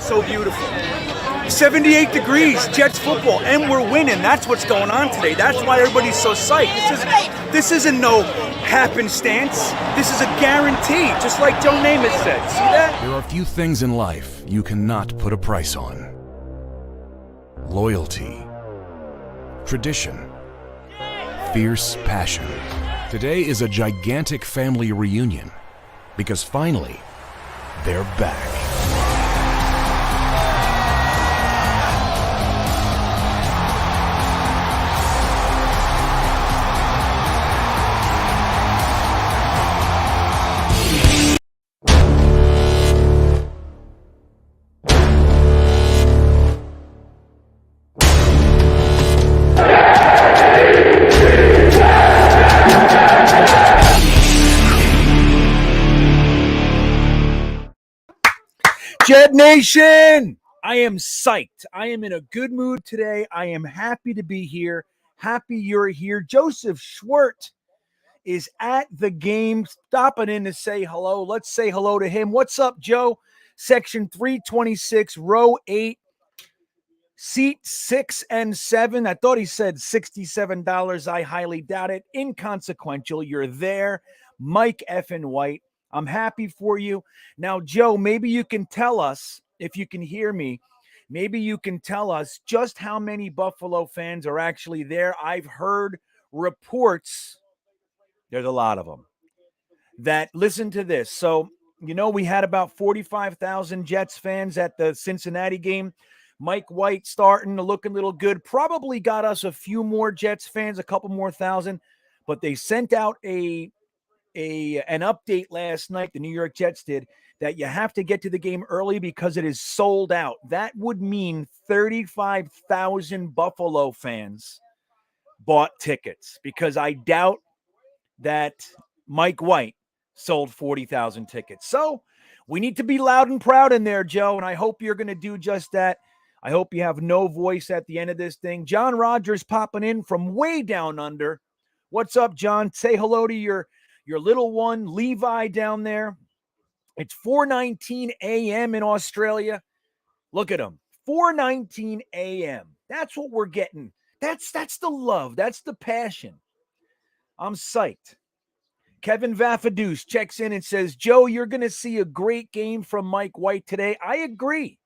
So beautiful. 78 degrees, Jets football, and we're winning. That's what's going on today. That's why everybody's so psyched. This isn't no happenstance. This is a guarantee, just like Joe Namath said. See that? There are few things in life you cannot put a price on. Loyalty, tradition, fierce passion. Today is a gigantic family reunion because finally, they're back. Jetnation! I am psyched. I am in a good mood today. I am happy to be here. Happy you're here. Joseph Schwert is at the game, stopping in to say hello. Let's say hello to him. What's up, Joe? Section 326, row 8, seat 6 and 7. I thought he said $67. I highly doubt it. Inconsequential. You're there. Mike effing White. I'm happy for you. Now, Joe, maybe you can tell us, if you can hear me, maybe you can tell us just how many Buffalo fans are actually there. I've heard reports, there's a lot of them, that listen to this. So, we had about 45,000 Jets fans at the Cincinnati game. Mike White starting to look a little good. Probably got us a few more Jets fans, a couple more thousand, but they sent out an update last night, the New York Jets did, that you have to get to the game early because it is sold out. That would mean 35,000 Buffalo fans bought tickets, because I doubt that Mike White sold 40,000 tickets. So we need to be loud and proud in there, Joe, and I hope you're going to do just that. I hope you have no voice at the end of this thing. John Rogers popping in from way down under. What's up, John? Say hello to your little one, Levi, down there. It's 4:19 a.m. in Australia. Look at him. 4:19 a.m. That's what we're getting. That's the love. That's the passion. I'm psyched. Kevin Vafadouce checks in and says, Joe, you're going to see a great game from Mike White today. I agree.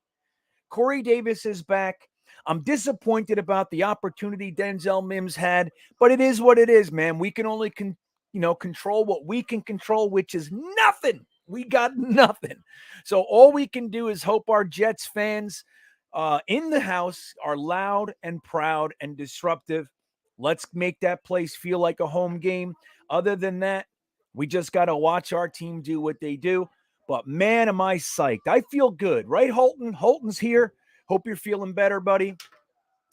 Corey Davis is back. I'm disappointed about the opportunity Denzel Mims had, but it is what it is, man. We can only control what we can control, which is nothing. We got nothing. So all we can do is hope our Jets fans in the house are loud and proud and disruptive. Let's make that place feel like a home game. Other than that, we just got to watch our team do what they do. But man, am I psyched. I feel good, right, Holton? Holton's here. Hope you're feeling better, buddy.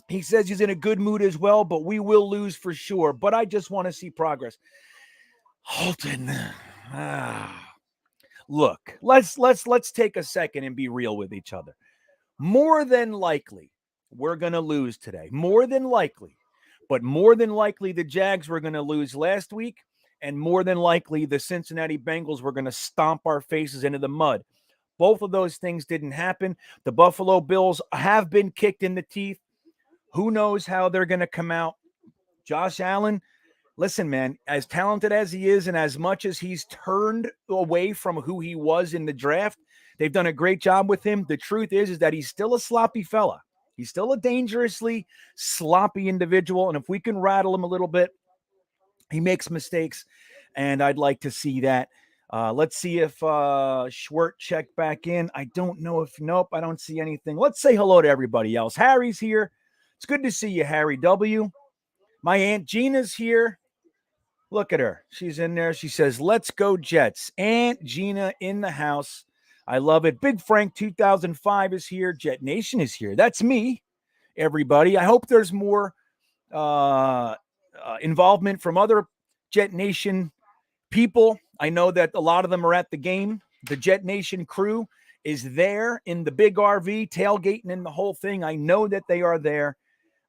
He says he's in a good mood as well, but we will lose for sure. But I just want to see progress. Holton, look, let's take a second and be real with each other. More than likely, we're going to lose today. More than likely. But more than likely, the Jags were going to lose last week, and more than likely, the Cincinnati Bengals were going to stomp our faces into the mud. Both of those things didn't happen. The Buffalo Bills have been kicked in the teeth. Who knows how they're going to come out? Josh Allen, listen, man, as talented as he is and as much as he's turned away from who he was in the draft, they've done a great job with him. The truth is that he's still a sloppy fella. He's still a dangerously sloppy individual, and if we can rattle him a little bit, he makes mistakes, and I'd like to see that. Let's see if Schwert checked back in. I don't know if, nope, I don't see anything. Let's say hello to everybody else. Harry's here. It's good to see you, Harry W. My Aunt Gina's here. Look at her. She's in there. She says, let's go Jets. Aunt Gina in the house. I love it. Big Frank 2005 is here. Jetnation is here. That's me, everybody. I hope there's more involvement from other Jetnation people. I know that a lot of them are at the game. The Jetnation crew is there in the big RV, tailgating in the whole thing. I know that they are there.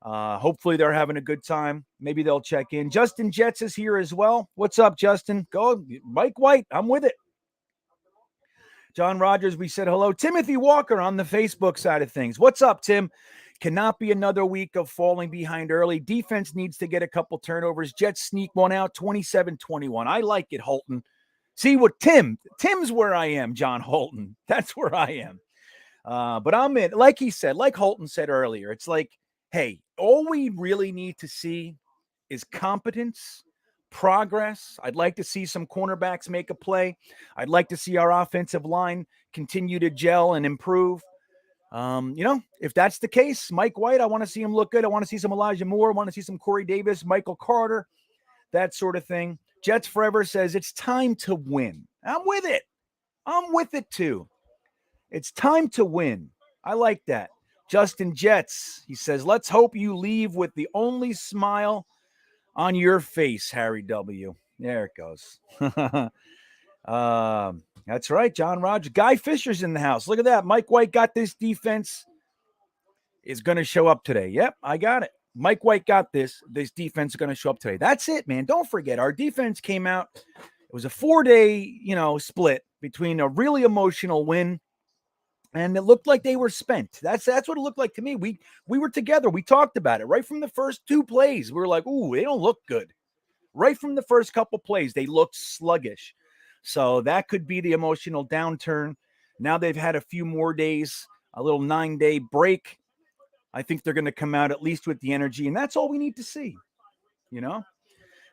Hopefully they're having a good time. Maybe they'll check in. Justin Jets is here as well. What's up, Justin? Go, Mike White. I'm with it. John Rogers, we said hello. Timothy Walker on the Facebook side of things. What's up, Tim? Cannot be another week of falling behind early. Defense needs to get a couple turnovers. Jets sneak one out, 27-21. I like it, Holton. See what Tim's where I am, John Holton. That's where I am. But I'm in, like he said, like Holton said earlier, it's like, hey, all we really need to see is competence, progress. I'd like to see some cornerbacks make a play. I'd like to see our offensive line continue to gel and improve. If that's the case, Mike White, I want to see him look good. I want to see some Elijah Moore. I want to see some Corey Davis, Michael Carter, that sort of thing. Jets Forever says it's time to win. I'm with it. I'm with it too. It's time to win. I like that. Justin Jets, he says, let's hope you leave with the only smile on your face, Harry W. There it goes. That's right, John Rogers. Guy Fisher's in the house. Look at that. Mike White got this defense. Is going to show up today. Yep, I got it. Mike White got this. This defense is going to show up today. That's it, man. Don't forget, our defense came out. It was a 4-day, split between a really emotional win, and it looked like they were spent. That's what it looked like to me. We were together. We talked about it right from the first 2 plays. We were like, ooh, they don't look good. Right from the first couple plays, they looked sluggish. So that could be the emotional downturn. Now they've had a few more days, a little 9-day break. I think they're going to come out at least with the energy, and that's all we need to see.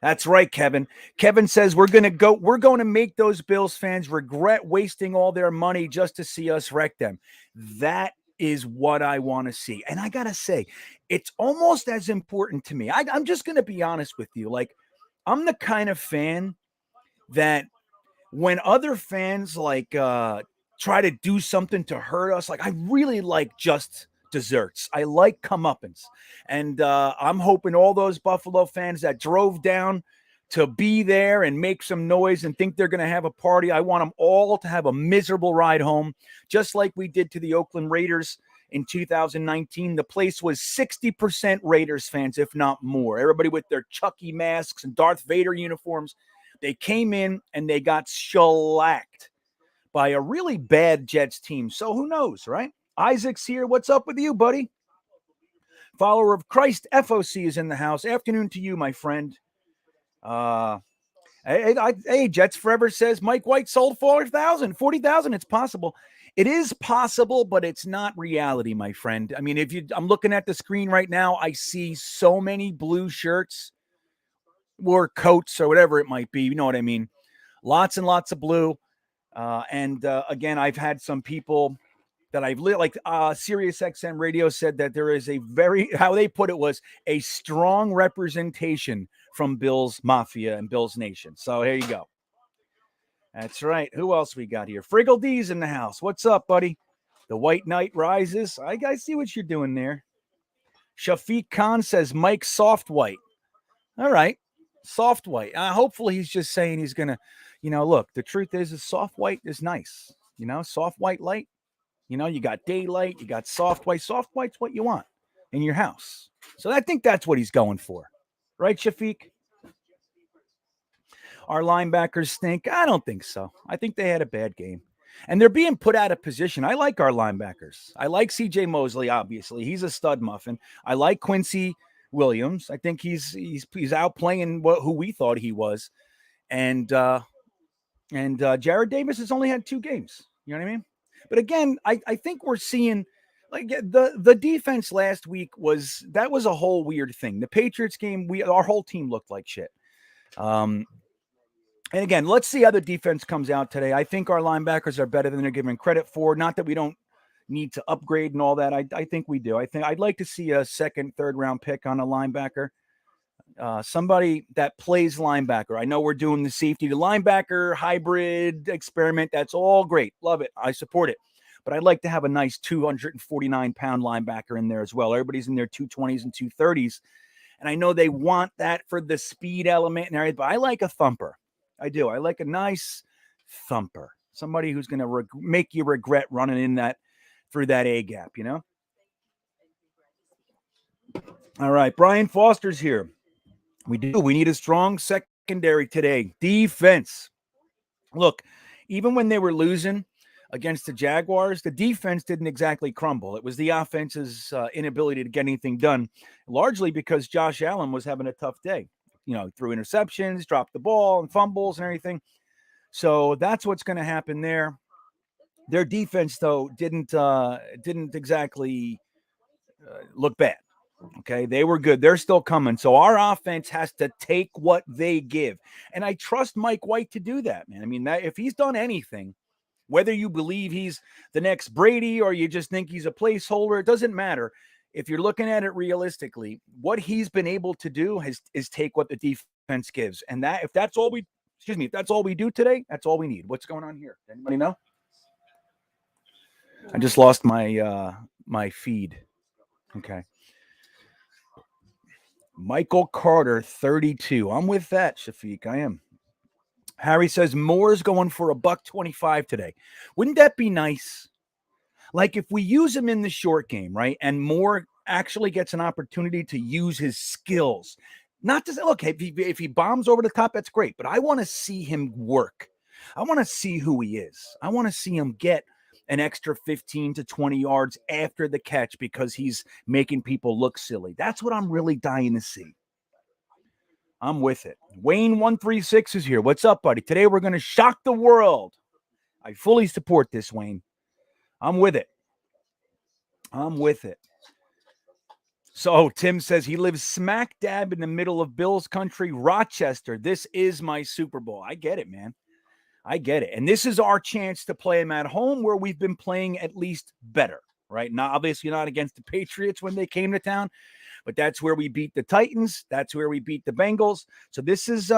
That's right, Kevin. Kevin says we're going to make those Bills fans regret wasting all their money just to see us wreck them. That is what I want to see. And I got to say, it's almost as important to me. I'm just going to be honest with you. Like, I'm the kind of fan that when other fans try to do something to hurt us, like I really like just desserts. I like comeuppance. And I'm hoping all those Buffalo fans that drove down to be there and make some noise and think they're going to have a party, I want them all to have a miserable ride home, just like we did to the Oakland Raiders in 2019. The place was 60% Raiders fans, if not more. Everybody with their Chucky masks and Darth Vader uniforms. They came in and they got shellacked by a really bad Jets team. So who knows, right? Isaac's here. What's up with you, buddy? Follower of Christ FOC is in the house. Afternoon to you, my friend. Hey, Jets Forever says Mike White sold 40,000. It's possible. It is possible, but it's not reality, my friend. I mean, I'm looking at the screen right now. I see so many blue shirts or coats or whatever it might be. You know what I mean? Lots and lots of blue. Again, I've had some people that I've like Sirius XM Radio said that there is how they put it was a strong representation from Bills Mafia and Bills Nation. So here you go. That's right. Who else we got here? Friggle D's in the house. What's up, buddy? The White Knight rises. I see what you're doing there. Shafiq Khan says Mike Soft White. All right. Soft white. Hopefully he's just saying he's going to, look, the truth is soft white is nice. Soft white light. You got daylight, you got soft white. Soft white's what you want in your house. So I think that's what he's going for. Right, Shafiq? Our linebackers stink? I don't think so. I think they had a bad game. And they're being put out of position. I like our linebackers. I like C.J. Mosley, obviously. He's a stud muffin. I like Quincy Williams. I think he's outplaying who we thought he was. And Jared Davis has only had 2 games. You know what I mean? But again, I think we're seeing like the defense last week was a whole weird thing. The Patriots game, our whole team looked like shit. And again, let's see how the defense comes out today. I think our linebackers are better than they're given credit for. Not that we don't need to upgrade and all that. I think we do. I think I'd like to see a second, third round pick on a linebacker. Somebody that plays linebacker. I know we're doing the safety to linebacker hybrid experiment. That's all great. Love it. I support it. But I'd like to have a nice 249-pound linebacker in there as well. Everybody's in their 220s and 230s. And I know they want that for the speed element and everything, but I like a thumper. I do. I like a nice thumper. Somebody who's going to make you regret running in that through that A gap, All right. Brian Foster's here. We do. We need a strong secondary today. Defense. Look, even when they were losing, against the Jaguars, the defense didn't exactly crumble. It was the offense's inability to get anything done, largely because Josh Allen was having a tough day. Threw interceptions, dropped the ball, and fumbles and everything. So that's what's going to happen there. Their defense, though, didn't exactly look bad. Okay, they were good. They're still coming. So our offense has to take what they give, and I trust Mike White to do that, man. I mean, if he's done anything, whether you believe he's the next Brady or you just think he's a placeholder, it doesn't matter. If you're looking at it realistically, what he's been able to do is take what the defense gives, and if that's all we do today, that's all we need. What's going on here? Anybody know? I just lost my feed. Okay. Michael Carter, 32. I'm with that, Shafiq. I am. Harry says Moore's going for $125 today. Wouldn't that be nice? Like if we use him in the short game, right? And Moore actually gets an opportunity to use his skills. Not to say, look, if he bombs over the top, that's great. But I want to see him work. I want to see who he is. I want to see him get an extra 15 to 20 yards after the catch because he's making people look silly. That's what I'm really dying to see. I'm with it. Wayne136 is here. What's up, buddy? Today we're going to shock the world. I fully support this, Wayne. I'm with it. I'm with it. So Tim says he lives smack dab in the middle of Bills country, Rochester. This is my Super Bowl. I get it, man. I get it. And this is our chance to play them at home where we've been playing at least better, right? Now, obviously not against the Patriots when they came to town, but that's where we beat the Titans. That's where we beat the Bengals. So this is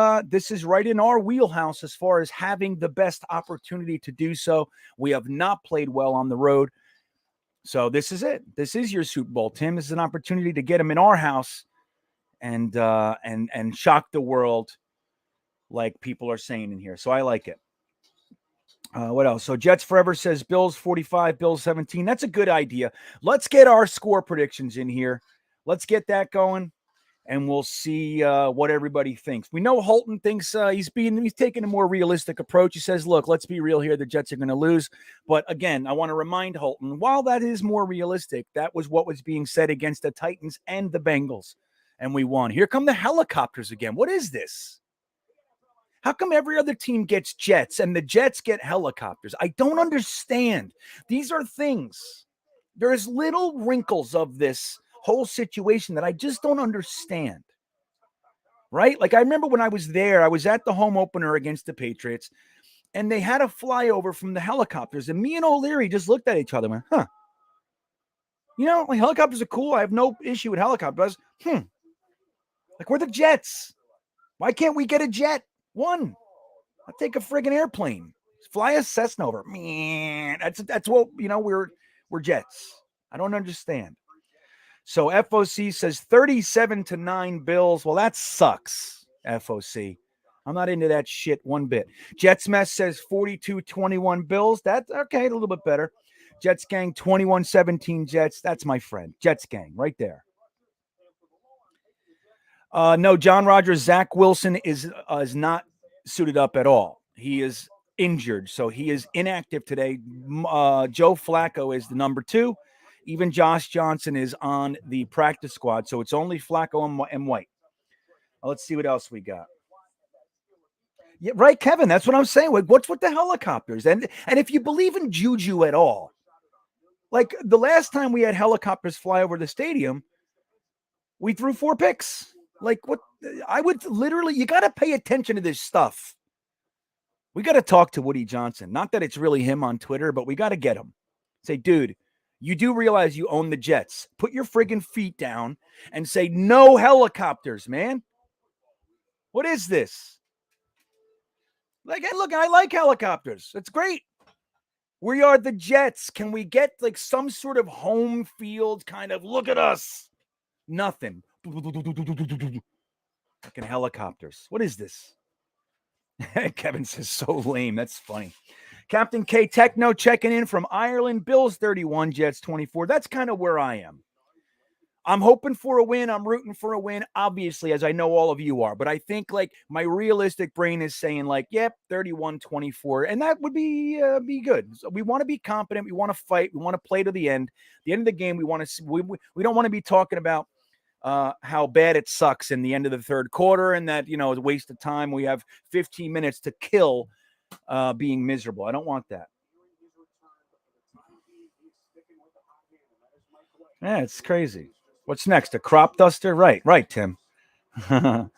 right in our wheelhouse as far as having the best opportunity to do so. We have not played well on the road. So this is it. This is your Super Bowl, Tim. This is an opportunity to get them in our house and shock the world like people are saying in here. So I like it. What else? So Jets Forever says Bills 45, Bills 17. That's a good idea. Let's get our score predictions in here. Let's get that going, and we'll see what everybody thinks. We know Holton thinks he's taking a more realistic approach. He says, look, let's be real here. The Jets are going to lose. But again, I want to remind Holton, while that is more realistic, that was what was being said against the Titans and the Bengals, and we won. Here come the helicopters again. What is this? How come every other team gets jets and the Jets get helicopters? I don't understand. These are things. There's little wrinkles of this whole situation that I just don't understand. Right? Like I remember when I was there, I was at the home opener against the Patriots, and they had a flyover from the helicopters, and me and O'Leary just looked at each other and went, huh. Like helicopters are cool. I have no issue with helicopters. Like we're the Jets. Why can't we get a jet? One. I'll take a friggin' airplane. Fly a Cessna over. Man, that's what we're Jets. I don't understand. So FOC says 37-9 Bills. Well, that sucks. FOC. I'm not into that shit one bit. Jets Mess says 42-21 Bills. That's okay, a little bit better. Jets Gang 21-17 Jets. That's my friend. Jets Gang right there. No, John Rogers, Zach Wilson is not suited up at all. He is injured, so he is inactive today. Joe Flacco is the number 2. Even Josh Johnson is on the practice squad, so it's only Flacco and White. Let's see what else we got. Yeah, right, Kevin. That's what I'm saying. What's with the helicopters? And if you believe in juju at all, like the last time we had helicopters fly over the stadium, we threw 4 picks. Like what? I would literally, you got to pay attention to this stuff. We got to talk to Woody Johnson. Not that it's really him on Twitter, but we got to get him. Say, dude, you do realize you own the Jets. Put your friggin' feet down and say no helicopters, man. What is this? Like, look, I like helicopters. It's great. We are the Jets. Can we get like some sort of home field kind of look at us? Nothing. Fucking helicopters. What is this? Kevin says so lame. That's funny. Captain K Techno checking in from Ireland. Bills 31, Jets 24. That's kind of where I am. I'm hoping for a win. I'm rooting for a win, obviously, as I know all of you are. But I think like my realistic brain is saying like, yep, 31-24. And that would be good. So we want to be competent. We want to fight. We want to play to the end. At the end of the game, we want to we don't want to be talking about how bad it sucks in the end of the third quarter and that, it's a waste of time. We have 15 minutes to kill being miserable. I don't want that. Yeah, it's crazy. What's next? A crop duster? Right, Tim. Jets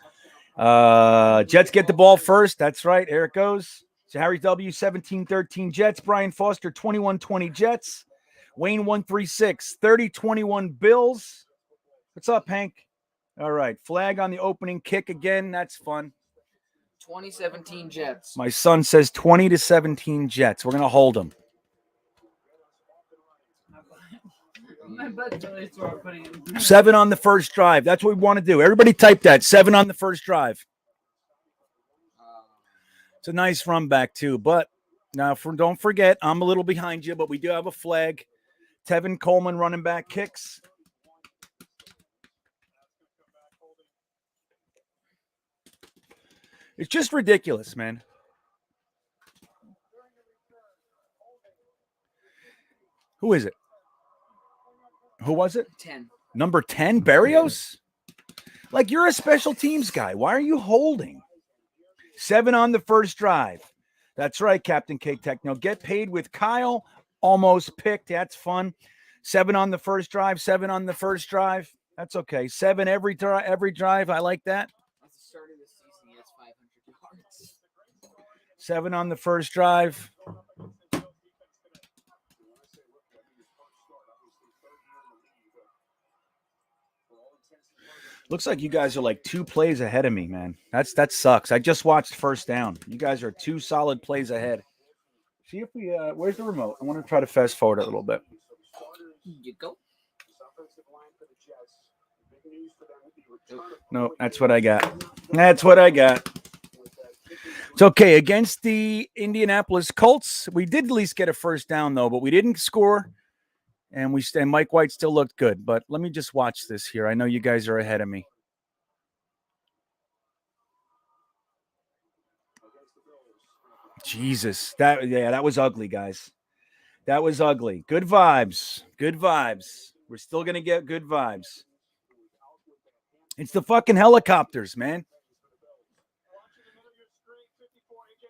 get the ball first. That's right. There it goes. So Harry W. 17-13 Jets. Brian Foster 21-20 Jets. Wayne 136 30-21 Bills. What's up, Hank? All right. Flag on the opening kick again. That's fun. 2017 Jets. My son says 20-17 Jets. We're going to hold them. Seven on the first drive. That's what we want to do. Everybody type that. 7 on the first drive. It's a nice run back, too. But now, don't forget, I'm a little behind you, but we do have a flag. Tevin Coleman running back kicks. It's just ridiculous, man. Who is it? Who was it? 10. Number 10, Barrios? Like, you're a special teams guy. Why are you holding? 7 on the first drive. That's right, Captain K Techno. Get paid with Kyle. Almost picked. That's fun. 7 on the first drive. 7 on the first drive. That's okay. 7 every drive. I like that. At the start of the season, he has 500 yards. 7 on the first drive. Looks like you guys are like 2 plays ahead of me, man. That sucks. I just watched first down. You guys are 2 solid plays ahead. See if we where's the remote? I want to try to fast forward a little bit. You go. No, that's what I got. That's what I got. It's okay. Against the Indianapolis Colts, we did at least get a first down, though, but we didn't score. And Mike White still looked good. But let me just watch this here. I know you guys are ahead of me. Jesus. That was ugly, guys. That was ugly. Good vibes. Good vibes. We're still going to get good vibes. It's the fucking helicopters, man.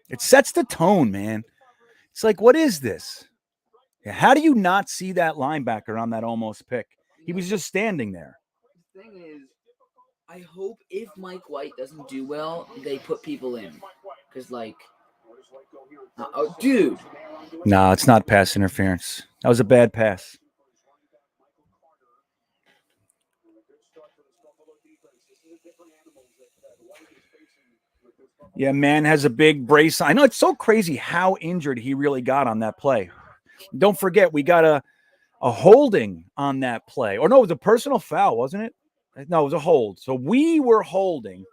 It sets the tone, man. It's like, what is this? How do you not see that linebacker on that almost pick? He was just standing there. The thing is, I hope if Mike White doesn't do well, they put people in. Because, dude. No, it's not pass interference. That was a bad pass. Yeah, man has a big brace. I know it's so crazy how injured he really got on that play. Don't forget, we got a holding on that play. Or no, it was a personal foul, wasn't it? No, it was a hold. So we were holding.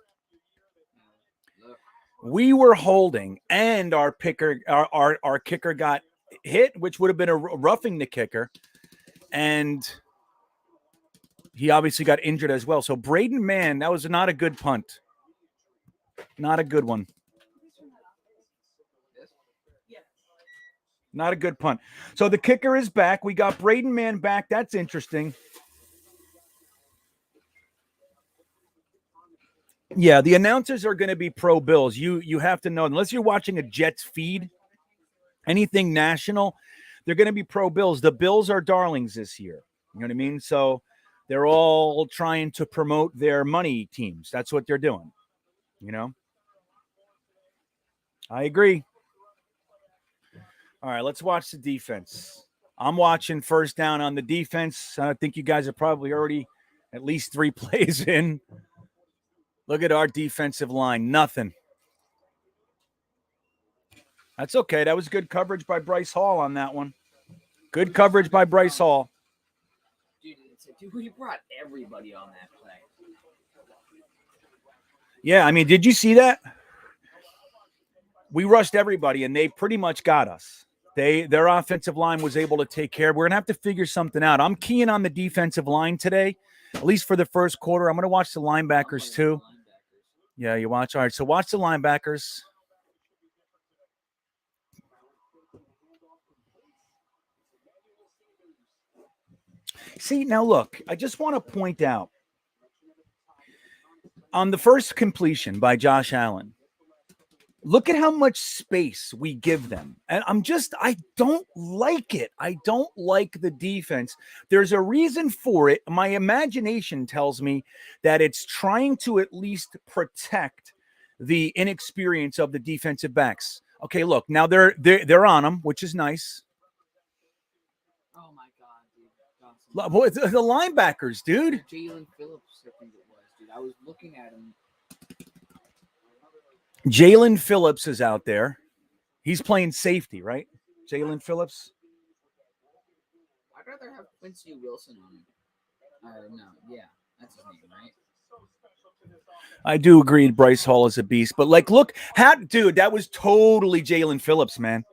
We were holding, and our kicker got hit, which would have been a roughing the kicker. And he obviously got injured as well. So Braden Mann, that was not a good punt. Not a good one. Not a good punt. So the kicker is back. We got Braden Mann back. That's interesting. Yeah, the announcers are going to be pro Bills. You have to know, unless you're watching a Jets feed, anything national, they're going to be pro Bills. The Bills are darlings this year. You know what I mean? So they're all trying to promote their money teams. That's what they're doing. You know? I agree. All right, let's watch the defense. I'm watching first down on the defense. I think you guys are probably already at least 3 plays in. Look at our defensive line. Nothing. That's okay. That was good coverage by Bryce Hall on that one. Good coverage by Bryce Hall. Dude, we brought everybody on that play. Yeah, I mean, did you see that? We rushed everybody, and they pretty much got us. Their offensive line was able to take care. We're going to have to figure something out. I'm keying on the defensive line today, at least for the first quarter. I'm going to watch the linebackers too. Yeah, you watch. All right, so watch the linebackers. See, now look, I just want to point out on the first completion by Josh Allen, look at how much space we give them. And I don't like it. I don't like the defense. There's a reason for it. My imagination tells me that it's trying to at least protect the inexperience of the defensive backs. Okay, look, now they're on them, which is nice. Oh my God, dude. The linebackers, dude. Jalen Phillips, I think it was, dude. I was looking at him. Jalen Phillips is out there. He's playing safety, right? Jalen Phillips. I'd rather have Quincy Wilson on him. No, yeah, that's his name, right? I do agree Bryce Hall is a beast, but like, look, dude, that was totally Jalen Phillips, man.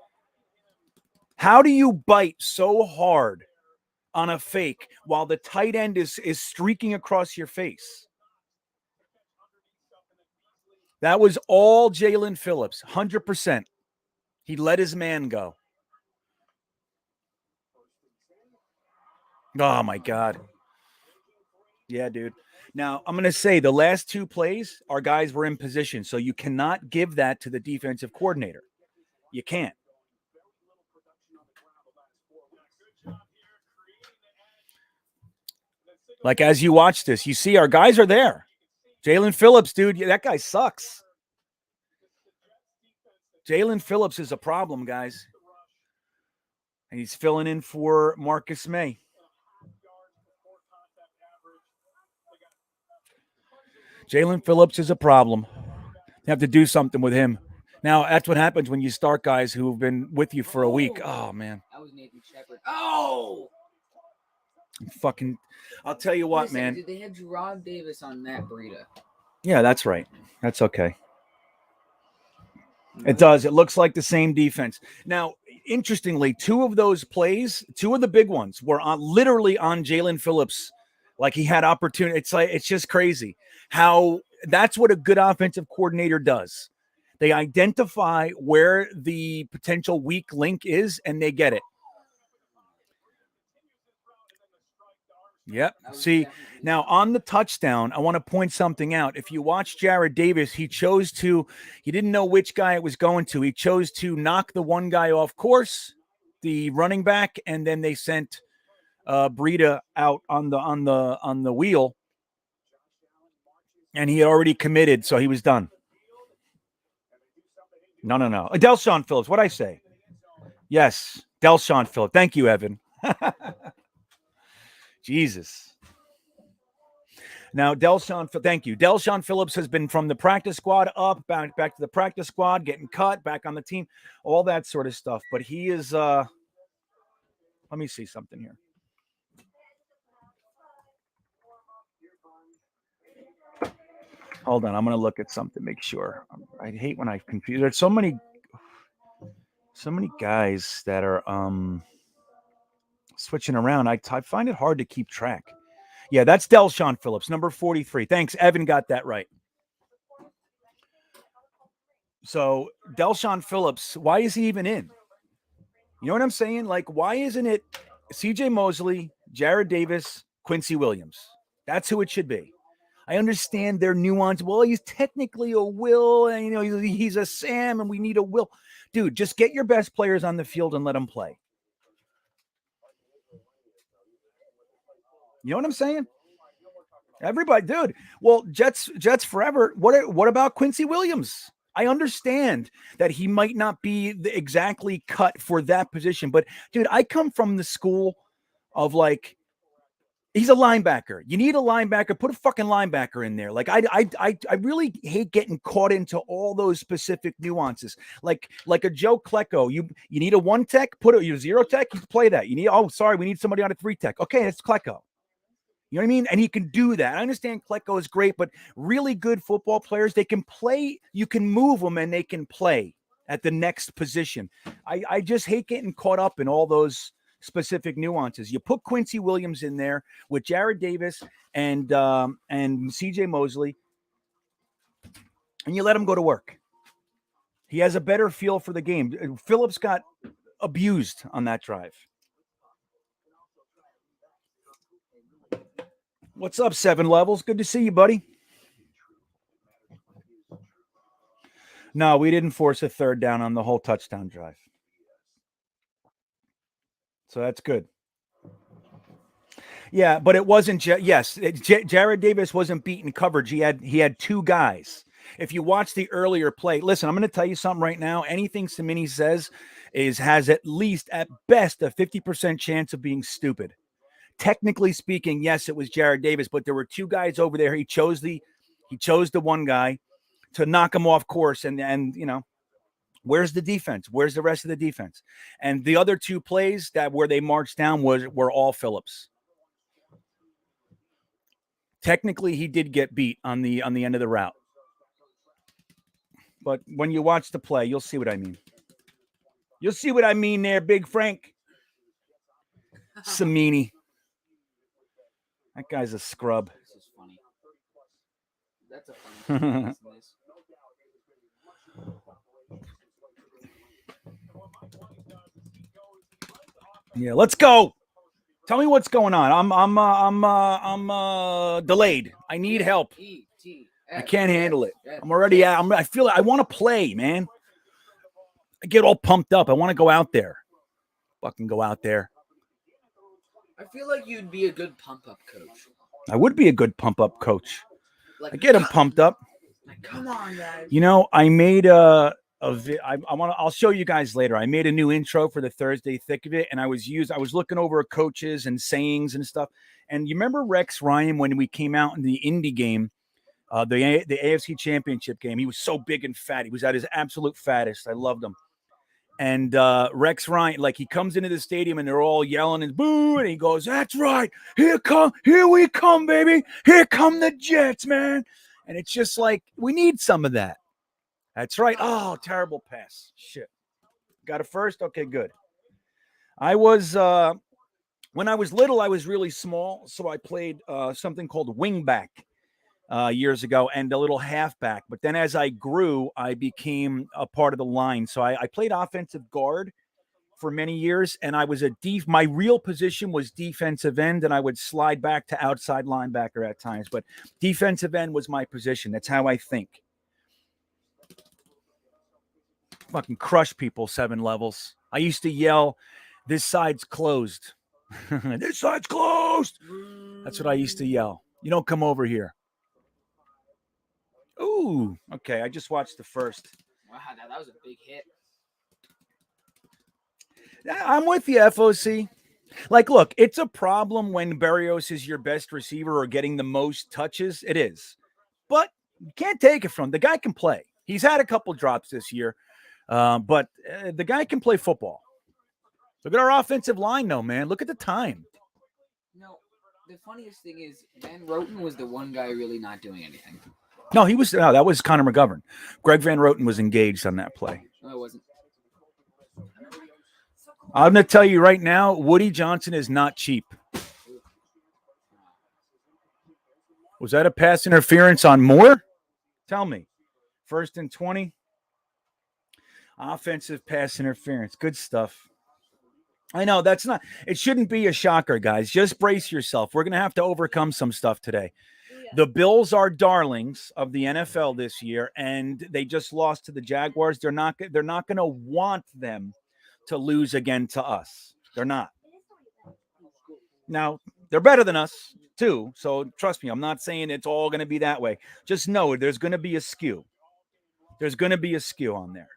How do you bite so hard on a fake while the tight end is streaking across your face? That was all Jalen Phillips, 100%. He let his man go. Oh, my God. Yeah, dude. Now, I'm going to say the last two plays, our guys were in position, so you cannot give that to the defensive coordinator. You can't. Like, as you watch this, you see our guys are there. Jalen Phillips, dude, that guy sucks. Jalen Phillips is a problem, guys. And he's filling in for Marcus May. Jalen Phillips is a problem. You have to do something with him. Now, that's what happens when you start guys who have been with you for a week. Oh, man. That was Nathan Shepard. Oh! Fucking, I'll tell you what, man. They had Gerard Davis on Matt Breida. Yeah, that's right. That's okay. It does. It looks like the same defense. Now, interestingly, two of those plays, two of the big ones, were literally on Jalen Phillips. Like he had opportunity. It's just crazy how that's what a good offensive coordinator does. They identify where the potential weak link is, and they get it. Yep. See, now on the touchdown, I want to point something out. If you watch Jared Davis, he didn't know which guy it was going to. He chose to knock the one guy off course, the running back, and then they sent Breida out on the wheel, and he had already committed, so he was done. No. Delshon Phillips, what'd I say? Yes, Delshon Phillips. Thank you, Evan. Jesus. Now, thank you. Delshon Phillips has been from the practice squad up, back to the practice squad, getting cut, back on the team, all that sort of stuff. But he is, let me see something here. Hold on, I'm going to look at something, make sure. I hate when I confuse. There's so many guys that are switching around. I find it hard to keep track. Yeah, that's Delshon Phillips, number 43. Thanks, Evan got that right. So Delshon Phillips, why is he even in? You know what I'm saying? Like, why isn't it CJ Mosley, Jared Davis, Quincy Williams? That's who it should be. I understand their nuance. Well, he's technically a Will, and he's a Sam, and we need a Will. Dude, just get your best players on the field and let them play. You know what I'm saying? Everybody, dude. Well, Jets forever. What about Quincy Williams? I understand that he might not be exactly cut for that position, but dude, I come from the school of like, he's a linebacker. You need a linebacker. Put a fucking linebacker in there. Like I really hate getting caught into all those specific nuances. Like a Joe Klecko. You need a 1 tech. Put a 0 tech. You play that. You need. Oh, sorry, we need somebody on a 3 tech. Okay, it's Klecko. You know what I mean? And he can do that. I understand Klecko is great, but really good football players, they can play. You can move them and they can play. at the next position. I just hate getting caught up in all those specific nuances. You put Quincy Williams in there with Jared Davis and CJ Mosley, and you let him go to work. He has a better feel for the game. Phillips got abused on that drive. What's up, 7 Levels? Good to see you, buddy. No, we didn't force a third down on the whole touchdown drive. So that's good. Yeah, but it wasn't. Jared Davis wasn't beating coverage. He had 2 guys. If you watch the earlier play, listen, I'm going to tell you something right now. Anything Cimini says has at least, at best, a 50% chance of being stupid. Technically speaking, yes, it was Jared Davis, but there were 2 guys over there. He chose the one guy to knock him off course, and you know, where's the defense? Where's the rest of the defense? And the other 2 plays where they marched down were all Phillips. Technically, he did get beat on the end of the route. But when you watch the play, you'll see what I mean. You'll see what I mean there, Big Frank. Cimini. That guy's a scrub. This is funny. That's a funny Yeah, let's go. Tell me what's going on. I'm delayed. I need help. I can't handle it. I'm already out. I feel it. I want to play, man. I get all pumped up. I want to go out there. Fucking go out there. I feel like you'd be a good pump-up coach. I would be a good pump-up coach. Like, I get him pumped up. Like, come on, guys. You know, I made I'll show you guys later. I made a new intro for the Thursday Thick of It, and I was looking over coaches and sayings and stuff. And you remember Rex Ryan when we came out in the Indy game, the AFC Championship game? He was so big and fat. He was at his absolute fattest. I loved him. And Rex Ryan, like, he comes into the stadium and they're all yelling and boo, and he goes, "That's right. Here we come, baby. Here come the Jets, man." And it's just like, we need some of that. That's right. Oh, terrible pass. Shit. Got it first? Okay, good. I was, when I was little, I was really small. So I played something called wingback years ago and a little halfback. But then as I grew, I became a part of the line. So I played offensive guard for many years. And I was my real position was defensive end. And I would slide back to outside linebacker at times. But defensive end was my position. That's how I think. Fucking crush people, 7 Levels. I used to yell, "This side's closed." This side's closed. That's what I used to yell. You don't come over here. Ooh, okay. I just watched the first. Wow, that was a big hit. I'm with you, FOC. Like, look, it's a problem when Berrios is your best receiver or getting the most touches. It is. But you can't take it from him. The guy can play. He's had a couple drops this year. But the guy can play football. Look at our offensive line, though, man. Look at the time. No, the funniest thing is Van Roten was the one guy really not doing anything. No, that was Connor McGovern. Greg Van Roten was engaged on that play. No, it wasn't. I'm going to tell you right now, Woody Johnson is not cheap. Was that a pass interference on Moore? Tell me. 1st and 20. Offensive pass interference. Good stuff. I know it shouldn't be a shocker, guys. Just brace yourself. We're going to have to overcome some stuff today. Yeah. The Bills are darlings of the NFL this year, and they just lost to the Jaguars. They're not going to want them to lose again to us. They're not. Now, they're better than us, too. So trust me, I'm not saying it's all going to be that way. Just know there's going to be a skew. There's going to be a skew on there.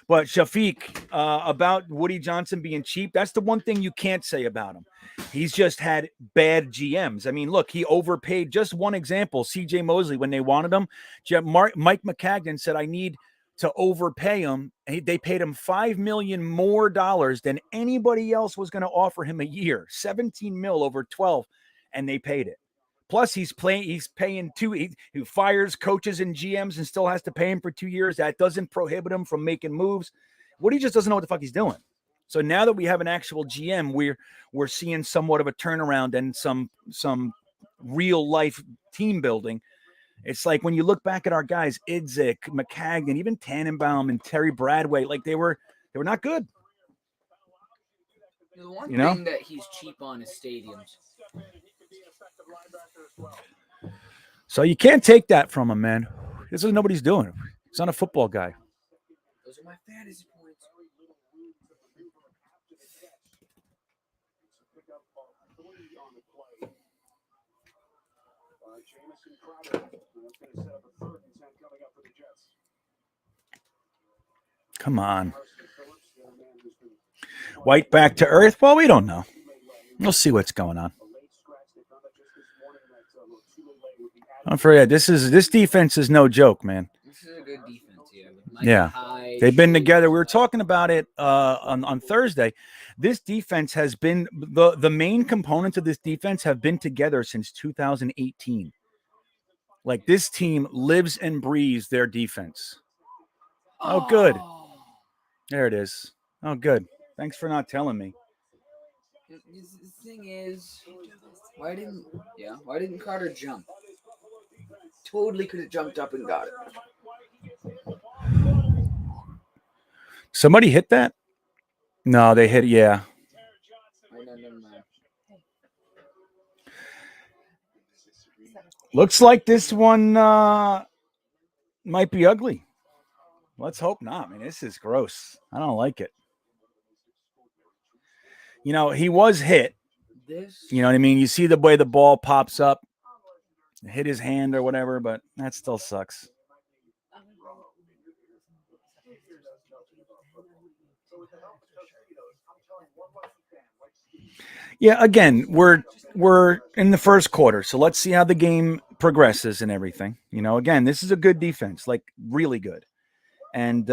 But Shafiq, about Woody Johnson being cheap, that's the one thing you can't say about him. He's just had bad GMs. I mean, look, he overpaid. Just one example, CJ Mosley, when they wanted him, Mike McCagnon said, "I need to overpay him." They paid him $5 million more than anybody else was going to offer him a year, 17 mil over 12, and they paid it. Plus, he's paying he fires coaches and GMs and still has to pay him for 2 years. That doesn't prohibit him from making moves. Woody just doesn't know what the fuck he's doing. So now that we have an actual GM, we're seeing somewhat of a turnaround and some real life team building. It's like when you look back at our guys, Idzik, McCagnon, even Tannenbaum and Terry Bradway, like they were not good. The one thing that he's cheap on is stadiums. So you can't take that from him, man. This is nobody's doing. He's not a football guy. Those are my fantasy points. Come on. White back to earth? Well, we don't know. We'll see what's going on. Don't forget, this defense is no joke, man. This is a good defense, They've been together. We were talking about it on Thursday. This defense has been the main components of this defense have been together since 2018. Like this team lives and breathes their defense. Oh, good. There it is. Oh, good. Thanks for not telling me. The thing is, why didn't Carter jump? Totally could have jumped up and got it. Somebody hit that? No, they hit. Yeah. Looks like this one might be ugly. Let's hope not. I mean, this is gross. I don't like it. You know, he was hit. You know what I mean? You see the way the ball pops up, hit his hand or whatever, but that still sucks. Yeah, again, we're in the first quarter, so let's see how the game progresses and everything. You know, again, this is a good defense, like really good, and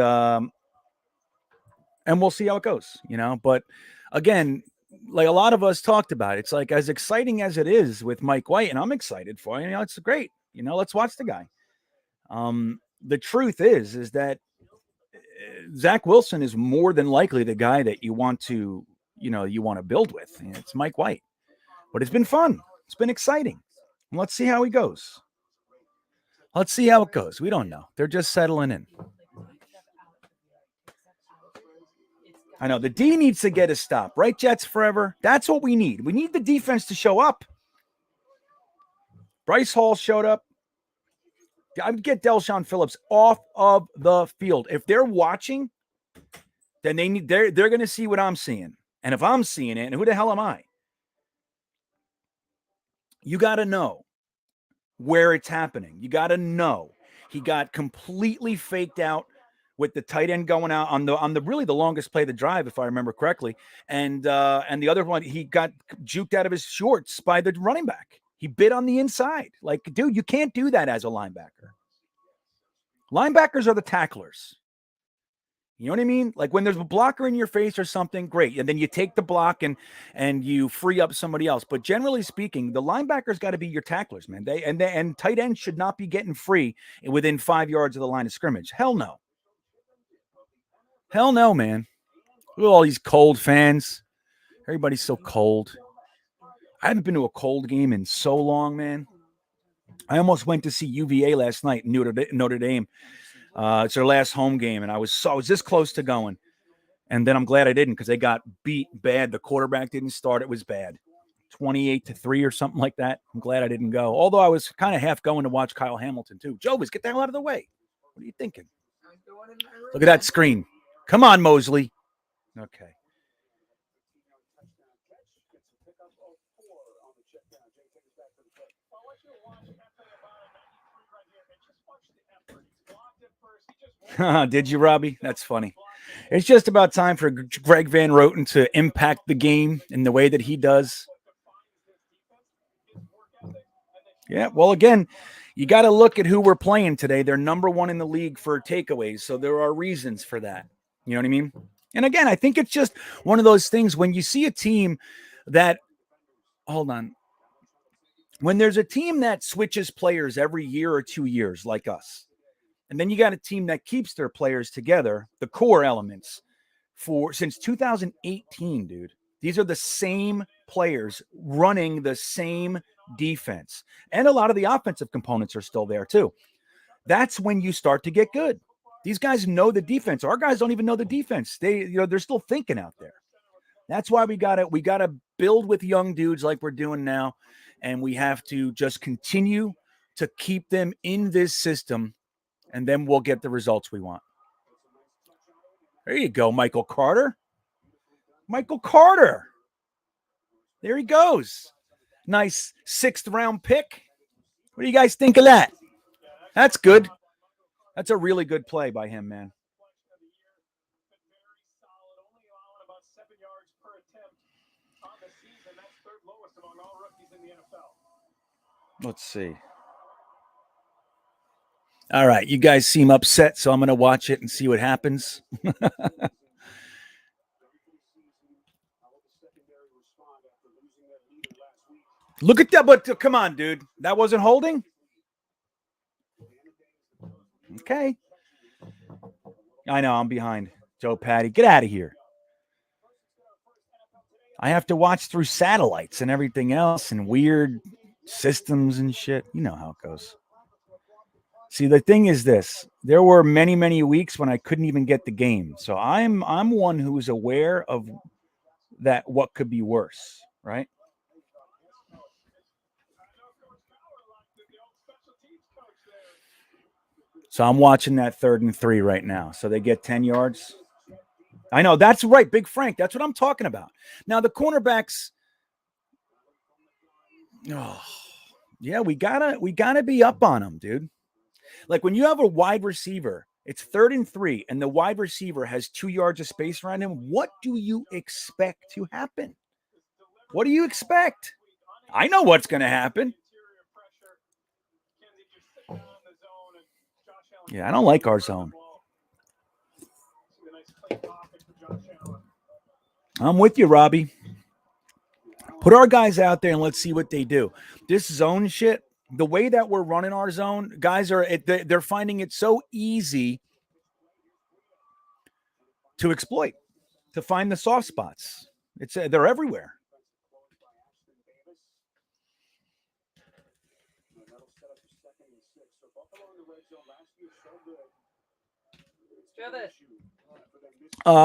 we'll see how it goes. You know, but again, like a lot of us talked about, it's like as exciting as it is with Mike White, and I'm excited for him. You know, it's great. You know, let's watch the guy. The truth is that Zach Wilson is more than likely the guy that you want to build with. It's Mike White, but it's been fun. It's been exciting. Let's see how he goes. Let's see how it goes. We don't know. They're just settling in. I know the D needs to get a stop, right? Jets forever. That's what we need. We need the defense to show up. Bryce Hall showed up. I would get Delshon Phillips off of the field. If they're watching, then they're going to see what I'm seeing. And if I'm seeing it, and who the hell am I? You got to know where it's happening. You got to know. He got completely faked out with the tight end going out on the really the longest play of the drive, if I remember correctly. And the other one, he got juked out of his shorts by the running back. He bit on the inside. Like, dude, you can't do that as a linebacker. Linebackers are the tacklers. You know what I mean? Like when there's a blocker in your face or something, great. And then you take the block and you free up somebody else. But generally speaking, the linebackers got to be your tacklers, man. And tight ends should not be getting free within 5 yards of the line of scrimmage. Hell no. Hell no, man. Look at all these cold fans. Everybody's so cold. I haven't been to a cold game in so long, man. I almost went to see UVA last night in Notre Dame. It's their last home game, and I was this close to going. And then I'm glad I didn't because they got beat bad. The quarterback didn't start. It was bad. 28-3 or something like that. I'm glad I didn't go. Although I was kind of half going to watch Kyle Hamilton, too. Jovis, get the hell out of the way. What are you thinking? Look at that screen. Come on, Mosley. Okay. Did you, Robbie? That's funny. It's just about time for Greg Van Roten to impact the game in the way that he does. Yeah, well, again, you got to look at who we're playing today. They're number one in the league for takeaways, so there are reasons for that. You know what I mean? And again, I think it's just one of those things when you see a team that – hold on. when there's a team that switches players every year or 2 years like us, and then you got a team that keeps their players together, the core elements, for since 2018, dude. These are the same players running the same defense. And a lot of the offensive components are still there too. That's when you start to get good. These guys know the defense. Our guys don't even know the defense. They're still thinking out there. That's why we gotta build with young dudes like we're doing now, and we have to just continue to keep them in this system, and then we'll get the results we want. There you go, Michael Carter. Michael Carter. There he goes. Nice 6th round pick. What do you guys think of that? That's good. That's a really good play by him, man. Let's see. All right, you guys seem upset, so I'm going to watch it and see what happens. Look at that, but come on, dude. That wasn't holding? Okay. I know, I'm behind. Joe Patty, get out of here. I have to watch through satellites and everything else and weird systems and shit. You know how it goes. See, the thing is this. There were many, many weeks when I couldn't even get the game. So I'm one who is aware of that, what could be worse, right? So I'm watching that 3rd and 3 right now. So they get 10 yards. I know, that's right, Big Frank. That's what I'm talking about. Now, the cornerbacks. Oh, yeah, we gotta be up on them, dude. Like when you have a wide receiver, it's 3rd and 3, and the wide receiver has 2 yards of space around him. What do you expect to happen? What do you expect? I know what's going to happen. Yeah, I don't like our zone. I'm with you, Robbie. Put our guys out there and let's see what they do. This zone shit, the way that we're running our zone, guys they're finding it so easy to exploit, to find the soft spots. They're everywhere.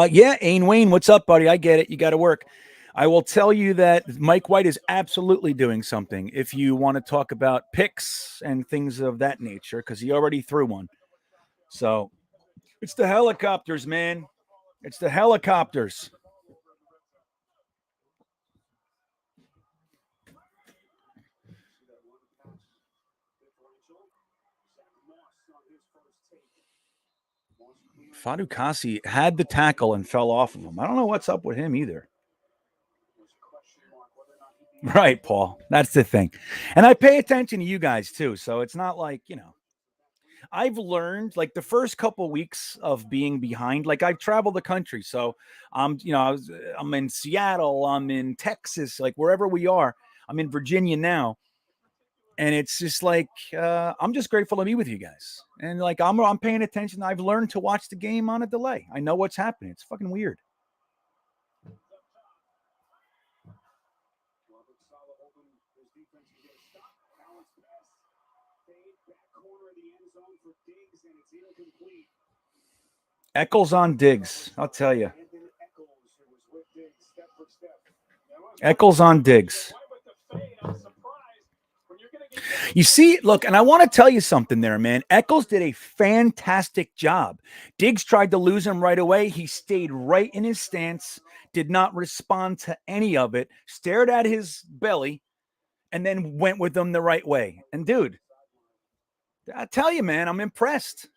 Yeah, Ain Wayne, what's up, buddy? I get it. You got to work. I will tell you that Mike White is absolutely doing something if you want to talk about picks and things of that nature, because he already threw one. So it's the helicopters, man. It's the helicopters. Fadukasi had the tackle and fell off of him. I don't know what's up with him either. Right, Paul. That's the thing. And I pay attention to you guys too. So it's not like, I've learned like the first couple weeks of being behind, like I've traveled the country. So I'm in Seattle, I'm in Texas, like wherever we are. I'm in Virginia now. And it's just like, I'm just grateful to be with you guys. And like, I'm paying attention. I've learned to watch the game on a delay. I know what's happening. It's fucking weird. Eccles on Diggs. I'll tell you. Eccles on Diggs. You see, look, and I want to tell you something there, man. Eccles did a fantastic job. Diggs tried to lose him right away. He stayed right in his stance, did not respond to any of it, stared at his belly, and then went with them the right way. And dude, I tell you, man, I'm impressed.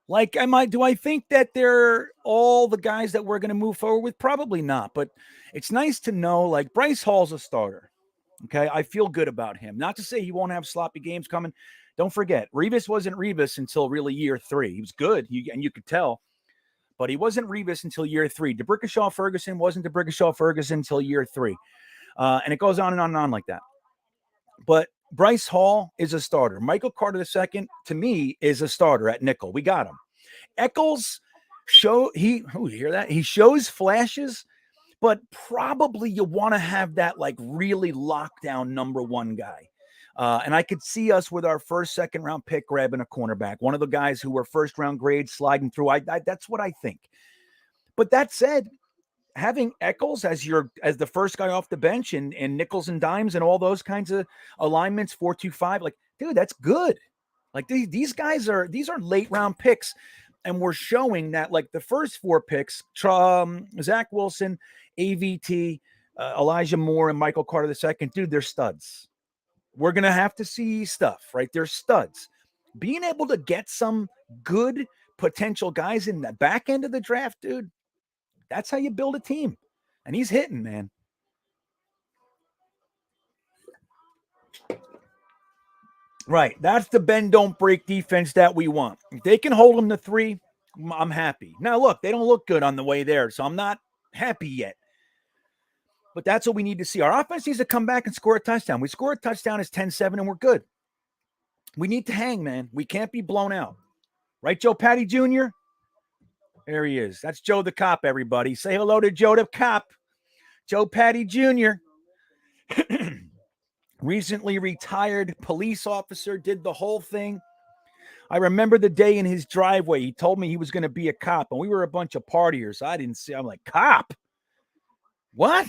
Like, do I think that they're all the guys that we're going to move forward with? Probably not, but it's nice to know, like, Bryce Hall's a starter. Okay, I feel good about him. Not to say he won't have sloppy games coming. Don't forget, Revis wasn't Revis until really year 3. He was good, and you could tell, but he wasn't Revis until year 3. DeBrickashaw Ferguson wasn't DeBrickashaw Ferguson until year 3. And it goes on and on and on like that. But Bryce Hall is a starter. Michael Carter II, to me, is a starter at nickel. We got him. Eccles you hear that? He shows flashes, but probably you want to have that like really lockdown number one guy. And I could see us with our first, second round pick grabbing a cornerback, one of the guys who were first round grades sliding through. That's what I think. But that said, having Eccles as the first guy off the bench and nickels and dimes and all those kinds of alignments, 4-2-5, like, dude, that's good. Like these are late round picks. And we're showing that like the first 4 picks, Zach Wilson, AVT, Elijah Moore, and Michael Carter II, dude, they're studs. We're going to have to see stuff, right? They're studs. Being able to get some good potential guys in the back end of the draft, dude, that's how you build a team. And he's hitting, man. Right. That's the bend, don't break defense that we want. If they can hold them to 3, I'm happy. Now, look, they don't look good on the way there, so I'm not happy yet. But that's what we need to see. Our offense needs to come back and score a touchdown. We score a touchdown, it's 10-7, and we're good. We need to hang, man. We can't be blown out. Right, Joe Patty Jr.? There he is. That's Joe the Cop, everybody. Say hello to Joe the Cop. Joe Patty Jr., recently retired police officer, did the whole thing. I remember the day in his driveway, he told me he was going to be a cop, and we were a bunch of partiers. I didn't see. I'm like, cop? What?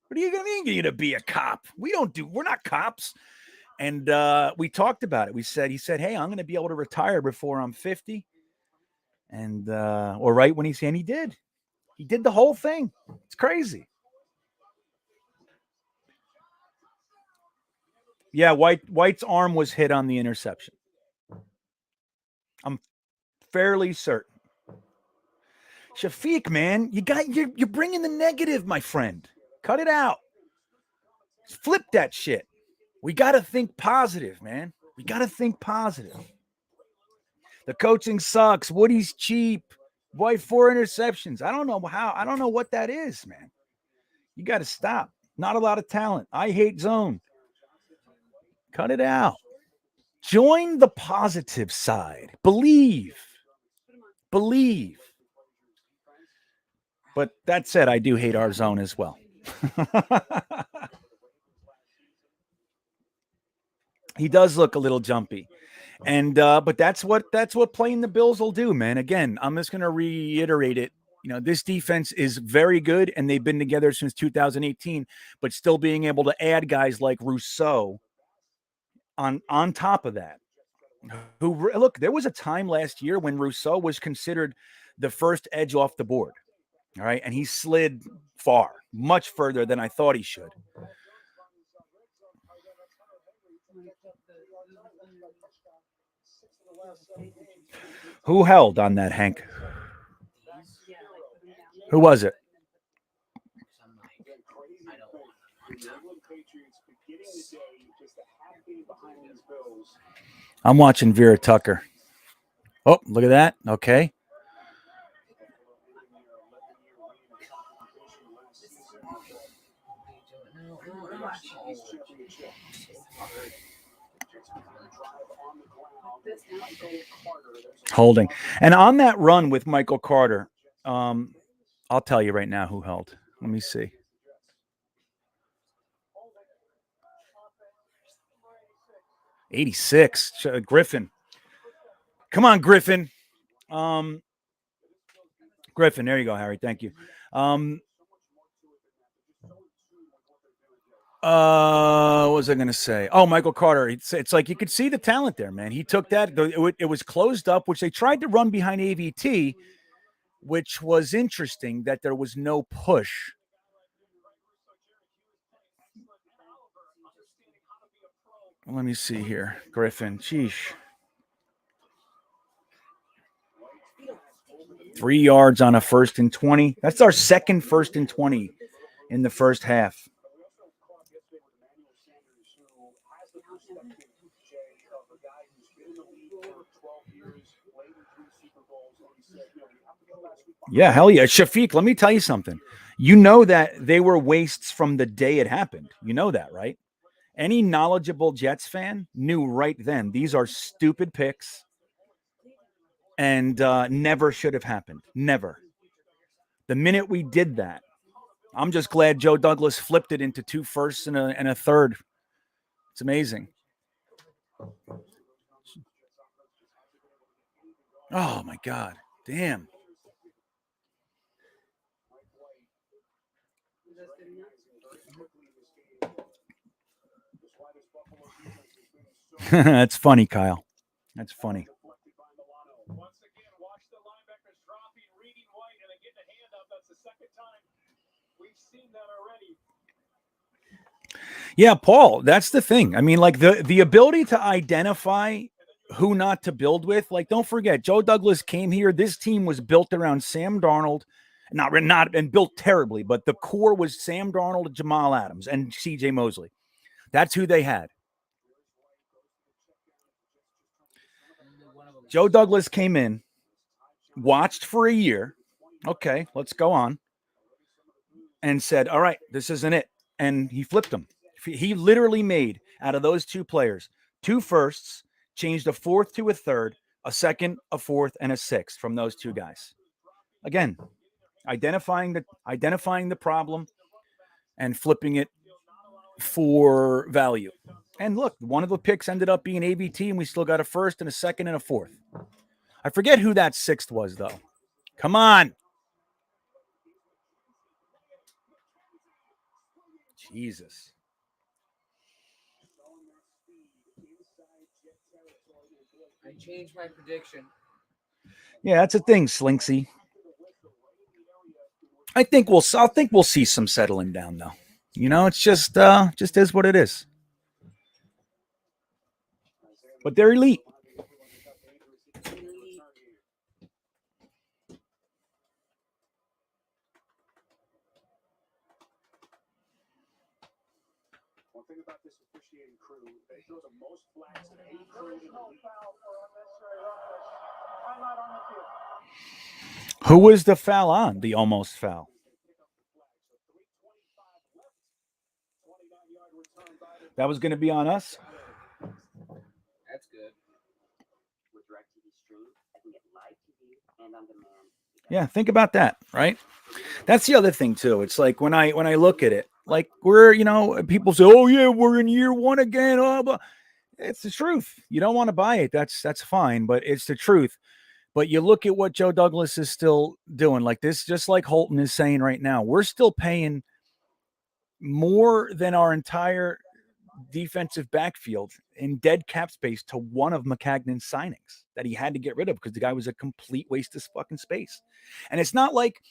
What are you going to mean you're going to be a cop? We're not cops. And we talked about it. He said, hey, I'm going to be able to retire before I'm 50. And, or right when and he did. He did the whole thing. It's crazy. Yeah, White's arm was hit on the interception. I'm fairly certain. Shafiq, man, you're bringing the negative, my friend. Cut it out. Flip that shit. We got to think positive, man. We got to think positive. The coaching sucks. Woody's cheap. Boy, 4 interceptions. I don't know how. I don't know what that is, man. You got to stop. Not a lot of talent. I hate zone. Cut it out. Join the positive side. Believe. But that said, I do hate our zone as well. He does look a little jumpy. And but that's what playing the Bills will do, man. Again, I'm just going to reiterate it. You know, this defense is very good, and they've been together since 2018, but still being able to add guys like Rousseau on top of that. Look, there was a time last year when Rousseau was considered the first edge off the board. All right. And he slid far, much further than I thought he should. Who held on that, Hank? Who was it? I'm watching Vera Tucker. Oh, look at that. Okay. Holding. And on that run with Michael Carter, I'll tell you right now who held. Let me see. '86, Griffin. Come on, Griffin. Griffin, there you go, Harry. Thank you. What was I going to say? Oh, Michael Carter. It's like you could see the talent there, man. He took that. It was closed up, which they tried to run behind AVT, which was interesting that there was no push. Let me see here. Griffin. Sheesh. 3 yards on a 1st and 20. That's our second 1st and 20 in the first half. Yeah, hell yeah. Shafiq, let me tell you something. You know that they were wastes from the day it happened. You know that, right? Any knowledgeable Jets fan knew right then these are stupid picks and never should have happened. Never. The minute we did that, I'm just glad Joe Douglas flipped it into 2 firsts and a third. It's amazing. Oh my God. Damn. That's funny, Kyle. That's funny. Once again, watch the linebackers dropping, reading White, and then getting a hand up. That's the second time we've seen that already. Yeah, Paul, that's the thing. I mean, like the ability to identify who not to build with. Like, don't forget, Joe Douglas came here. This team was built around Sam Darnold, not and built terribly, but the core was Sam Darnold, Jamal Adams, and C.J. Mosley. That's who they had. Joe Douglas came in, watched for a year. Okay, let's go on. And said, all right, this isn't it. And he flipped them. He literally made, out of those 2 players, 2 firsts, changed a fourth to a third, a second, a fourth, and a sixth from those 2 guys. Again, identifying the problem and flipping it for value. And look, one of the picks ended up being AVT, and we still got a first and a second and a fourth. I forget who that sixth was, though. Come on. Jesus. I changed my prediction. Yeah, that's a thing, Slinksy. I think we'll see some settling down, though. You know, it's just is what it is. But they're elite. One thing about this officiating crew, they throw the most flags of any crew in the league. Who was the foul on? The almost foul. That was going to be on us? That's good. Yeah, think about that, right? That's the other thing too. It's like when I look at it, like we're, people say, "Oh yeah, we're in year 1 again." Oh, but it's the truth. You don't want to buy it. That's fine, but it's the truth. But you look at what Joe Douglas is still doing, like this, just like Holton is saying right now, we're still paying more than our entire defensive backfield in dead cap space to one of McCagnon's signings that he had to get rid of because the guy was a complete waste of fucking space. And it's not like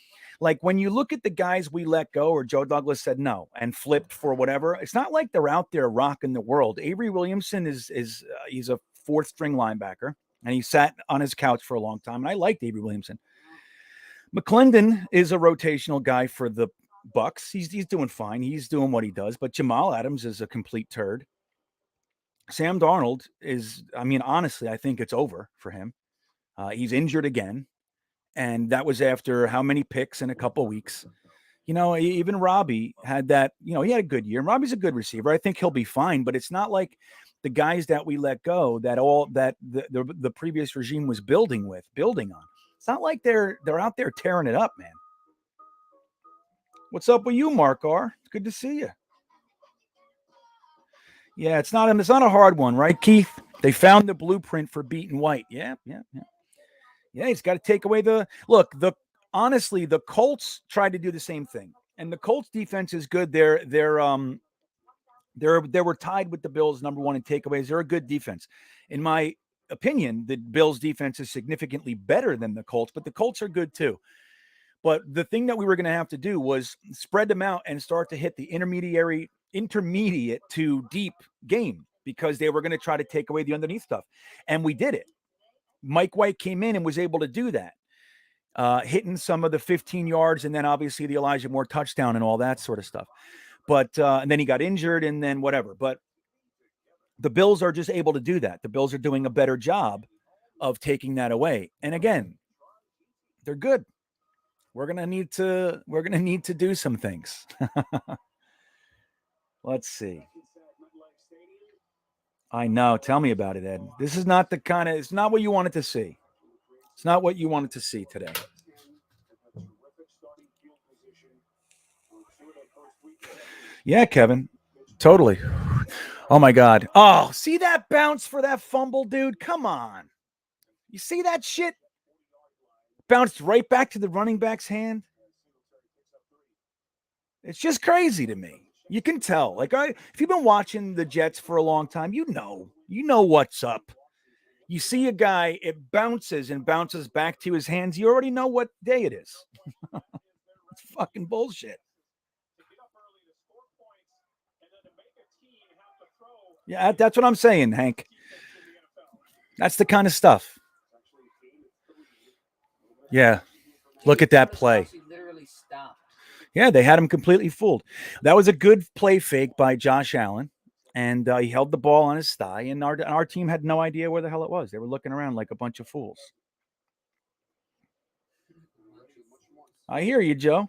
when you look at the guys we let go or Joe Douglas said no and flipped for whatever, it's not like they're out there rocking the world. Avery Williamson is he's a 4th string linebacker and he sat on his couch for a long time. And I liked Avery Williamson. McClendon is a rotational guy for the Bucks. He's doing fine. He's doing what he does. But Jamal Adams is a complete turd. Sam Darnold is, I mean, honestly, I think it's over for him. He's injured again. And that was after how many picks in a couple weeks. Even Robbie had that, he had a good year. And Robbie's a good receiver. I think he'll be fine. But it's not like the guys that we let go that the previous regime was building on. It's not like they're out there tearing it up, man. What's up with you, Mark R? It's good to see you. Yeah, it's not a hard one, right, Keith? They found the blueprint for beating White. Yeah. He's got to take away honestly, the Colts tried to do the same thing. And the Colts defense is good. They were tied with the Bills number 1 in takeaways. They're a good defense. In my opinion, the Bills defense is significantly better than the Colts, but the Colts are good too. But the thing that we were going to have to do was spread them out and start to hit the intermediate to deep game because they were going to try to take away the underneath stuff. And we did it. Mike White came in and was able to do that, hitting some of the 15 yards and then obviously the Elijah Moore touchdown and all that sort of stuff. But and then he got injured and then whatever. But the Bills are just able to do that. The Bills are doing a better job of taking that away. And again, they're good. We're gonna need to do some things. Let's see. I know. Tell me about it, Ed. This is not the kind of, it's not what you wanted to see. It's not what you wanted to see today. Yeah, Kevin. Totally. Oh my God. Oh, see that bounce for that fumble, dude? Come on. You see that shit? Bounced right back to the running back's hand. It's just crazy to me. You can tell. Like, if you've been watching the Jets for a long time, you know what's up. You see a guy, it bounces and bounces back to his hands. You already know what day it is. It's fucking bullshit. Yeah, that's what I'm saying, Hank. That's the kind of stuff. Yeah. Look at that play. Literally stopped. Yeah, they had him completely fooled. That was a good play fake by Josh Allen. And he held the ball on his thigh, and our team had no idea where the hell it was. They were looking around like a bunch of fools. I hear you, Joe.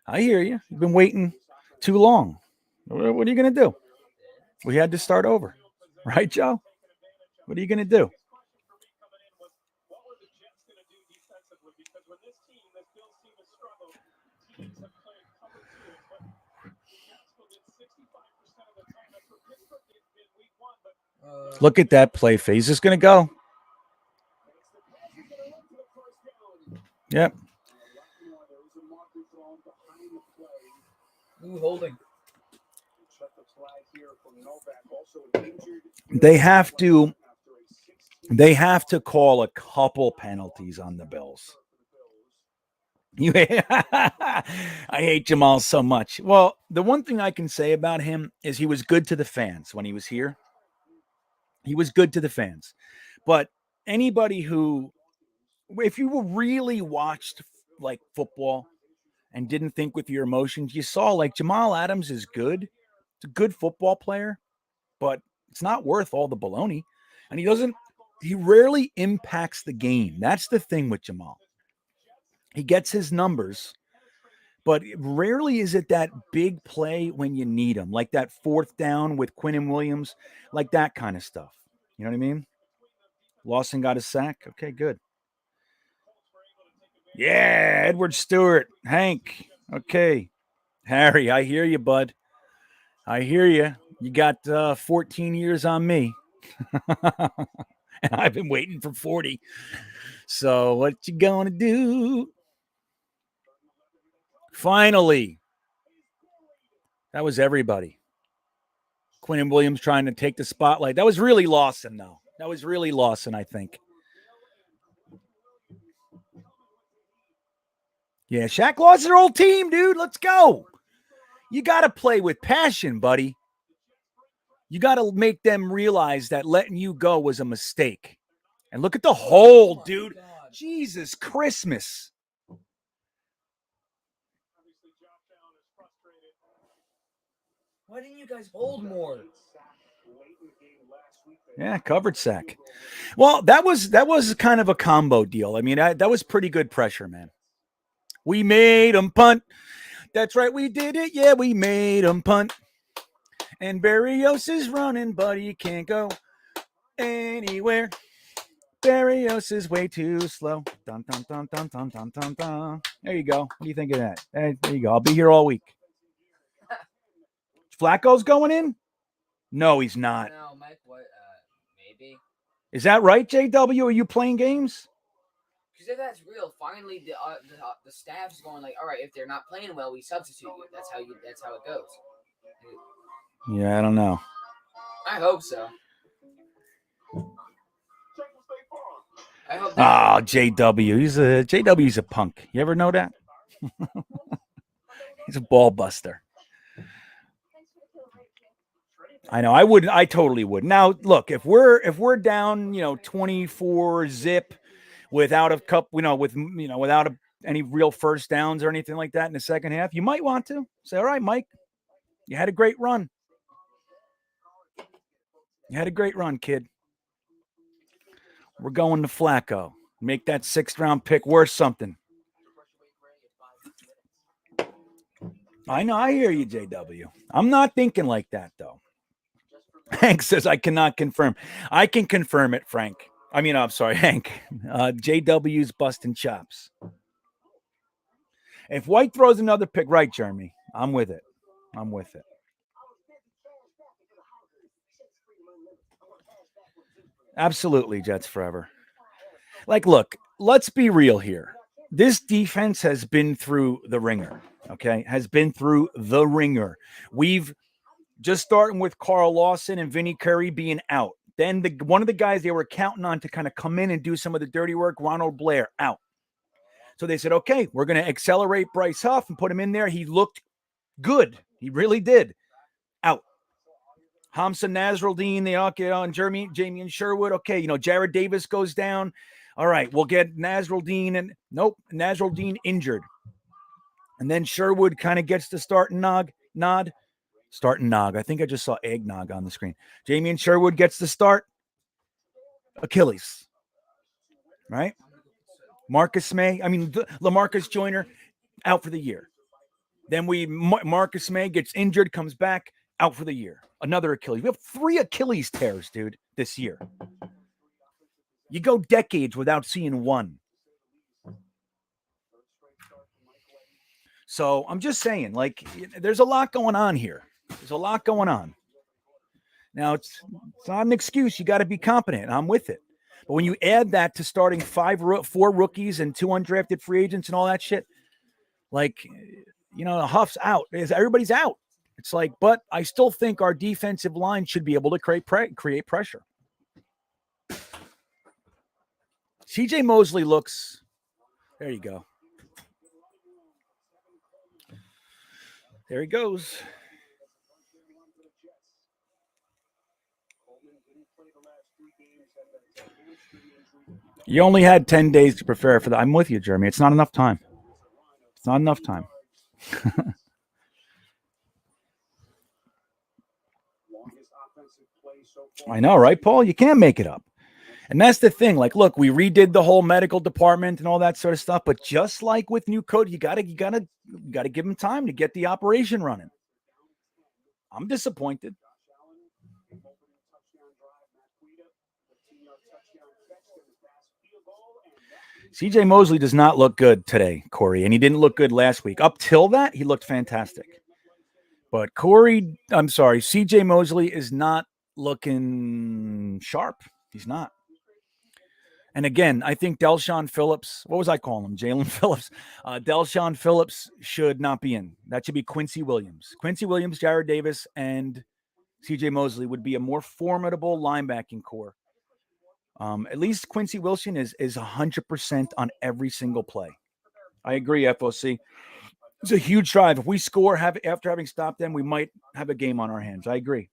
I hear you. You've been waiting too long. What are you going to do? We had to start over. Right, Joe? What are you going to do? Look at that play phase. He's just going to go. Yep. Ooh, holding. They have to call a couple penalties on the Bills. I hate Jamal so much. Well, the one thing I can say about him is he was good to the fans when he was here. He was good to the fans. But anybody who, if you really watched like football and didn't think with your emotions, you saw like Jamal Adams is good. It's a good football player, but it's not worth all the baloney. And he rarely impacts the game. That's the thing with Jamal. He gets his numbers, but rarely is it that big play when you need him, like that fourth down with Quinnen Williams, like that kind of stuff. You know what I mean? Lawson got a sack. Okay, good. Yeah, Edward Stewart, Hank. Okay. Harry, I hear you, bud. I hear you. You got 14 years on me. And I've been waiting for 40. So what you gonna do? Finally. That was everybody. Quinnen Williams trying to take the spotlight. That was really Lawson, though. That was really Lawson, I think. Yeah, Shaq Lawson, old team, dude. Let's go. You got to play with passion, buddy. You got to make them realize that letting you go was a mistake. And look at the hold, dude. God. Jesus Christmas. Why didn't you guys hold more? Yeah, covered sack. Well, that was kind of a combo deal. I mean, that was pretty good pressure, man. We made him punt. That's right, we did it. Yeah, we made him punt. And Berrios is running, but he can't go anywhere. Berrios is way too slow. Dun, dun, dun, dun, dun, dun, dun, dun. There you go. What do you think of that? There you go. I'll be here all week. Flacco's going in? No, he's not. No, Mike, what? Maybe. Is that right, JW? Are you playing games? Because if that's real, finally the staff's going like, all right, if they're not playing well, we substitute you. That's how it goes. Yeah, I don't know. I hope so. I hope JW. JW's a punk. You ever know that? He's a ball buster. I know. I totally would. Now, look, if we're down, 24 zip without a cup, without any real first downs or anything like that in the second half, you might want to say, all right, Mike, you had a great run. You had a great run, kid. We're going to Flacco. Make that 6th round pick worth something. I know. I hear you, JW. I'm not thinking like that, though. Hank says, I cannot confirm. I can confirm it, Frank. I mean, I'm sorry, Hank. JW's busting chops. If White throws another pick, right, Jeremy? I'm with it. I'm with it. Absolutely, Jets forever. Like, look, let's be real here. This defense has been through the ringer, okay? Has been through the ringer. We've just starting with Carl Lawson and Vinny Curry being out. Then one of the guys they were counting on to kind of come in and do some of the dirty work, Ronald Blair, out. So they said, okay, we're going to accelerate Bryce Huff and put him in there. He looked good. He really did. Out. Hamza Nasruddin, and Jamie and Sherwood. Okay, Jared Davis goes down. All right, we'll get Nasruddin. And nope, Nasruddin injured. And then Sherwood kind of gets the start and nod. Start and nog. I think I just saw eggnog on the screen. Jamie and Sherwood gets the start. Achilles. Right? Marcus May. LaMarcus Joyner out for the year. Then Marcus May gets injured, comes back, out for the year. Another Achilles. We have 3 Achilles tears, dude, this year. You go decades without seeing one. So I'm just saying, like, there's a lot going on here. There's a lot going on. Now, it's not an excuse. You got to be competent. I'm with it. But when you add that to starting 4 rookies and 2 undrafted free agents and all that shit, like, Huff's out. Everybody's out. It's like, but I still think our defensive line should be able to create pressure. CJ Mosley looks, there you go. There he goes. You only had 10 days to prepare for that. I'm with you, Jeremy. It's not enough time. It's not enough time. I know, right, Paul? You can't make it up. And that's the thing. Like, look, we redid the whole medical department and all that sort of stuff. But just like with new code, you gotta give them time to get the operation running. I'm disappointed. CJ Mosley does not look good today, Corey, and he didn't look good last week. Up till that, he looked fantastic. But CJ Mosley is not looking sharp. He's not. And again, I think Delshon Phillips, what was I calling him? Jalen Phillips. Delshon Phillips should not be in. That should be Quincy Williams. Quincy Williams, Jared Davis, and CJ Mosley would be a more formidable linebacking core. At least Quincy Wilson is 100% on every single play. I agree, FOC. It's a huge drive. If we score after having stopped them, we might have a game on our hands. I agree.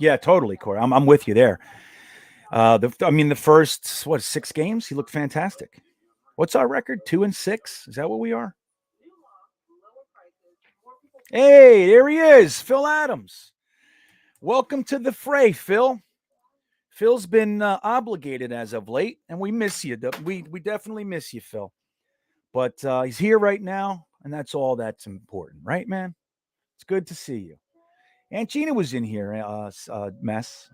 Yeah, totally, Corey. I'm with you there. The first 6 games, he looked fantastic. What's our record? 2-6? Is that what we are? Hey, there he is, Phil Adams. Welcome to the fray, Phil. Phil's been obligated as of late, and we miss you. We definitely miss you, Phil. But he's here right now, and that's all that's important, right, man? It's good to see you. Aunt Gina was in here, Mess.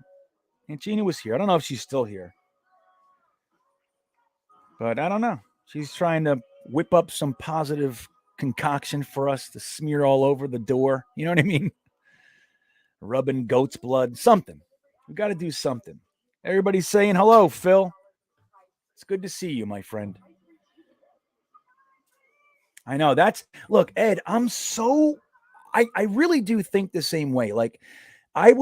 Aunt Gina was here. I don't know if she's still here. But I don't know. She's trying to whip up some positive concoction for us to smear all over the door. You know what I mean? Rubbing goat's blood. Something. We got to do something. Everybody's saying hello, Phil. It's good to see you, my friend. I know. Look, Ed, I really do think the same way. Like, I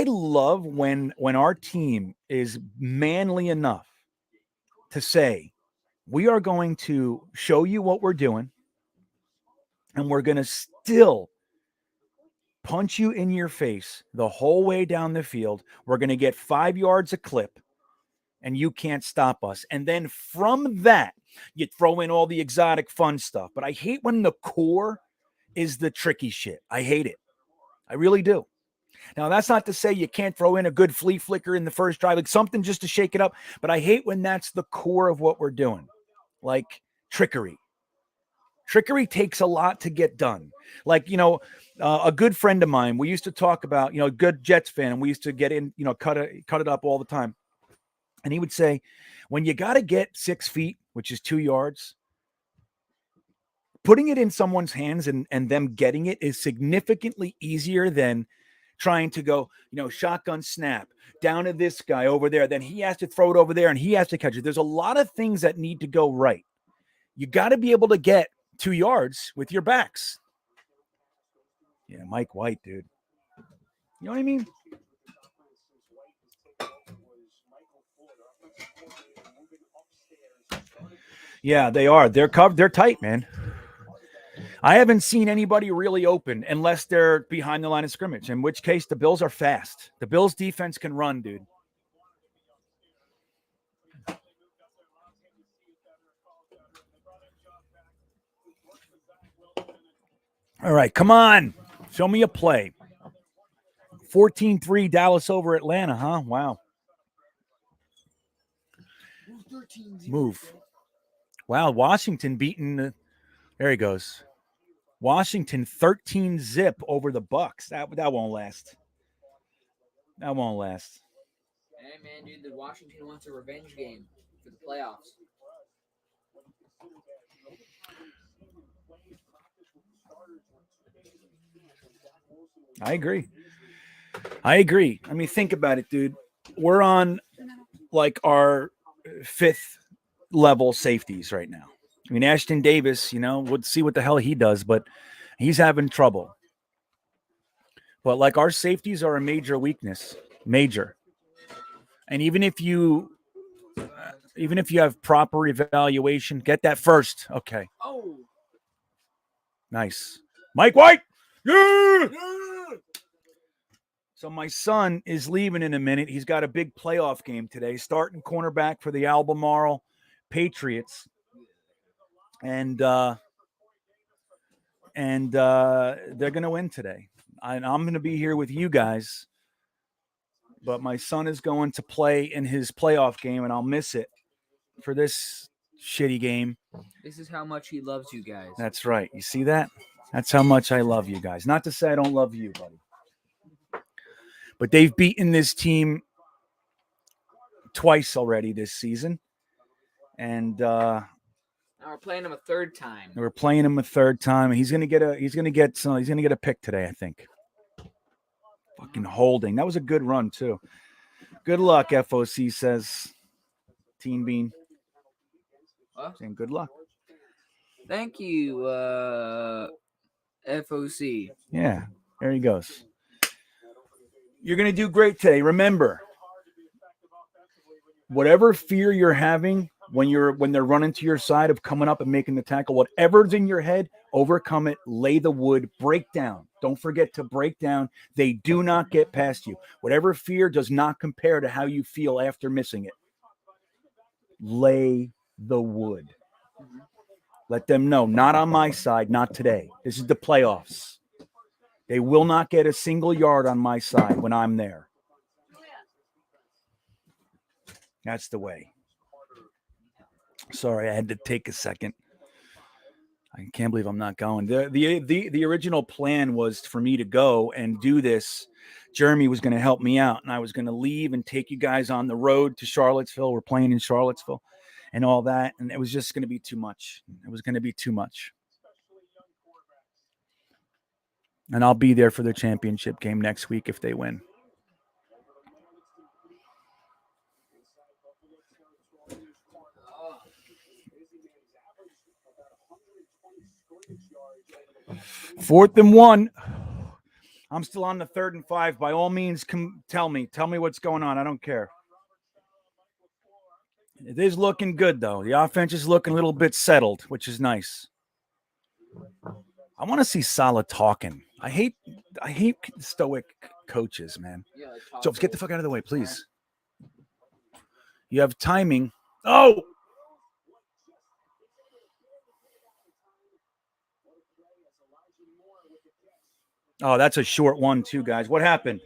love when our team is manly enough to say, we are going to show you what we're doing, and we're going to still punch you in your face the whole way down the field. We're going to get 5 yards a clip, and you can't stop us. And then from that, you throw in all the exotic fun stuff. But I hate when the core is the tricky shit. I hate it. I really do. Now, that's not to say you can't throw in a good flea flicker in the first drive, like something just to shake it up. But I hate when that's the core of what we're doing, like trickery. Trickery takes a lot to get done. Like, a good friend of mine, we used to talk about, a good Jets fan, and we used to get in, cut it up all the time. And he would say, when you got to get 6 feet, which is 2 yards, putting it in someone's hands and them getting it is significantly easier than trying to go, shotgun snap down to this guy over there. Then he has to throw it over there and he has to catch it. There's a lot of things that need to go right. You got to be able to get 2 yards with your backs. Yeah, Mike White, dude. You know what I mean? Yeah, they are. They're covered. They're tight, man. I haven't seen anybody really open unless they're behind the line of scrimmage, in which case the Bills are fast. The Bills defense can run, dude. All right, come on. Show me a play. 14-3 Dallas over Atlanta, huh? Wow. Move. Wow, Washington beating there he goes. Washington 13-0 over the Bucks. That won't last. That won't last. Hey, man, dude, the Washington wants a revenge game for the playoffs. I agree. I mean, think about it, dude. We're on like our 5th level safeties right now. I mean, Ashton Davis, we'll see what the hell he does, but he's having trouble. But like our safeties are a major weakness, major. And even if you have proper evaluation, get that first. Okay. Oh, nice. Mike White. Yeah. So my son is leaving in a minute. He's got a big playoff game today, starting cornerback for the Albemarle Patriots. And they're going to win today. I'm going to be here with you guys, but my son is going to play in his playoff game, and I'll miss it for this shitty game. This is how much he loves you guys. That's right. You see that? That's how much I love you guys. Not to say I don't love you, buddy. But they've beaten this team twice already this season. And now we're playing him a third time. We're playing him a third time. He's gonna get a pick today, I think. Fucking holding. That was a good run too. Good luck, FOC says. Teen Bean. What? Saying good luck. Thank you, FOC. Yeah, there he goes. You're gonna do great today. Remember, whatever fear you're having when they're running to your side of coming up and making the tackle, whatever's in your head, overcome it, lay the wood, break down. Don't forget to break down. They do not get past you. Whatever fear does not compare to how you feel after missing it. Lay the wood. Let them know, not on my side, not today. This is the playoffs. They will not get a single yard on my side when I'm there. That's the way. Sorry, I had to take a second. I can't believe I'm not going. The original plan was for me to go and do this. Jeremy was going to help me out, and I was going to leave and take you guys on the road to Charlottesville. We're playing in Charlottesville and all that, and it was just going to be too much. It was going to be too much. And I'll be there for the championship game next week if they win. Fourth and 1. I'm still on the 3rd and 5. By all means, tell me what's going on. I don't care. It is looking good, though. The offense is looking a little bit settled, which is nice. I want to see Salah talking. I hate stoic coaches, man. Yeah, so get the fuck out of the way, please. You have timing. Oh! Oh, that's a short one, too, guys. What happened?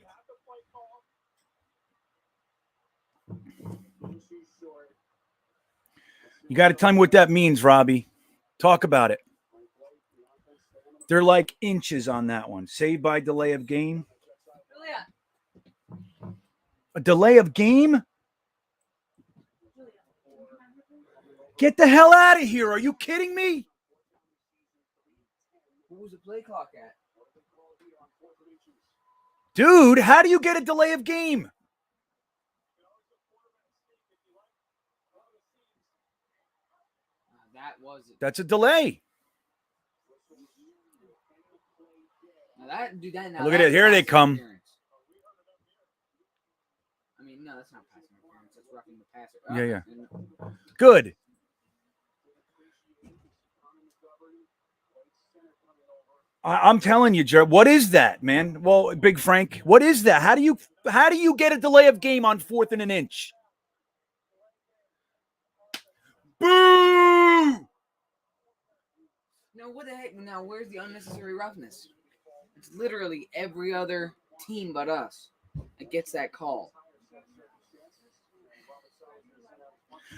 You got to tell me what that means, Robbie. Talk about it. They're like inches on that one. Saved by delay of game. A delay of game? Get the hell out of here. Are you kidding me? Who was the play clock at? Dude, how do you get a delay of game? That was it. That's a delay. Now Look at it. Here they come. I mean, no, that's not pass interference. That's roughing the passer. Yeah. Good. I'm telling you, Jared, what is that, man? Well, Big Frank, what is that? How do you get a delay of game on 4th and an inch? Boo! No, what the heck? Now, where's the unnecessary roughness? It's literally every other team but us that gets that call.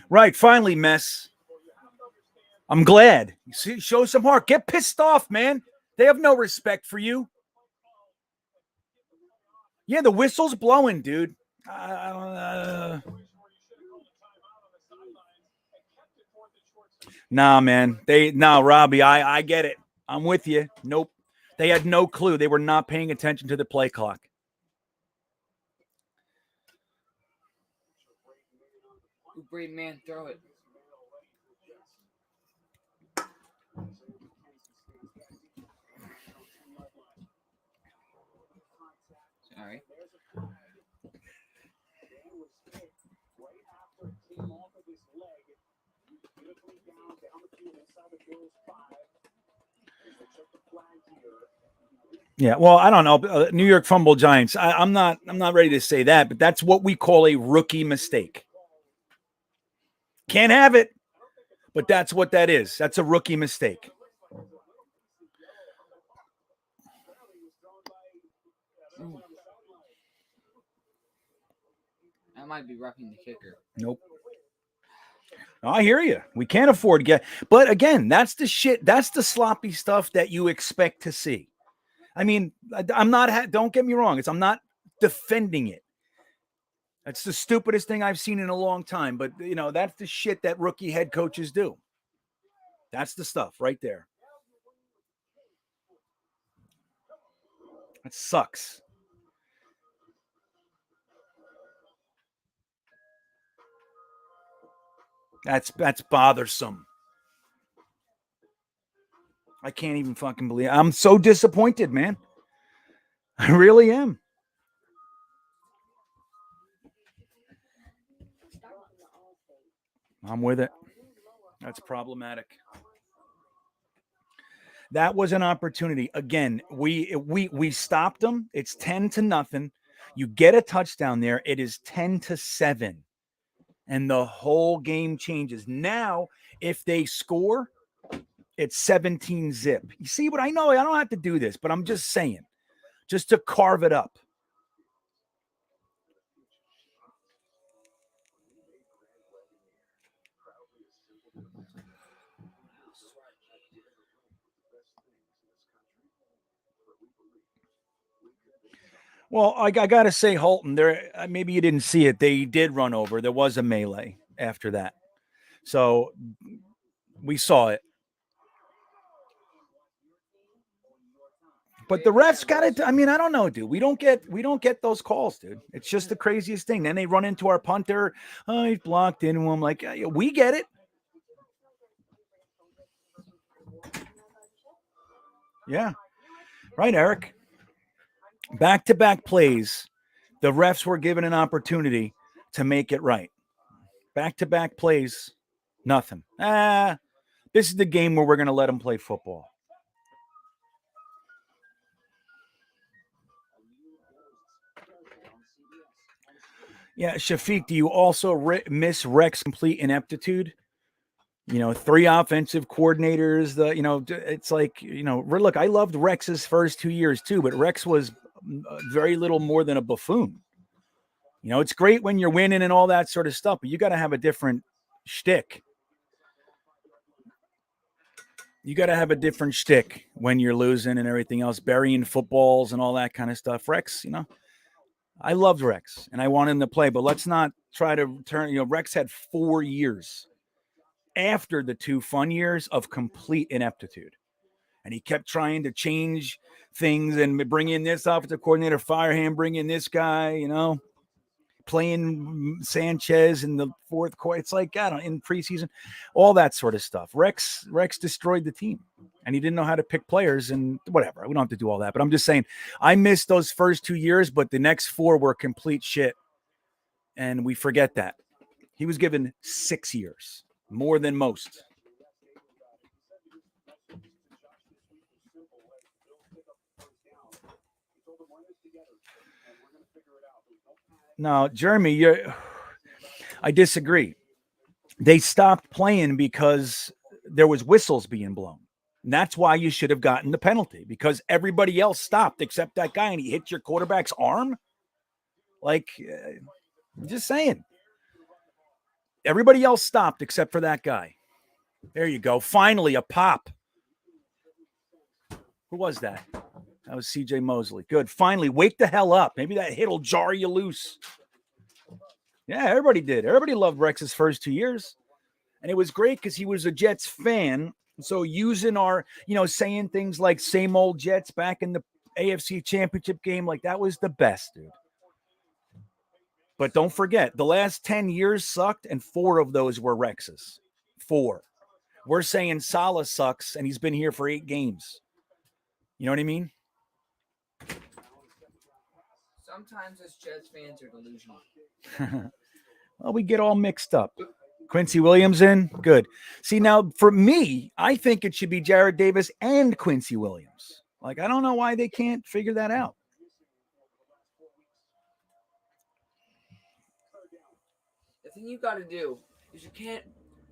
Right, finally, Mess. I'm glad. You see, show some heart. Get pissed off, man. They have no respect for you. Yeah, the whistle's blowing, dude. Nah, man. Robbie, I get it. I'm with you. Nope. They had no clue. They were not paying attention to the play clock. Brady, man, throw it. Sorry. Yeah, well, I don't know. New York Fumble Giants. I'm not ready to say that, but that's what we call a rookie mistake. Can't have it, but that's what that is. That's a rookie mistake. That might be roughing the kicker. Nope. I hear you. We can't afford to get, but again, that's the shit. That's the sloppy stuff that you expect to see. I mean, I'm not, don't get me wrong. I'm not defending it. That's the stupidest thing I've seen in a long time. But, that's the shit that rookie head coaches do. That's the stuff right there. That sucks. That's bothersome. I can't even fucking believe it. I'm so disappointed, man. I really am. I'm with it. That's problematic. That was an opportunity. Again, we stopped them. It's 10-0. You get a touchdown there. It is 10-7. And the whole game changes. Now, if they score, it's 17-0. You see what I know? I don't have to do this, but I'm just saying, just to carve it up. Well, I got to say, Holton, there, maybe you didn't see it. They did run over. There was a melee after that. So we saw it. But the refs got it. I mean, I don't know, dude. We don't get those calls, dude. It's just the craziest thing. Then they run into our punter. Oh, he's blocked into him. Like, we get it. Yeah. Right, Eric. Back-to-back plays. The refs were given an opportunity to make it right. Back-to-back plays. Nothing. This is the game where we're going to let them play football. Yeah, Shafiq, do you also miss Rex complete ineptitude? 3 offensive coordinators. It's like, look, I loved Rex's first 2 years too, but Rex was very little more than a buffoon. It's great when you're winning and all that sort of stuff, but you got to have a different shtick. You got to have a different shtick when you're losing and everything else, burying footballs and all that kind of stuff. Rex, I loved Rex and I wanted him to play, but let's not try to turn. Rex had 4 years after the 2 fun years of complete ineptitude. And he kept trying to change things and bring in this offensive coordinator, fire him, bring in this guy, playing Sanchez in the fourth quarter. It's like, I don't know, in preseason, all that sort of stuff. Rex destroyed the team and he didn't know how to pick players and whatever. We don't have to do all that, but I'm just saying I missed those first 2 years, but the next 4 were complete shit. And we forget that. He was given 6 years, more than most. No, Jeremy, I disagree. They stopped playing because there was whistles being blown. And that's why you should have gotten the penalty, because everybody else stopped except that guy, and he hit your quarterback's arm. Like, just saying. Everybody else stopped except for that guy. There you go. Finally, a pop. Who was that? That was CJ Mosley. Good. Finally, wake the hell up. Maybe that hit will jar you loose. Yeah, everybody did. Everybody loved Rex's first 2 years. And it was great because he was a Jets fan. So using our, saying things like same old Jets back in the AFC Championship game, like that was the best, dude. But don't forget, the last 10 years sucked, and 4 of those were Rex's. 4. We're saying Saleh sucks, and he's been here for 8 games. You know what I mean? Sometimes us Jets fans are delusional. Well, we get all mixed up. Quincy Williams in? Good. See, now, for me, I think it should be Jared Davis and Quincy Williams. Like, I don't know why they can't figure that out. The thing you got to do is you can't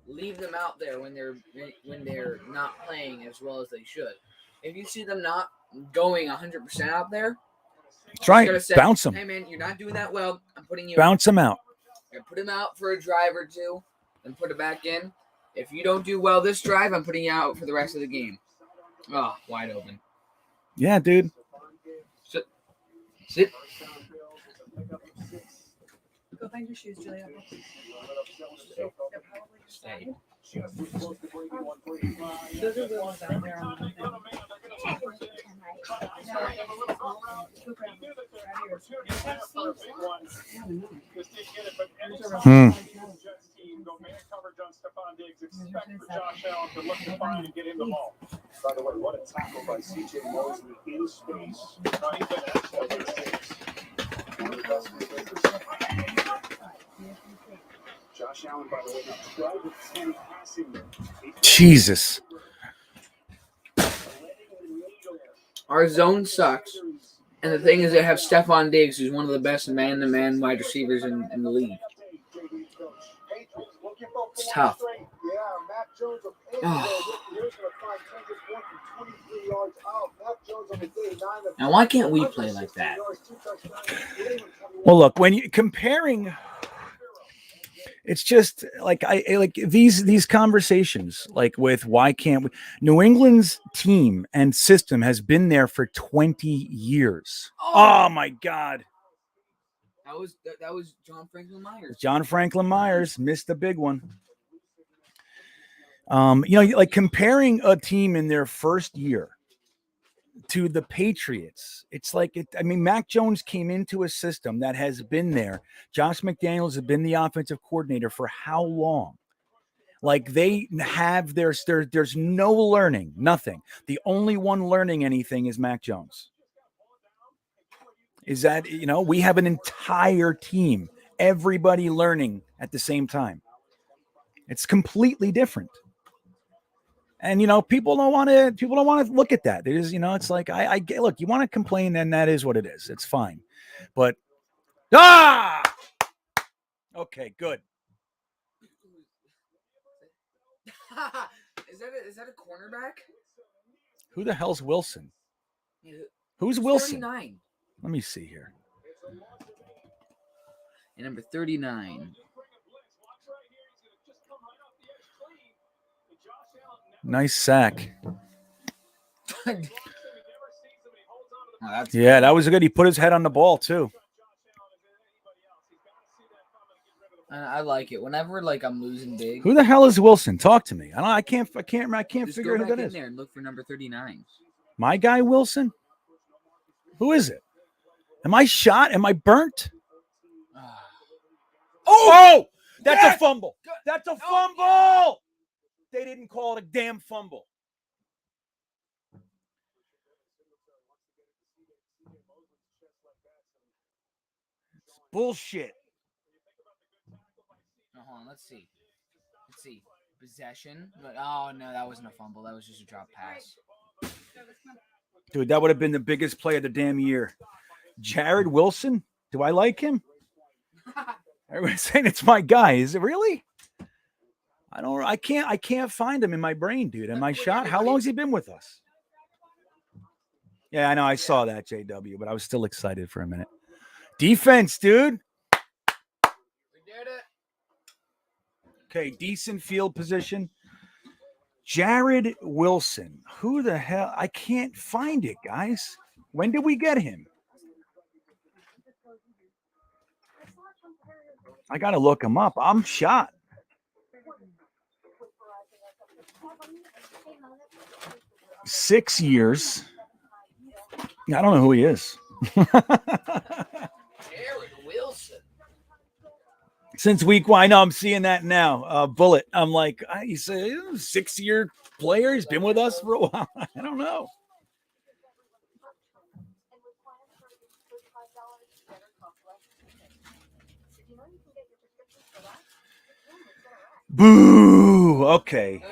leave them out there when they're not playing as well as they should. If you see them not going 100% out there, try it. Bounce them. Hey man, you're not doing that well. I'm putting you. Bounce them out. I'm put them out for a drive or 2, and put it back in. If you don't do well this drive, I'm putting you out for the rest of the game. Oh, wide open. Yeah, dude. Sit. Go find your shoes, Julia. Stay. Those are the ones out there on the thing. By the way, what a tackle by CJ Mosley in space. Josh Allen, by the way, 12 of 10 passing. Jesus. Our zone sucks. And the thing is, they have Stephon Diggs, who's one of the best man-to-man wide receivers in the league. It's tough. Oh. Now, why can't we play like that? Well, look, when you comparing, it's just like these conversations, like with why can't we? New England's team and system has been there for 20 years. Oh my God. That was John Franklin Myers. John Franklin Myers missed a big one. Like comparing a team in their first year to the Patriots, it's like Mac Jones came into a system that has been there. Josh McDaniels has been the offensive coordinator for how long? Like they have there's no learning, nothing. The only one learning anything is Mac Jones. Is that, we have an entire team, everybody learning at the same time. It's completely different. And, people don't want to look at that. There's, it's like, I get, look, you want to complain, then that is what it is. It's fine. But, okay, good. Is that a cornerback? Who the hell's Wilson? Yeah, Who's Wilson? 39. Let me see here. And number 39. Nice sack. That's Yeah, that was good. He put his head on the ball too. And I like it. Whenever like I'm losing big, Who the hell is Wilson? Talk to me. I can't just figure go out who back that in is. there and look for number 39. My guy Wilson? Who is it? Am I shot? Am I burnt? Oh! That's a fumble. That's a fumble. They didn't call it a damn fumble. Bullshit. Hold on, let's see. Possession. Oh no, that wasn't a fumble. That was just a drop pass. Dude, that would have been the biggest play of the damn year. Jared Wilson? Do I like him? Everyone's saying it's my guy. Is it really? I can't find him in my brain, dude. Am I shot? How long has he been with us? Yeah, I know. I saw that, JW, but I was still excited for a minute. Defense, dude. We did it. Okay, decent field position. Jared Wilson. Who the hell? I can't find it, guys. When did we get him? I got to look him up. I'm shot. Six years. I don't know who he is. Jared Wilson. Since week one, I know I'm seeing that now. Bullet. I'm like, he's a 6-year player. He's been with us for a while. I don't know. Boo. Okay.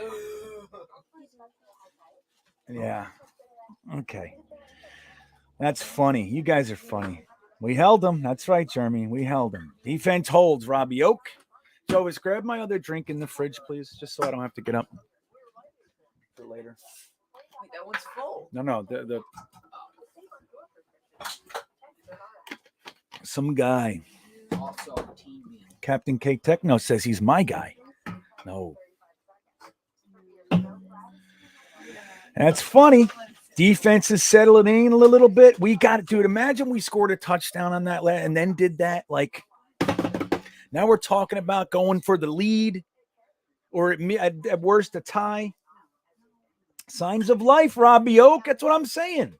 Yeah. Okay. That's funny. You guys are funny. We held them. That's right, Jeremy. We held them. Defense holds, Robbie Oak. Jovis, grab my other drink in the fridge, please, just so I don't have to get up for later. Wait, that one's full. No, the some guy. Also on TV. Captain K Techno says he's my guy. No. That's funny. Defense is settling in a little bit. We got it, dude. Imagine we scored a touchdown on that and then did that. Like, now we're talking about going for the lead or at worst a tie. Signs of life, Robbie Oak. That's what I'm saying.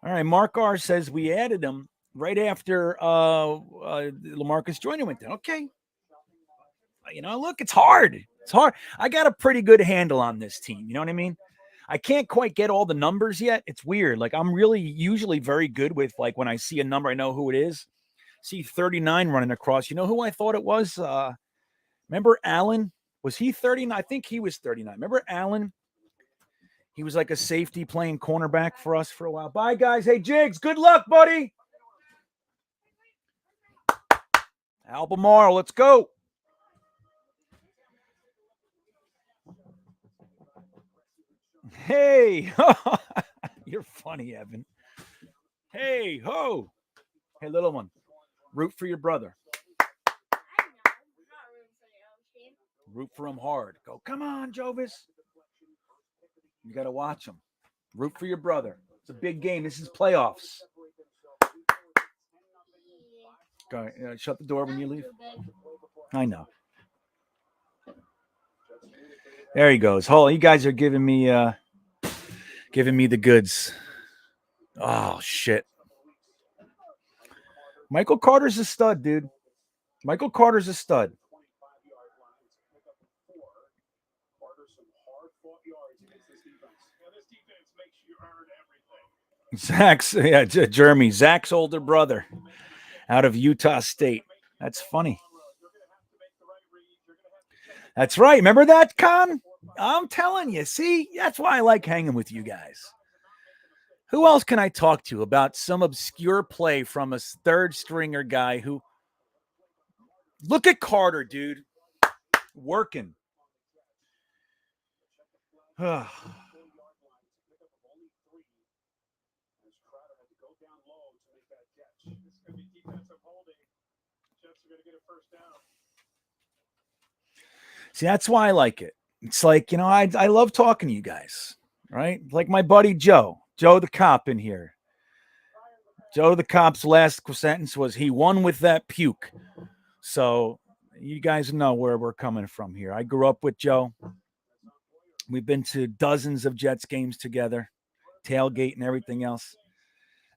All right. Mark R says we added him right after LaMarcus Joyner went down. Okay. Look, it's hard. It's hard. I got a pretty good handle on this team. You know what I mean? I can't quite get all the numbers yet. It's weird. Like, I'm really usually very good with, like, when I see a number, I know who it is. See 39 running across. You know who I thought it was? Remember Allen? Was he 39? I think he was 39. Remember Allen? He was like a safety playing cornerback for us for a while. Bye, guys. Hey, Jigs, good luck, buddy. Albemarle, let's go. Hey, you're funny, Evan. Hey, ho. Hey, little one, root for your brother. Root for him hard. Go, come on, Jovis. You got to watch him. Root for your brother. It's a big game. This is playoffs. Go, shut the door when you leave. I know. There he goes. Hold on. You guys are giving me the goods. Oh, shit. Michael Carter's a stud, dude. Michael Carter's a stud. Zach's, yeah, Jeremy, Zach's older brother out of Utah State. That's funny. That's right. Remember that, Con? I'm telling you. See, that's why I like hanging with you guys. Who else can I talk to about some obscure play from a third stringer guy who... Look at Carter, dude. Working. See, that's why I like it. It's like, I love talking to you guys, right? Like my buddy Joe the cop in here. Joe the cop's last sentence was, he won with that puke. So you guys know where we're coming from here. I grew up with Joe. We've been to dozens of Jets games together, tailgate and everything else.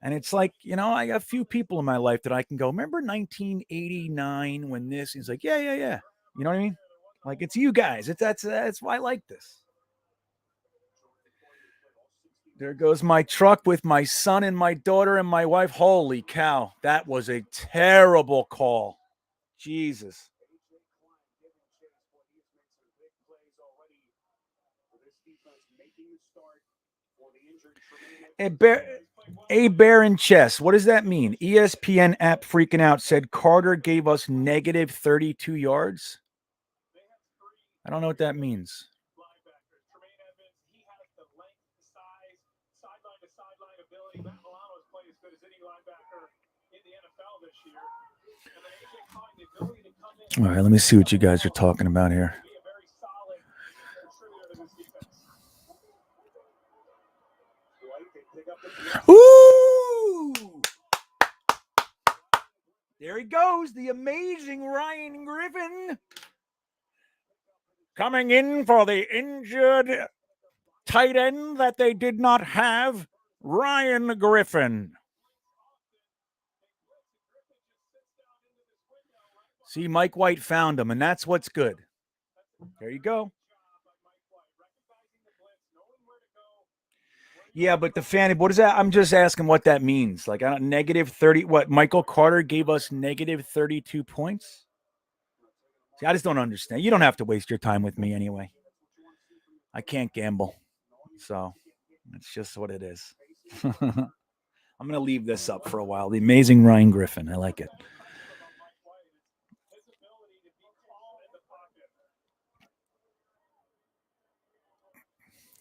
And it's like, I got a few people in my life that I can go, remember 1989 when this? He's like, yeah. You know what I mean? Like, it's you guys. That's why I like this. There goes my truck with my son and my daughter and my wife. Holy cow. That was a terrible call. Jesus. A bear in chess. What does that mean? ESPN app freaking out said Carter gave us negative 32 yards. I don't know what that means. All right, let me see what you guys are talking about here. Ooh! There he goes, the amazing Ryan Griffin. Coming in for the injured tight end that they did not have, Ryan Griffin. See, Mike White found him, and that's what's good. There you go. Yeah, but the fan, what is that? I'm just asking what that means. Like, negative 30, what? Michael Carter gave us negative 32 points? See, I just don't understand. You don't have to waste your time with me anyway. I can't gamble. So, it's just what it is. I'm going to leave this up for a while. The amazing Ryan Griffin. I like it.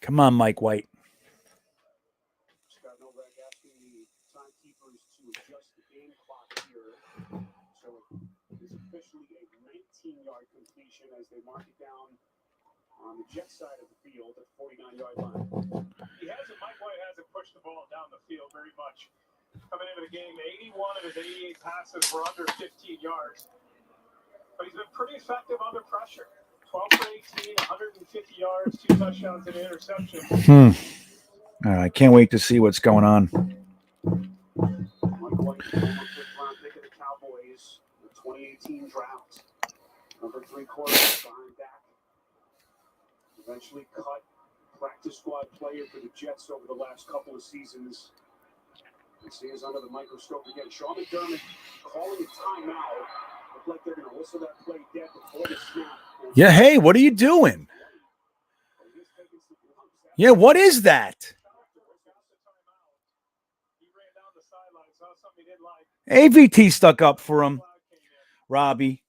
Come on, Mike White. Yard completion as they mark it down on the Jet side of the field at 49-yard line. Mike White hasn't pushed the ball down the field very much. Coming into the game, 81 of his 88 passes were under 15 yards. But he's been pretty effective under pressure. 12 for 18, 150 yards, 2 touchdowns and an interception. I can't wait to see what's going on. Mike White, former fifth-round pick of the Cowboys, the 2018 draft. Number 3 quarterback behind back. Eventually cut. Practice squad player for the Jets over the last couple of seasons. Let's see, is under the microscope again. Sean McDermott calling a timeout. Look like they're going to whistle that play dead before the snap. Yeah, hey, what are you doing? Yeah, what is that? AVT stuck up for him, Robbie.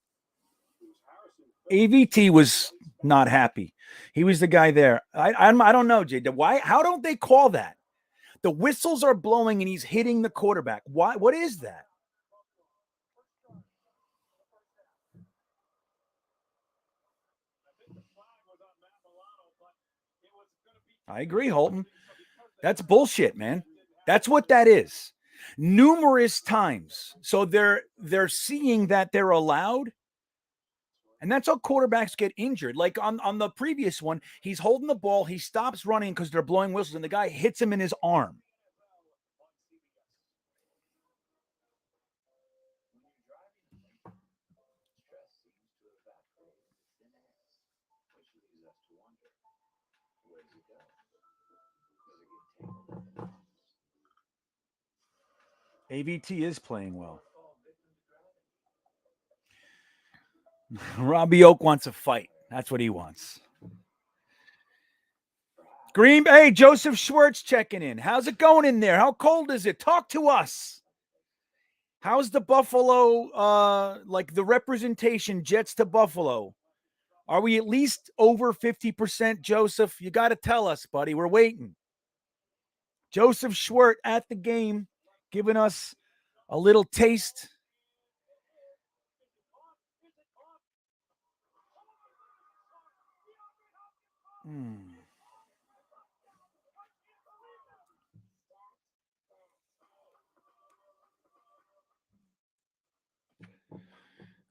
AVT was not happy. He was the guy there. I don't know, Jay. Why? How don't they call that? The whistles are blowing and he's hitting the quarterback. Why? What is that? I agree, Holton. That's bullshit, man. That's what that is. Numerous times. So they're seeing that they're allowed. And that's how quarterbacks get injured. Like on the previous one, he's holding the ball. He stops running because they're blowing whistles, and the guy hits him in his arm. AVT is playing well. Robbie Oak wants a fight. That's what he wants. Hey, Joseph Schwartz checking in. How's it going in there? How cold is it? Talk to us. How's the Buffalo, like the representation, Jets to Buffalo? Are we at least over 50%, Joseph? You got to tell us, buddy. We're waiting. Joseph Schwartz at the game, giving us a little taste.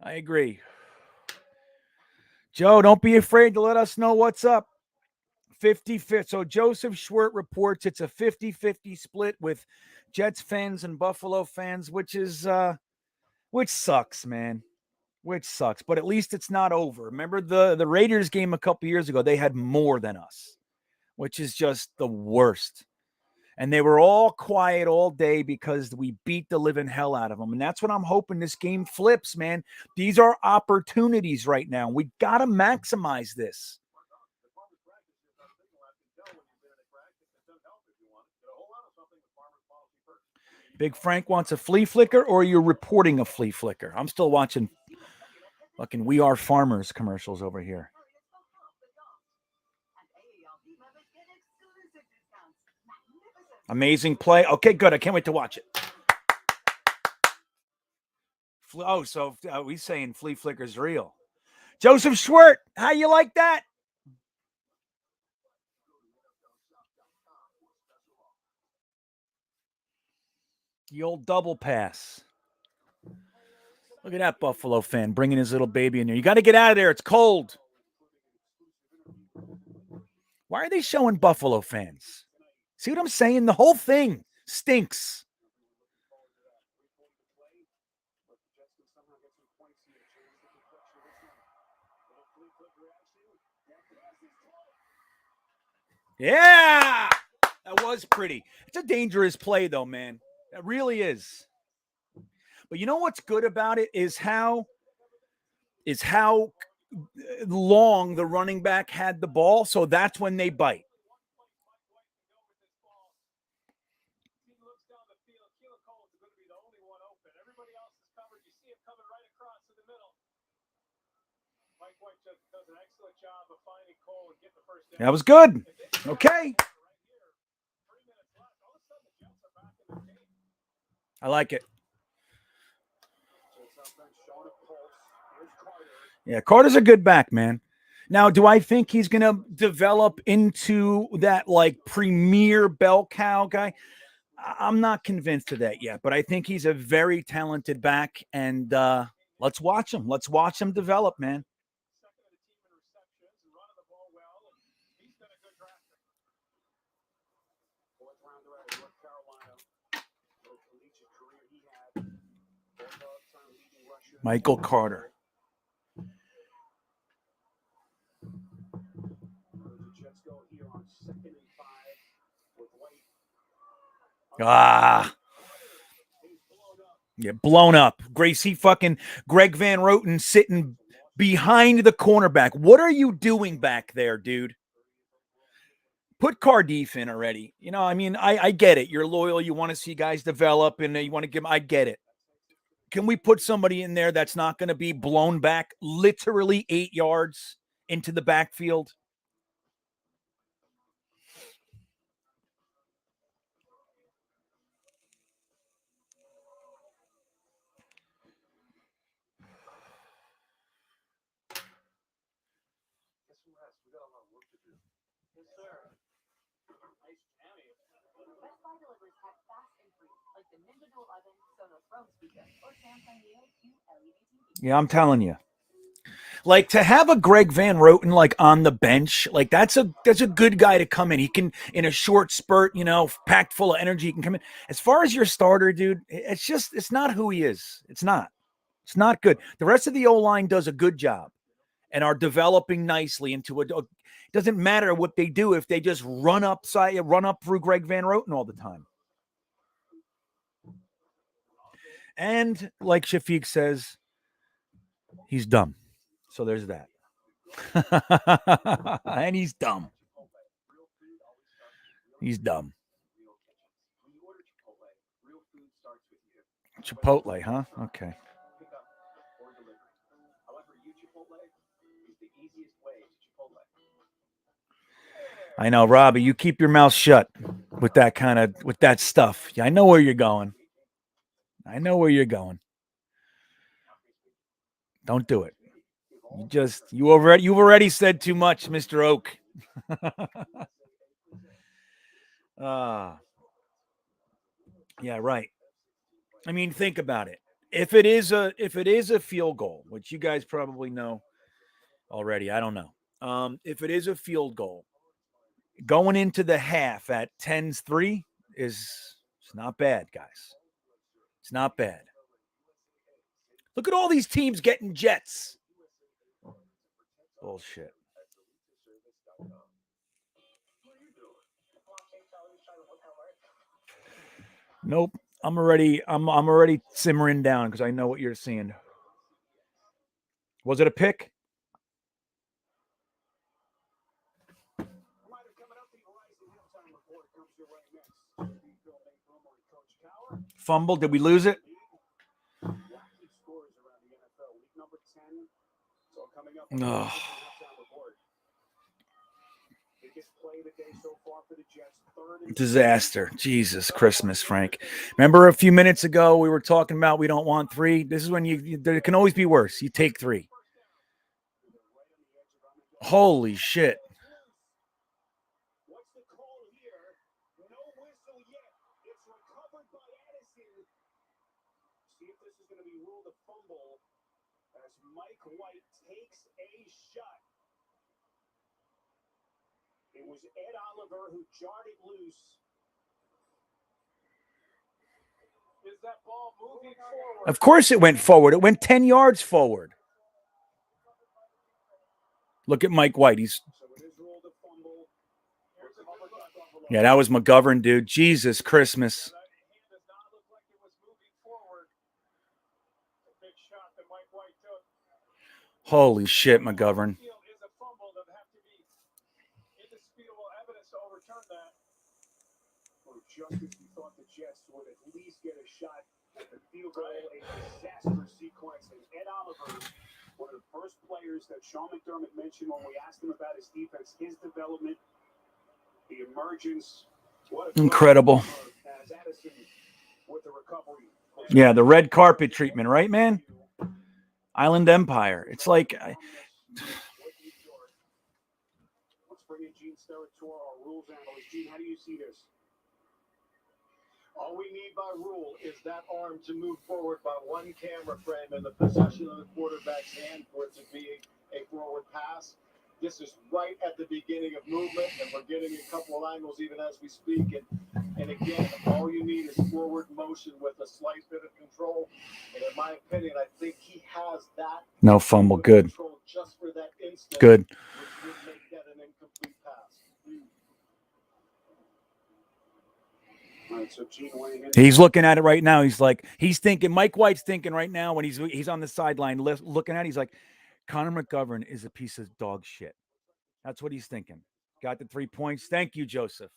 I agree. Joe, don't be afraid to let us know what's up. 50-50. So Joseph Schwert reports it's a 50-50 split with Jets fans and Buffalo fans, which sucks, man. Which sucks. But at least it's not over. Remember the Raiders game a couple years ago, they had more than us, which is just the worst. And they were all quiet all day because we beat the living hell out of them. And that's what I'm hoping this game flips, man. These are opportunities right now. We got to maximize this. Big Frank wants a flea flicker, or you're reporting a flea flicker? I'm still watching fucking We Are Farmers commercials over here. Amazing play. Okay, good. I can't wait to watch it. Oh, so we saying flea flicker's real. Joseph Schwert, how you like that? The old double pass. Look at that Buffalo fan bringing his little baby in there. You got to get out of there. It's cold. Why are they showing Buffalo fans? See what I'm saying? The whole thing stinks. Yeah, that was pretty. It's a dangerous play, though, man. It really is. But you know what's good about it is how long the running back had the ball. So that's when they bite. That was good. Okay. I like it. Yeah, Carter's a good back, man. Now, do I think he's going to develop into that like premier bell cow guy? I'm not convinced of that yet, but I think he's a very talented back, and let's watch him. Let's watch him develop, man. Michael Carter. Yeah, blown up. Greg Van Roten sitting behind the cornerback. What are you doing back there, dude? Put Cardiff in already. You know, I mean, I get it. You're loyal. You want to see guys develop, and you want to give them. I get it. Can we put somebody in there that's not going to be blown back literally 8 yards into the backfield? Yeah, I'm telling you. Like, to have a Greg Van Roten like on the bench, like that's a good guy to come in. He can, in a short spurt, packed full of energy, he can come in. As far as your starter, dude, it's not who he is. It's not good. The rest of the O-line does a good job and are developing nicely into it doesn't matter what they do if they just run up through Greg Van Roten all the time. And like Shafiq says, he's dumb. So there's that. And he's dumb. He's dumb. Chipotle, huh? Okay. I know, Robbie, you keep your mouth shut with that stuff. Yeah, I know where you're going. Don't do it. You've already said too much, Mr. Oak. Yeah, right. I mean, think about it. If it is a field goal, which you guys probably know already, I don't know. If it is a field goal, going into the half at 10-3 it's not bad, guys. It's not bad. Look at all these teams getting jets. Bullshit. Nope. I'm already simmering down because I know what you're seeing. Was it a pick? Fumble? Did we lose it? No. Disaster. Jesus Christmas, Frank. Remember a few minutes ago we were talking about we don't want 3? This is when there can always be worse. You take 3. Holy shit. See if this is going to be ruled a fumble as Mike White takes a shot. It was Ed Oliver who jarred it loose. Is that ball moving forward? Of course it went forward. It went 10 yards forward. Look at Mike White. Yeah, that was McGovern, dude. Jesus Christmas. Holy shit, McGovern. Just as we thought the Jets would at least get a shot at the field goal, a disaster sequence. And Ed Oliver, one of the first players that Sean McDermott mentioned when we asked him about his defense, his development, the emergence. Incredible. As Addison with the recovery. Yeah, the red carpet treatment, right, man? Island Empire. It's like... Let's bring in Gene Steratore, our rules analyst. Gene, how do you see this? All we need by rule is that arm to move forward by one camera frame in the possession of the quarterback's hand for it to be a forward pass. This is right at the beginning of movement, and we're getting a couple of angles even as we speak. And again, all you need is forward motion with a slight bit of control. And in my opinion, I think he has that. No fumble. Good. Just for that instant, good. Which would make that an incomplete pass. All right, so Gene weighing in. He's looking at it right now. He's thinking, Mike White's thinking right now when he's on the sideline looking at it, he's like, Connor McGovern is a piece of dog shit. That's what he's thinking. Got the 3 points. Thank you, Joseph.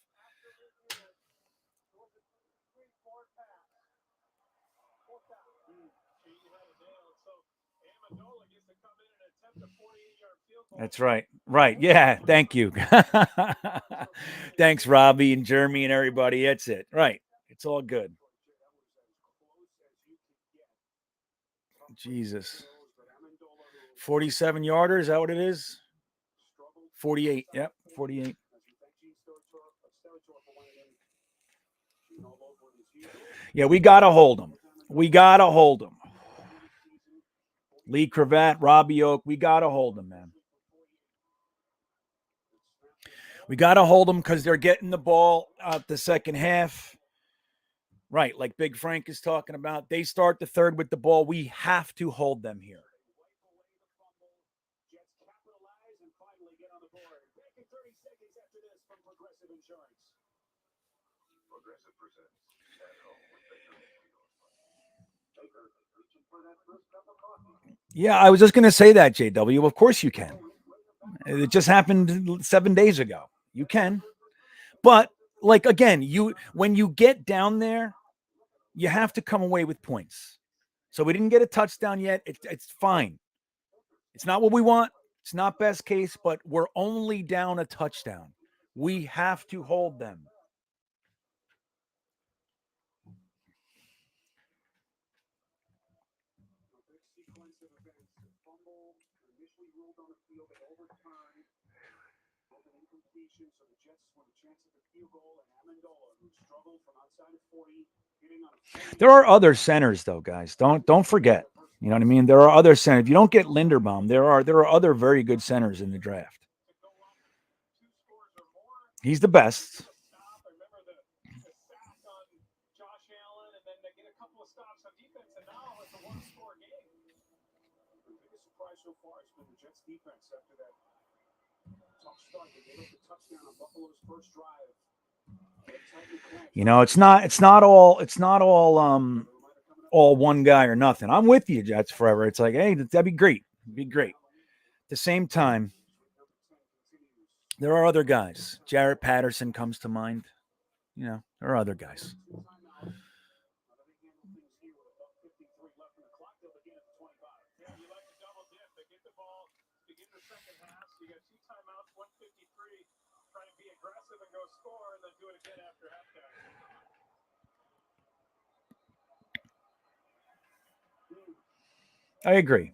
That's right. Right. Yeah. Thank you. Thanks, Robbie and Jeremy and everybody. That's it. Right. It's all good. Jesus. 47 yarder. Is that what it is? 48. Yep. 48. Yeah, we got to hold him. We got to hold him. Lee Cravat, Robbie Oak. We got to hold him, man. We got to hold them because they're getting the ball out the second half. Right, like Big Frank is talking about. They start the third with the ball. We have to hold them here. Yeah, I was just going to say that, JW. Of course you can. It just happened 7 days ago. You can. But, like, again, when you get down there, you have to come away with points. So we didn't get a touchdown yet. It's fine. It's not what we want. It's not best case, but we're only down a touchdown. We have to hold them. action, so the Jets with a chance at the field goal, and Amendola, who struggled from outside of 40, hitting on a 40. There are other centers though, guys. Don't forget. You know what I mean? There are other centers. If you don't get Linderbaum, there are other very good centers in the draft. He's the best. Stop. I remember the sack on Josh Allen, and then they get a couple of stops on defense, and now it's a one-score game. The biggest surprise so far has been the Jets defense after that tough start. They gave up the touchdown on Buffalo's first drive. You know, it's not all one guy or nothing. I'm with you, Jets forever. It's like, hey, that'd be great. It'd be great. At the same time, there are other guys. Jarrett Patterson comes to mind. You know, there are other guys. I agree.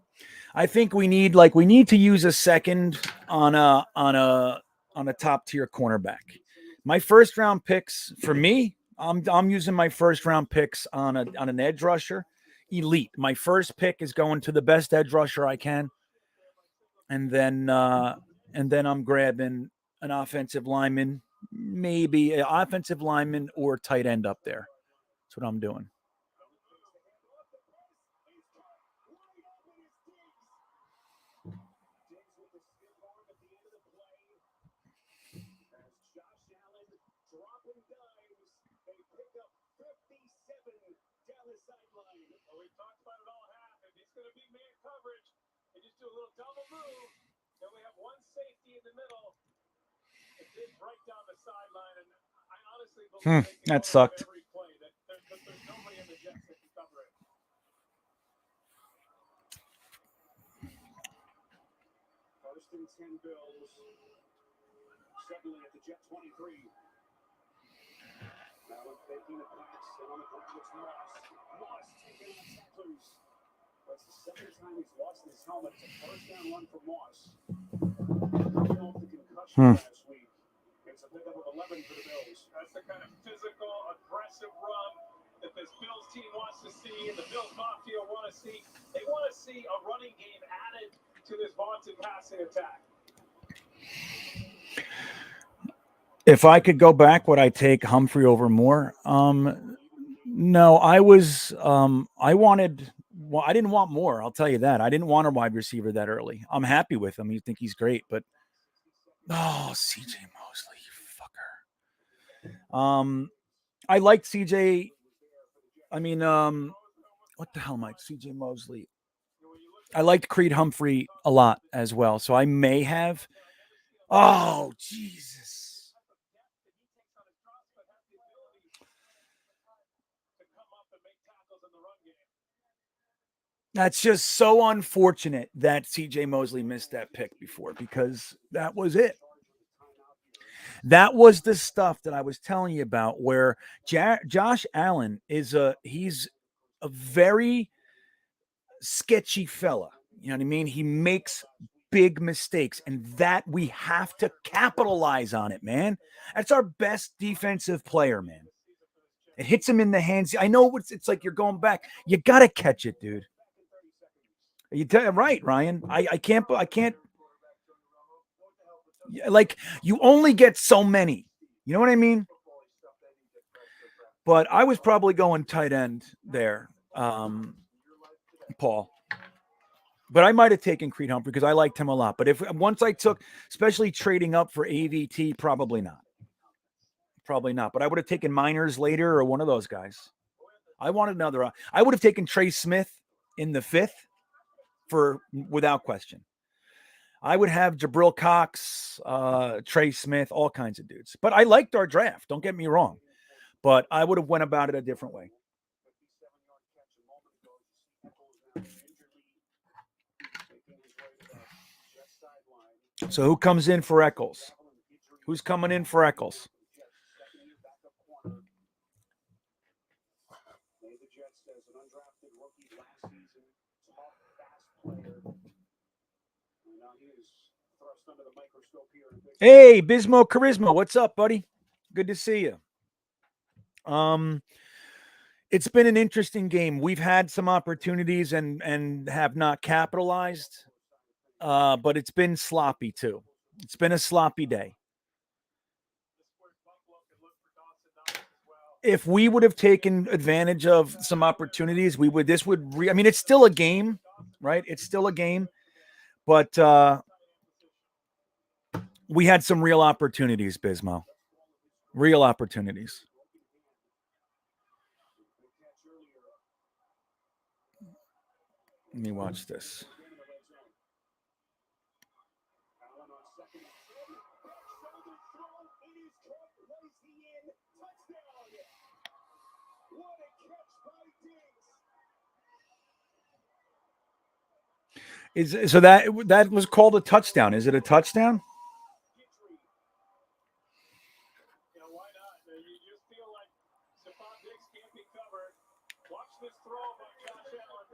I think we need to use a second on a top tier cornerback. My first round picks for me, I'm using my first round picks on an edge rusher, elite. My first pick is going to the best edge rusher I can, and then I'm grabbing an offensive lineman, maybe an offensive lineman or tight end up there. That's what I'm doing. A little double move. Then we have one safety in the middle. It did break down the sideline, and I honestly believe that sucked. Every play that there's nobody in the Jets that can cover it. First and 10 Bills. Suddenly at the Jet 23. Now faking the pass, and on the ground it's Moss. Moss taking on tacklers. That's the second time he's lost his helmet. It's a first down run for Moss. Coming off the concussion last week. It's a pickup of 11 for the Bills. That's the kind of physical, aggressive run that this Bills team wants to see, and the Bills Mafia want to see. They want to see a running game added to this vaunted passing attack. If I could go back, would I take Humphrey over Moore? No, I didn't want more. I'll tell you that. I didn't want a wide receiver that early. I'm happy with him. You think he's great, but CJ Mosley, you fucker. I liked CJ. I mean, what the hell, Mike? CJ Mosley. I liked Creed Humphrey a lot as well. So I may have. Oh, Jesus. That's just so unfortunate that CJ Mosley missed that pick before, because that was it. That was the stuff that I was telling you about, where Josh Allen he's a very sketchy fella. You know what I mean? He makes big mistakes, and that we have to capitalize on it, man. That's our best defensive player, man. It hits him in the hands. I know it's like you're going back. You got to catch it, dude. Right, Ryan. I can't. Like, you only get so many. You know what I mean? But I was probably going tight end there, Paul. But I might have taken Creed Humphrey because I liked him a lot. But once I took, especially trading up for AVT, probably not. Probably not. But I would have taken Miners later or one of those guys. I wanted another. I would have taken Trey Smith in the 5th. Without question. I would have Jabril Cox, Trey Smith, all kinds of dudes. But I liked our draft. Don't get me wrong. But I would have went about it a different way. So who comes in for Eccles? Who's coming in for Eccles? under the microscope here. Hey, Bismo Charisma, what's up, buddy? Good to see you. It's been an interesting game. We've had some opportunities and have not capitalized, but it's been sloppy too. It's been a sloppy day. If we would have taken advantage of some opportunities, we would. I mean, it's still a game, right? It's still a game, but we had some real opportunities, Bismo. Real opportunities. Let me watch this. So that was called a touchdown. Is it a touchdown? You know, why not? You just feel like Stephon Diggs can't be covered. Watch this throw by Josh Allen.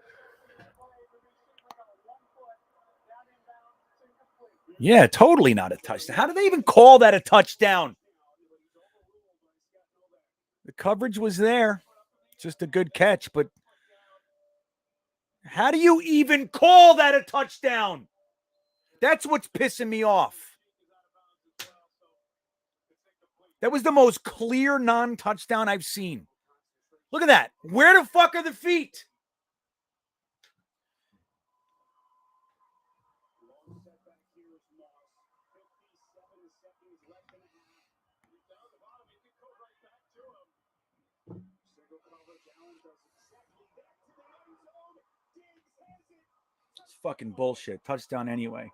Yeah, totally not a touchdown. How do they even call that a touchdown? The coverage was there. Just a good catch, but how do you even call that a touchdown? That's what's pissing me off. That was the most clear non-touchdown I've seen. Look at that. Where the fuck are the feet? It's fucking bullshit. Touchdown anyway.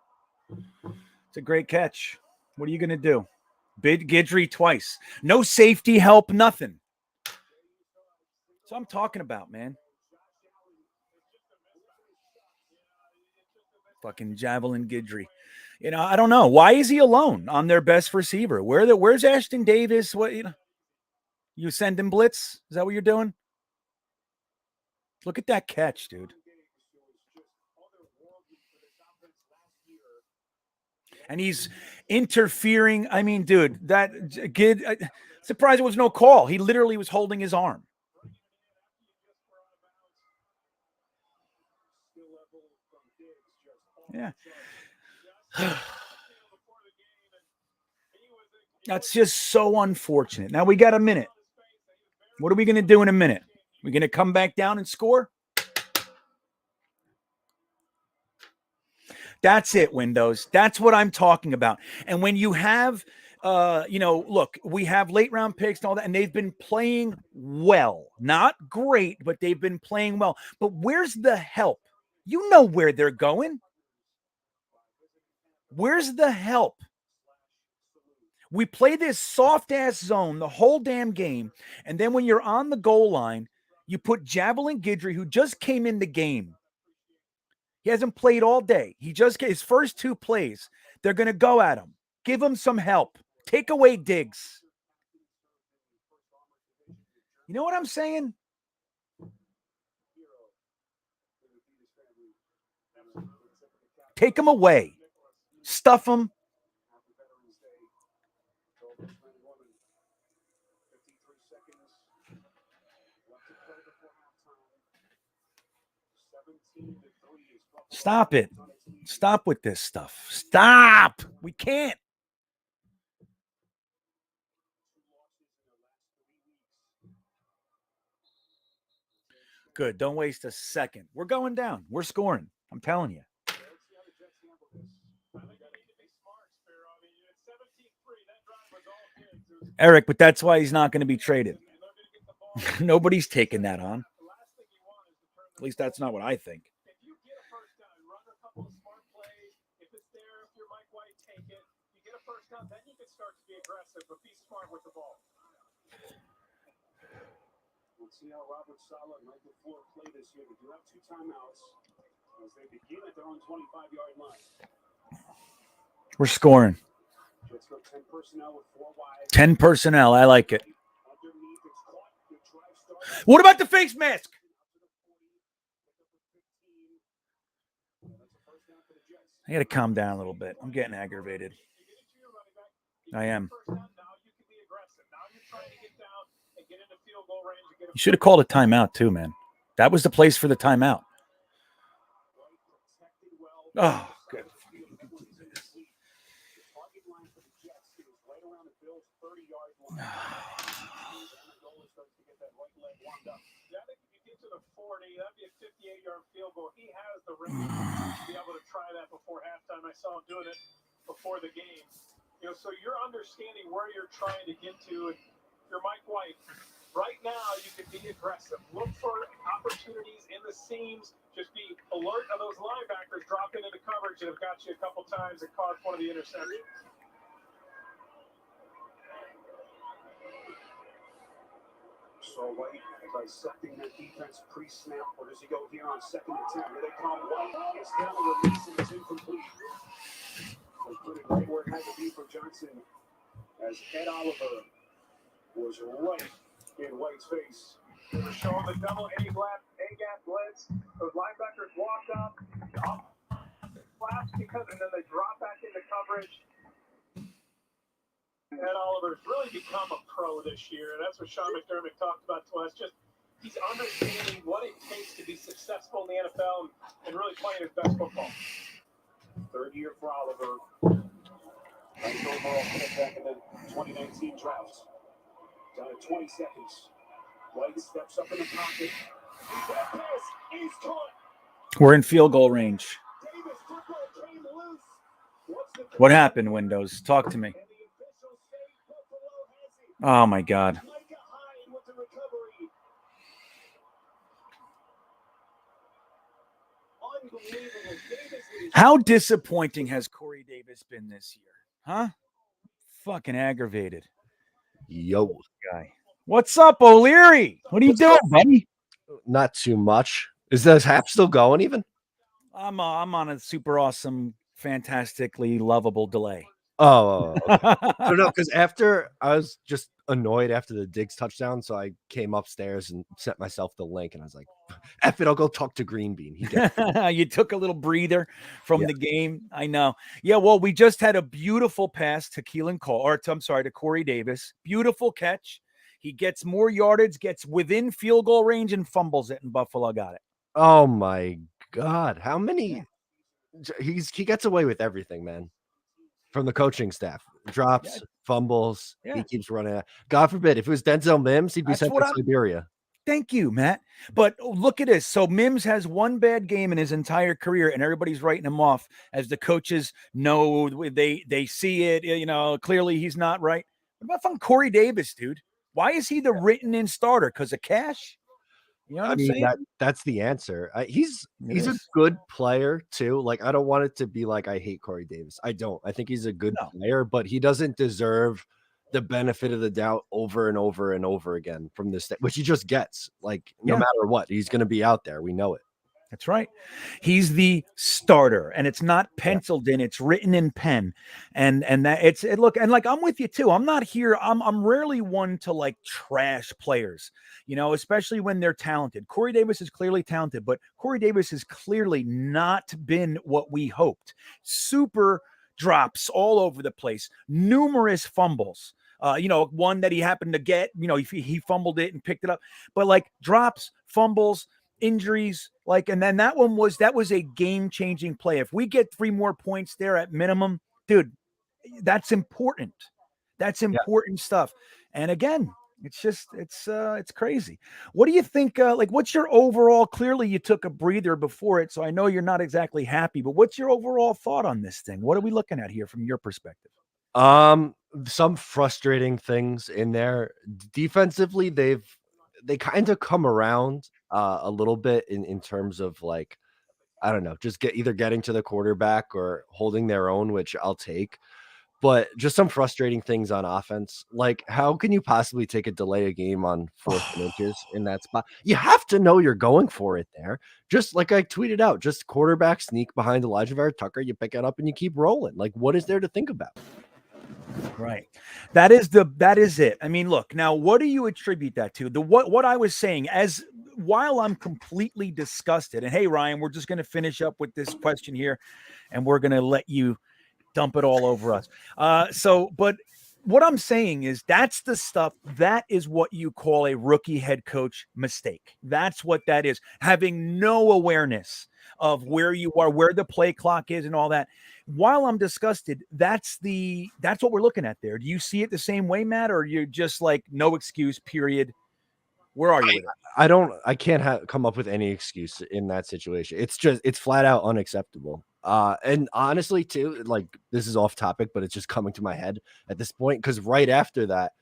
It's a great catch. What are you going to do? Bid Guidry twice. No safety help, nothing. That's what I'm talking about, man. Fucking Javelin Guidry. You know, I don't know. Why is he alone on their best receiver? Where's Ashton Davis? What, you send him blitz? Is that what you're doing? Look at that catch, dude. And he's interfering. I mean, dude, that kid, surprised it was no call. He literally was holding his arm. Yeah. That's just so unfortunate. Now we got a minute. What are we going to do in a minute? We're going to come back down and score? That's it, Windows. That's what I'm talking about. And when you have, look, we have late round picks and all that, and they've been playing well. Not great, but they've been playing well. But where's the help? You know where they're going. Where's the help? We play this soft-ass zone the whole damn game, and then when you're on the goal line, you put Javelin Guidry, who just came in the game. He hasn't played all day. His first two plays, they're going to go at him. Give him some help. Take away Diggs. You know what I'm saying? Take him away. Stuff him. Stop it. Stop with this stuff. Stop. We can't. Good. Don't waste a second. We're going down. We're scoring. I'm telling you. Eric, but that's why he's not going to be traded. Nobody's taking that on. At least that's not what I think. Then you can start to be aggressive, but be smart with the ball. We'll see how Robert Saleh and Mike LaFleur play this year. They do have 2 timeouts as they begin at their own 25-yard line. We're scoring. Let's go 10 personnel with 4 wide. 10 personnel. I like it. What about the face mask? I got to calm down a little bit. I'm getting aggravated. I am. You should have called a timeout too, man. That was the place for the timeout. Oh, good. To the 40, that'd be a 58-yard field goal. He has the range to be able to try that before halftime. I saw him doing it before the game. So you're understanding where you're trying to get to. And you're Mike White. Right now, you can be aggressive. Look for opportunities in the seams. Just be alert of those linebackers dropping into coverage that have got you a couple times and caused one of the interceptions. So White dissecting that defense pre-snap. Where does he go here on second and 10? Here they come. White gets down, release, and it's incomplete. They put it right where it had to be for Johnson as Ed Oliver was right in White's face. They were showing the double A-gap blitz. Those linebackers walked up, flaps because, and then they drop back into coverage. Ed Oliver's really become a pro this year, and that's what Sean McDermott talked about to us. Just he's understanding what it takes to be successful in the NFL and really playing his best football. Third year for Oliver. Nice overall pick back in the 2019 draft. Down to 20 seconds. White steps up in the pocket. That pass is caught. We're in field goal range. Davis football came loose. What's the What happened, Windows? Talk to me. and the officials say Buffalo has it. Oh, my God. Micah Hyde with the recovery. Unbelievable. Davis with his How disappointing has Corey Davis been this year? Huh? Fucking aggravated. Yo, Guy. What's up, O'Leary? What are you doing, buddy? not too much. Is this app still going even? I'm on a super awesome, fantastically lovable delay. Oh, okay. I don't know, because after I was just annoyed after the Diggs touchdown, so I came upstairs and sent myself the link, and I was like, "F it, I'll go talk to GreenBean." He gets You took a little breather from Yeah. the game. I know. Yeah, well, we just had a beautiful pass to to Corey Davis. Beautiful catch. He gets more yardage, gets within field goal range, and fumbles it, and Buffalo got it. Oh my God, how many? He gets away with everything, man. From the coaching staff, drops, fumbles. Yeah. He keeps running. God forbid, if it was Denzel Mims, he'd be That's sent what to I'm- Siberia. Thank you, Matt. But look at this. So Mims has one bad game in his entire career, and everybody's writing him off as the coaches know they see it. Clearly he's not right. What about from Corey Davis, dude? Why is he the written in starter? Because of cash? You know what I I'm mean, saying? that's the answer. He's It a is. good player too. Like, I don't want it to be like I hate Corey Davis. I don't. I think he's a good No. player, but he doesn't deserve the benefit of the doubt over and over and over again from this, which he just gets. Like, no Yeah. matter what, he's going to be out there. We know it. That's right. He's the starter, and it's not penciled in; it's written in pen. And that look, and like I'm with you too. I'm not here. I'm rarely one to like trash players, especially when they're talented. Corey Davis is clearly talented, but Corey Davis has clearly not been what we hoped. Super drops all over the place, numerous fumbles. One that he happened to get, he fumbled it and picked it up, but like drops, fumbles, injuries, and then that was a game-changing play. If we get 3 more points there at minimum, dude, that's important. That's important stuff. And again, it's crazy. What do you think? What's your overall? Clearly, you took a breather before it, so I know you're not exactly happy. But what's your overall thought on this thing? What are we looking at here from your perspective? Some frustrating things in there. Defensively, they kind of come around a little bit in terms of like, I don't know, just either getting to the quarterback or holding their own, which I'll take. But just some frustrating things on offense. Like, how can you possibly take a delay a game on 4th and inches in that spot? You have to know you're going for it there. Just like I tweeted out, just quarterback sneak behind Elijah Vera Tucker. You pick it up and you keep rolling. Like, what is there to think about? Right. That is it. I mean, look, now what do you attribute that to? What I was saying, as while I'm completely disgusted, and hey, Ryan, we're just going to finish up with this question here, and we're going to let you dump it all over us. But what I'm saying is that's the stuff that is what you call a rookie head coach mistake. That's what that is. Having no awareness of where you are, where the play clock is, and all that. While I'm disgusted, that's what we're looking at there. Do you see it the same way, Matt, or you're just like no excuse, period? Where are you with it? I can't come up with any excuse in that situation. It's flat out unacceptable. And honestly, too, like this is off topic, but it's just coming to my head at this point because right after that,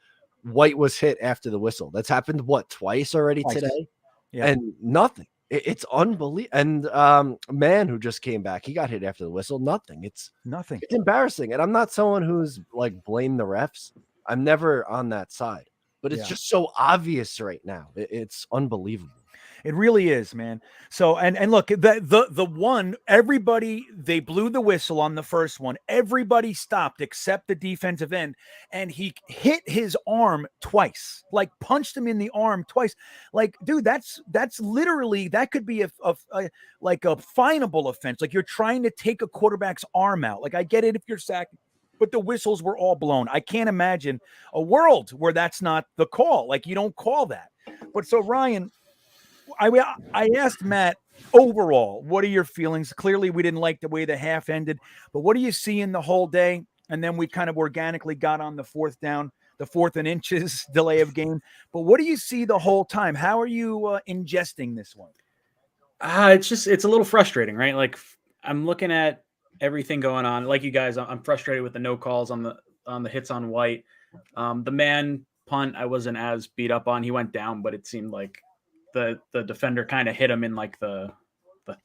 White was hit after the whistle. That's happened twice already today, and nothing. It's unbelievable. And man who just came back, he got hit after the whistle. Nothing. It's nothing. It's embarrassing. And I'm not someone who's like blame the refs. I'm never on that side. But it's just so obvious right now. It's unbelievable. It really is, man. So and look, the one, everybody, they blew the whistle on the first one. Everybody stopped except the defensive end, and he hit his arm twice, like punched him in the arm twice. Like, dude, that's literally, that could be a finable offense. Like you're trying to take a quarterback's arm out. Like I get it if you're sacked, but the whistles were all blown. I can't imagine a world where that's not the call. Like you don't call that. But so Ryan, I asked Matt overall, what are your feelings? Clearly we didn't like the way the half ended, but what do you see in the whole day? And then we kind of organically got on the fourth down, the 4th and inches delay of game. But what do you see the whole time? How are you ingesting this one? It's a little frustrating, right? Like I'm looking at everything going on. Like you guys, I'm frustrated with the no calls on the hits on White. The man punt, I wasn't as beat up on. He went down, but it seemed like the defender kind of hit him in like the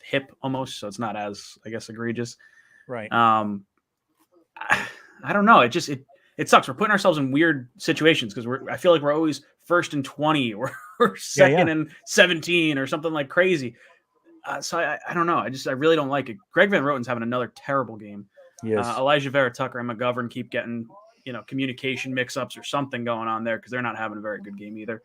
hip almost, so it's not as, I guess, egregious. Right. I don't know. It sucks. We're putting ourselves in weird situations because I feel like we're always 1st and 20 or 2nd and 17 or something like crazy. So I don't know. I really don't like it. Greg Van Roten's having another terrible game. Yes. Elijah Vera Tucker and McGovern keep getting, communication mix-ups or something going on there because they're not having a very good game either.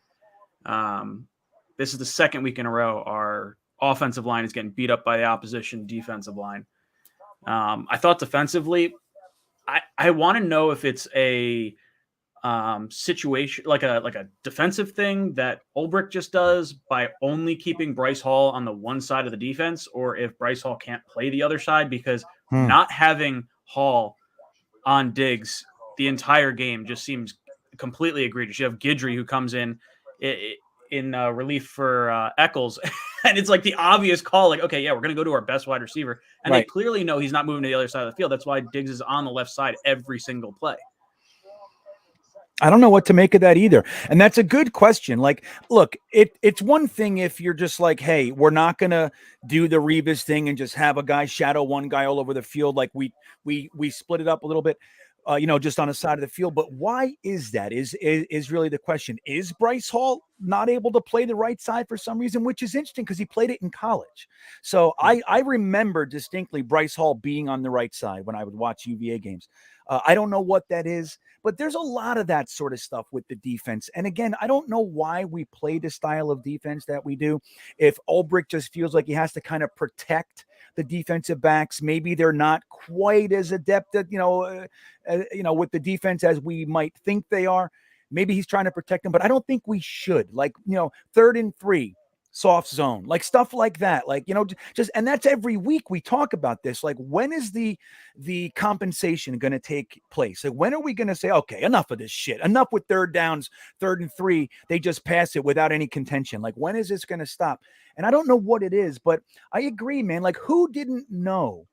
This is the second week in a row our offensive line is getting beat up by the opposition defensive line. I thought defensively, I want to know if it's a situation like a defensive thing that Ulbrich just does by only keeping Bryce Hall on the one side of the defense, or if Bryce Hall can't play the other side, because not having Hall on Diggs the entire game just seems completely egregious. You have Guidry who comes in relief for Eccles, and it's like the obvious call, like, okay, yeah, we're going to go to our best wide receiver, and they clearly know he's not moving to the other side of the field. That's why Diggs is on the left side every single play. I don't know what to make of that either. And that's a good question. Like, look, it's one thing if you're just like, hey, we're not going to do the Revis thing and just have a guy shadow one guy all over the field. Like we split it up a little bit, just on the side of the field. But why is that is really the question. Is Bryce Hall not able to play the right side for some reason, which is interesting because he played it in college. So I remember distinctly Bryce Hall being on the right side when I would watch UVA games. I don't know what that is, but there's a lot of that sort of stuff with the defense. And again, I don't know why we play the style of defense that we do. If Ulbrich just feels like he has to kind of protect the defensive backs, maybe they're not quite as adept at, with the defense as we might think they are. Maybe he's trying to protect them, but I don't think we should. Like, 3rd and 3. Soft zone, like stuff like that, like, and that's every week we talk about this. Like, when is the compensation going to take place? Like, when are we going to say, okay, enough of this shit, enough with 3rd downs, 3rd and 3, they just pass it without any contention? Like, when is this going to stop? And I don't know what it is, but I agree, man. Like, who didn't know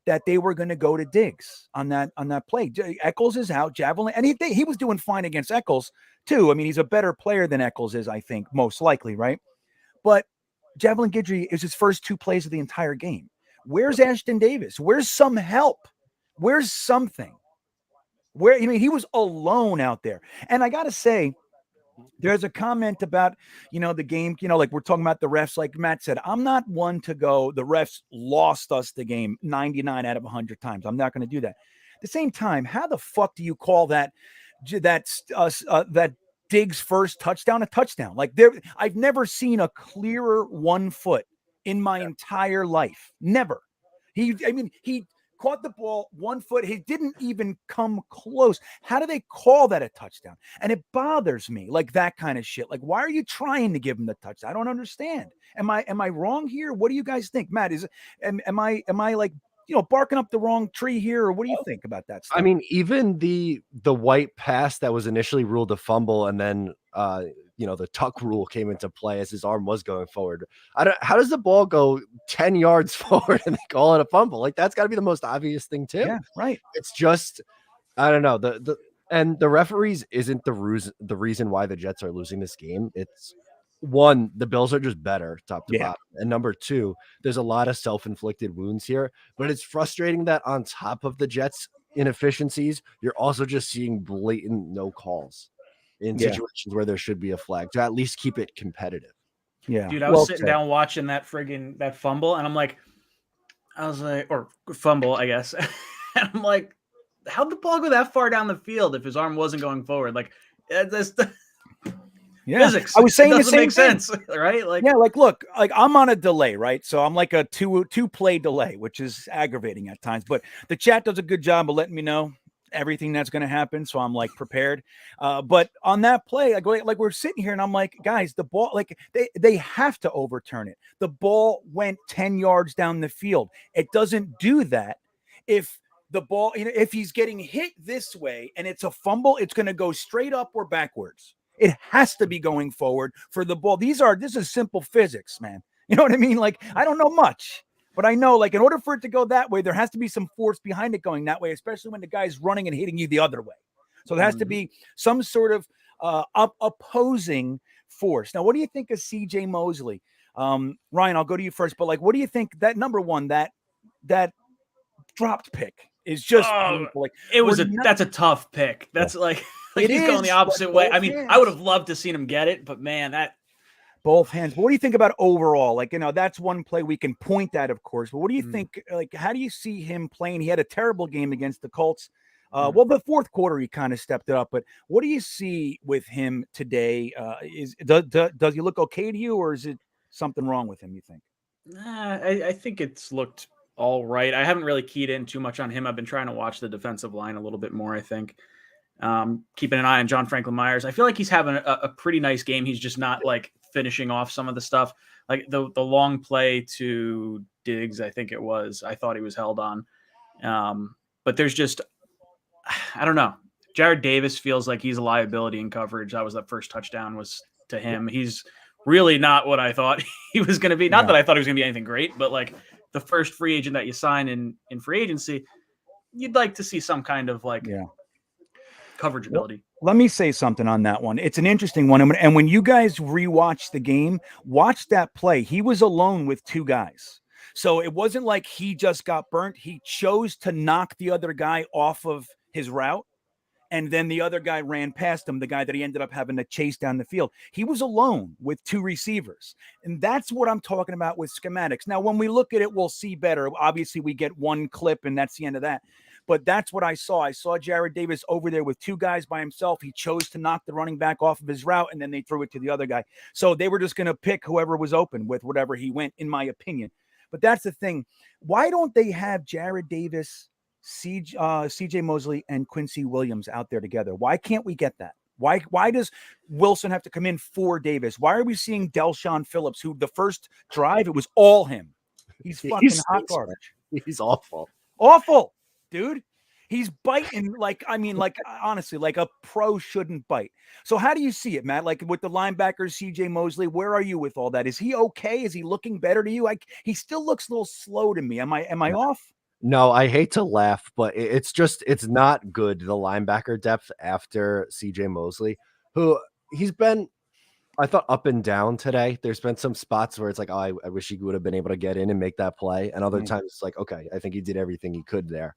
that they were going to go to Diggs on that play? Eccles is out, Javelin, and he was doing fine against Eccles too. I mean, he's a better player than Eccles is, I think, most likely, right? But Javelin Guidry is his first 2 plays of the entire game. Where's Ashton Davis? Where's some help? Where's something? He was alone out there. And I got to say, there's a comment about, the game, like we're talking about the refs, like Matt said, I'm not one to go, the refs lost us the game 99 out of 100 times. I'm not going to do that. At the same time, how the fuck do you call that Diggs' first touchdown a touchdown. Like I've never seen a clearer 1 foot in my entire life. Never. He caught the ball 1 foot. He didn't even come close. How do they call that a touchdown? And it bothers me, like that kind of shit. Like, why are you trying to give him the touchdown? I don't understand. Am I wrong here? What do you guys think, Matt? Am I like, barking up the wrong tree here, or what do you think about that stuff? I mean, even the white pass that was initially ruled a fumble, and then the tuck rule came into play as his arm was going forward. How does the ball go 10 yards forward and they call it a fumble? Like, that's got to be the most obvious thing too. Yeah, right. It's just, I don't know. The referees isn't the reason why the Jets are losing this game. It's one, the Bills are just better top to bottom. And number two, there's a lot of self-inflicted wounds here, but it's frustrating that on top of the Jets inefficiencies, you're also just seeing blatant no calls in situations where there should be a flag to at least keep it competitive. Yeah. Dude, I was sitting down watching that fumble, and or fumble, I guess. And I'm like, how'd the ball go that far down the field if his arm wasn't going forward? Like, that's physics. I was saying the same make sense, right? Like, look, I'm on a delay, right? So I'm like a two play delay, which is aggravating at times. But the chat does a good job of letting me know everything that's going to happen, so I'm like prepared. But on that play, like we're sitting here, and I'm like, guys, the ball, like they have to overturn it. The ball went 10 yards down the field. It doesn't do that if the ball, if he's getting hit this way and it's a fumble, it's going to go straight up or backwards. It has to be going forward for the ball. This is simple physics, man. You know what I mean? Like, I don't know much, but I know, like, in order for it to go that way, there has to be some force behind it going that way, especially when the guy's running and hitting you the other way. So there has to be some sort of opposing force. Now, what do you think of CJ Mosley? Ryan, I'll go to you first, but like, what do you think that number one, that dropped pick is just painful. Like, that's a tough pick. That's like he's going the opposite way. I mean, I would have loved to seen him get it, but man, that both hands. But what do you think about overall? Like, that's one play we can point at, of course. But what do you think? Like, how do you see him playing? He had a terrible game against the Colts. Well, the fourth quarter he kind of stepped it up. But what do you see with him today? Does he look okay to you, or is it something wrong with him, you think? I think it's looked all right. I haven't really keyed in too much on him. I've been trying to watch the defensive line a little bit more, I think. Keeping an eye on John Franklin Myers. I feel like he's having a pretty nice game. He's just not like finishing off some of the stuff. Like the long play to Diggs, I think it was. I thought he was held on. But there's just, I don't know. Jared Davis feels like he's a liability in coverage. That was that first touchdown was to him. He's really not what I thought he was going to be. Not that I thought he was going to be anything great, but like the first free agent that you sign in free agency, you'd like to see some kind of coverage ability. Let me say something on that one. It's an interesting one. And when you guys rewatch the game, watch that play. He was alone with two guys. So it wasn't like he just got burnt. He chose to knock the other guy off of his route. And then the other guy ran past him, the guy that he ended up having to chase down the field. He was alone with two receivers. And that's what I'm talking about with schematics. Now, when we look at it, we'll see better. Obviously, we get one clip, and that's the end of that. But that's what I saw. I saw Jared Davis over there with two guys by himself. He chose to knock the running back off of his route, and then they threw it to the other guy. So they were just going to pick whoever was open with whatever he went, in my opinion. But that's the thing. Why don't they have Jared Davis, CJ Mosley, and Quincy Williams out there together? Why can't we get that? Why does Wilson have to come in for Davis? Why are we seeing Delshon Phillips, who the first drive, it was all him? He's fucking hot garbage. He's awful. Awful, dude. He's biting honestly, like a pro shouldn't bite. So how do you see it, Matt? Like with the linebackers, CJ Mosley, where are you with all that? Is he okay? Is he looking better to you? He still looks a little slow to me. Am I off? No, I hate to laugh, but it's not good. The linebacker depth after CJ Mosley, who he's been, I thought, up and down today. There's been some spots where it's like, oh, I wish he would have been able to get in and make that play. And other times it's like, okay, I think he did everything he could there.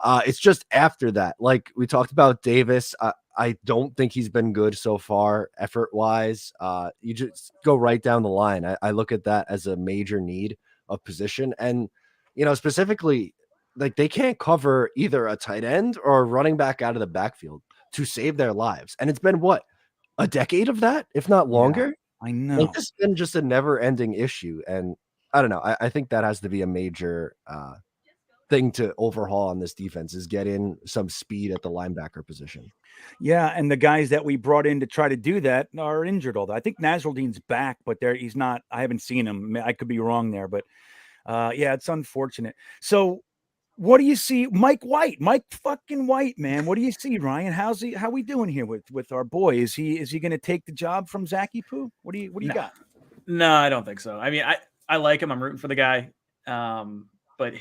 It's just after that, like we talked about Davis. I don't think he's been good so far, effort wise. You just go right down the line. I look at that as a major need of position. And, specifically, like they can't cover either a tight end or a running back out of the backfield to save their lives. And it's been a decade of that, if not longer. I know. Like, this has been just a never-ending issue, and I don't know. I think that has to be a major thing to overhaul on this defense is get in some speed at the linebacker position. Yeah, and the guys that we brought in to try to do that are injured. Although I think Nasruddin's back, but he's not. I haven't seen him. I could be wrong there, but yeah, it's unfortunate. So, what do you see, Mike fucking White, man? What do you see, Ryan? How we doing here with our boy? Is he going to take the job from Zachy Poo? What do you got? No, I don't think so. I mean, I like him. I'm rooting for the guy. But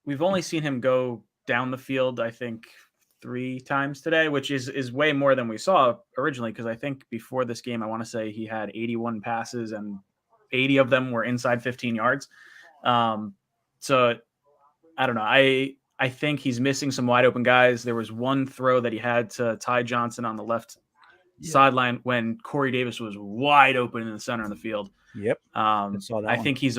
we've only seen him go down the field, I think, 3 times today, which is way more than we saw originally. Because I think before this game, I want to say he had 81 passes and 80 of them were inside 15 yards. So I don't know. I think he's missing some wide open guys. There was one throw that he had to Ty Johnson on the left sideline when Corey Davis was wide open in the center of the field. Yep. I think he's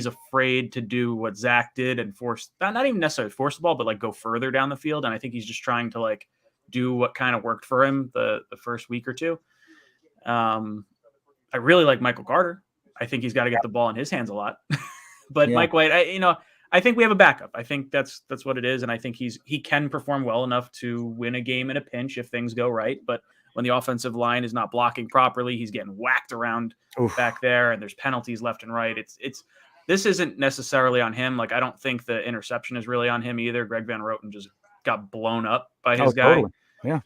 afraid to do what Zach did and force not even necessarily force the ball, but like go further down the field. And I think he's just trying to like do what kind of worked for him the first week or two. I really like Michael Carter. I think he's got to get the ball in his hands a lot. But Mike White, I think we have a backup. I think that's what it is. And I think he can perform well enough to win a game in a pinch if things go right. But when the offensive line is not blocking properly, he's getting whacked around back there, and there's penalties left and right. This isn't necessarily on him. Like, I don't think the interception is really on him either. Greg Van Roten just got blown up by his guy. Totally. Yeah.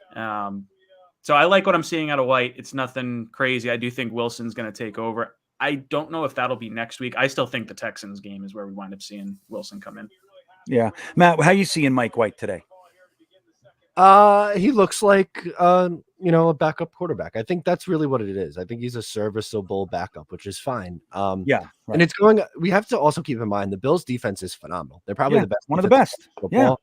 So I like what I'm seeing out of White. It's nothing crazy. I do think Wilson's going to take over. I don't know if that'll be next week. I still think the Texans game is where we wind up seeing Wilson come in. Yeah. Matt, how you seeing Mike White today? He looks like a backup quarterback. I think that's really what it is. I think he's a serviceable backup, which is fine. Yeah, right. And we have to also keep in mind the Bills defense is phenomenal. They're probably the best, one of the best. Yeah.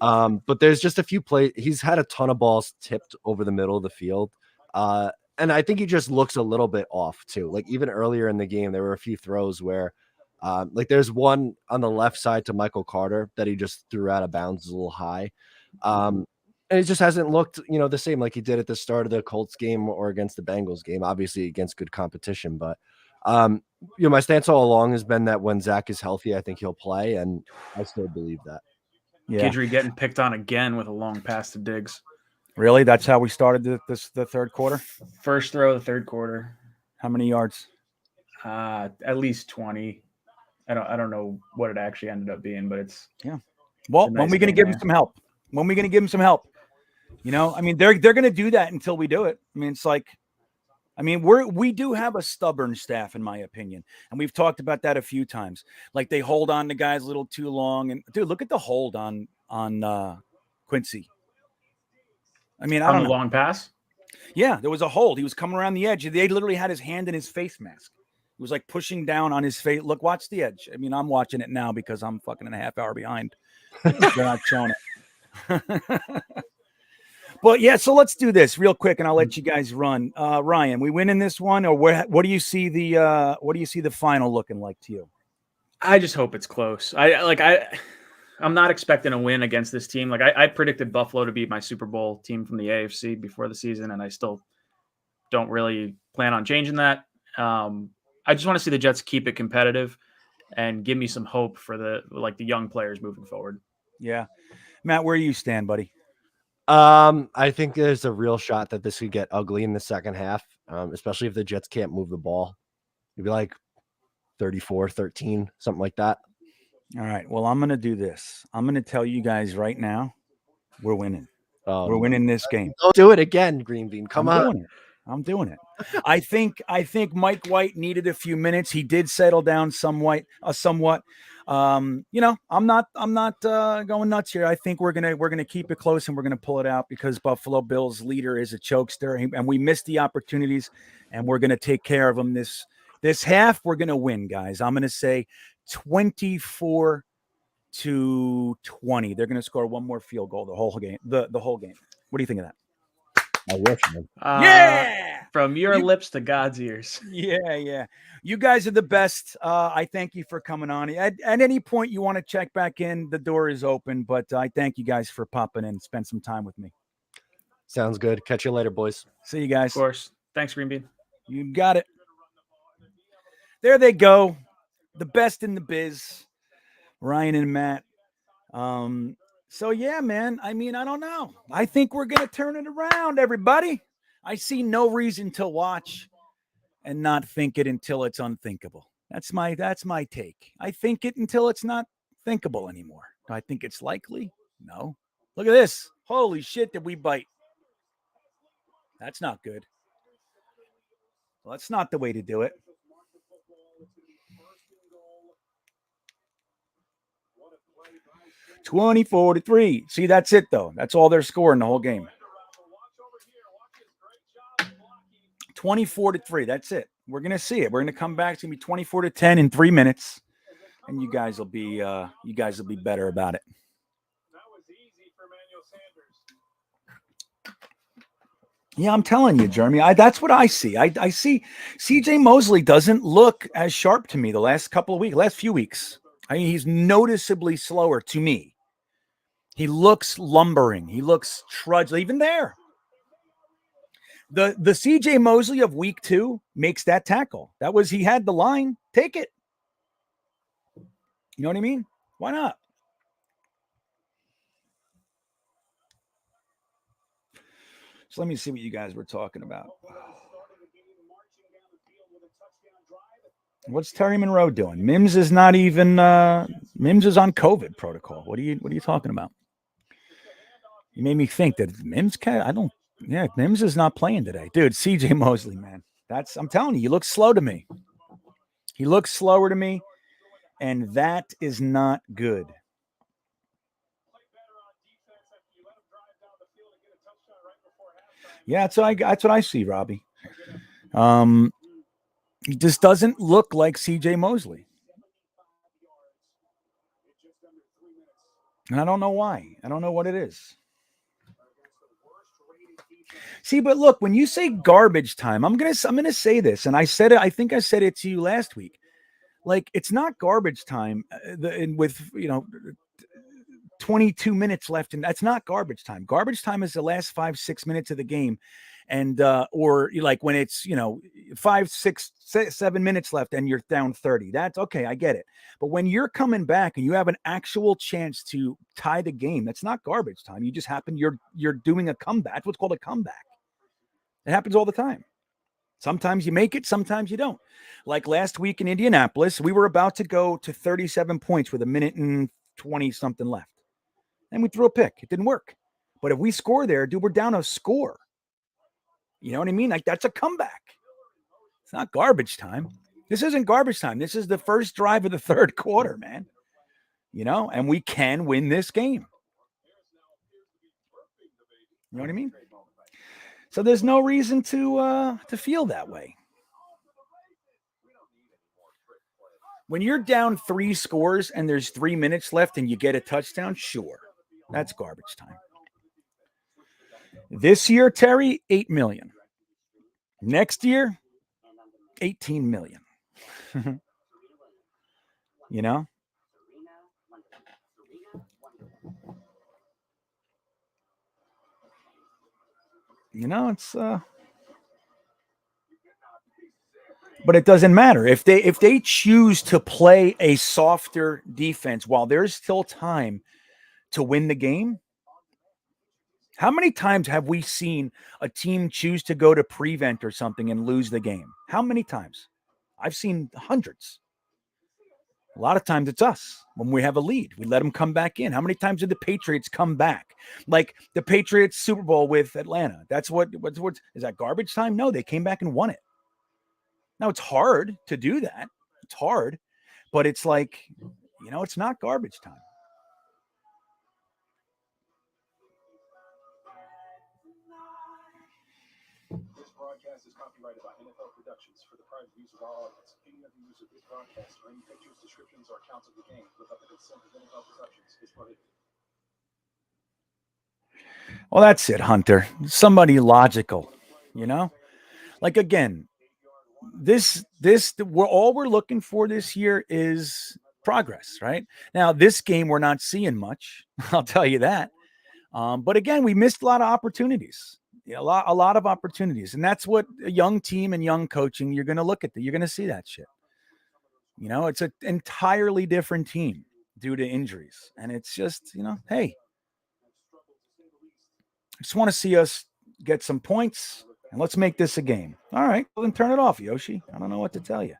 But there's just a few plays. He's had a ton of balls tipped over the middle of the field. And I think he just looks a little bit off too. Like even earlier in the game, there were a few throws where like there's one on the left side to Michael Carter that he just threw out of bounds a little high. And it just hasn't looked, the same like he did at the start of the Colts game or against the Bengals game, obviously against good competition. But, my stance all along has been that when Zach is healthy, I think he'll play. And I still believe that. Yeah. Guidry getting picked on again with a long pass to Diggs. Really? That's how we started the third quarter? First throw of the third quarter. How many yards? At least 20. I don't know what it actually ended up being, but it's Well, when are we going to give him some help? When are we going to give him some help? They're going to do that until we do it. It's like, we do have a stubborn staff, in my opinion, and we've talked about that a few times. Like they hold on to guys a little too long, and dude, look at the hold on Quincy. I don't know. A long pass. Yeah, there was a hold. He was coming around the edge. They literally had his hand in his face mask. It was like pushing down on his face. Look, watch the edge. I'm watching it now because I'm fucking a half hour behind. They're not showing it. But yeah, so let's do this real quick, and I'll let you guys run. Ryan, we win in this one, or what do you see the final looking like to you? I just hope it's close. I'm not expecting a win against this team. Like I predicted Buffalo to be my Super Bowl team from the AFC before the season, and I still don't really plan on changing that. I just want to see the Jets keep it competitive and give me some hope for the young players moving forward. Yeah. Matt, where you stand, buddy? I think there's a real shot that this could get ugly in the second half, especially if the Jets can't move the ball. It'd be like 34-13, something like that. All right. Well, I'm going to do this. I'm going to tell you guys right now, we're winning. We're winning this game. Don't do it again, GreenBean. Come on. I'm doing it. I think Mike White needed a few minutes. He did settle down somewhat. I'm not going nuts here. I think we're gonna keep it close and we're gonna pull it out because Buffalo Bills leader is a chokester, and we missed the opportunities, and we're gonna take care of them this half. We're gonna win, guys. I'm gonna say 24-20. They're gonna score one more field goal the whole game. The whole game. What do you think of that? I wish, man. Yeah. From your lips to God's ears. Yeah. You guys are the best. I thank you for coming on. At any point you want to check back in, the door is open. But I thank you guys for popping in and spend some time with me. Sounds good. Catch you later, boys. See you guys. Of course. Thanks, GreenBean. You got it. There they go. The best in the biz, Ryan and Matt. So yeah, man. I mean, I don't know. I think we're gonna turn it around, everybody. I see no reason to watch and not think it until it's unthinkable. That's my take. I think it until it's not thinkable anymore. Do I think it's likely? No. Look at this. Holy shit, did we bite? That's not good. Well, that's not the way to do it. 24-3. See, that's it, though. That's all they're scoring the whole game. 24-3. That's it. We're going to see it. We're going to come back. It's going to be 24-10 in 3 minutes. And you guys will be better about it. Yeah, I'm telling you, Jeremy. That's what I see. I see CJ Mosley doesn't look as sharp to me the last few weeks. I mean, he's noticeably slower to me. He looks lumbering. He looks trudged. Even there. The CJ Mosley of week 2 makes that tackle. He had the line. Take it. You know what I mean? Why not? So let me see what you guys were talking about. What's Terry Monroe doing? Mims is not even Mims is on COVID protocol. What are you talking about? You made me think that Mims Mims is not playing today. Dude, CJ Mosley, man. I'm telling you, he looks slow to me. He looks slower to me, and that is not good. Yeah, that's what I see, Robbie. He just doesn't look like CJ Mosley. And I don't know why. I don't know what it is. See, but look, when you say garbage time, I'm gonna say this, and I said it. I think I said it to you last week. Like, it's not garbage time with 22 minutes left, and that's not garbage time. Garbage time is the last 5-6 minutes of the game, and or like when it's 5, 6, 7 minutes left and you're down 30. That's okay, I get it. But when you're coming back and you have an actual chance to tie the game, that's not garbage time. You just you're doing a comeback. That's what's called a comeback. It happens all the time. Sometimes you make it, sometimes you don't. Like last week in Indianapolis, we were about to go to 37 points with 1 minute and 20 something left. And we threw a pick. It didn't work. But if we score there, dude, we're down a score. You know what I mean? Like, that's a comeback. It's not garbage time. This isn't garbage time. This is the first drive of the third quarter, man. And we can win this game. You know what I mean? So there's no reason to feel that way. When you're down 3 scores and there's 3 minutes left and you get a touchdown, sure. That's garbage time. This year, Terry, $8 million. Next year, $18 million. It's but it doesn't matter if they choose to play a softer defense while there's still time to win the game. How many times have we seen a team choose to go to prevent or something and lose the game? How many times? I've seen hundreds. A lot of times it's us when we have a lead. We let them come back in. How many times did the Patriots come back? Like the Patriots Super Bowl with Atlanta. That's what is that garbage time? No, they came back and won it. Now it's hard to do that. It's hard, but it's like, it's not garbage time. This broadcast is copyrighted by NFL Productions for the private use of our audience. Any other use of this broadcast or any pictures, descriptions, or accounts of the game without the consent of NFL Productions is prohibited. Well, that's it, Hunter. Somebody logical, Like, again, all we're looking for this year is progress, right? Now, this game we're not seeing much. I'll tell you that. But again, we missed a lot of opportunities. a lot of opportunities, and that's what a young team and young coaching. You're going to look at you're going to see that shit. It's an entirely different team due to injuries, and it's just hey, I just want to see us get some points, and let's make this a game. All right, well then turn it off, Yoshi. I don't know what to tell you.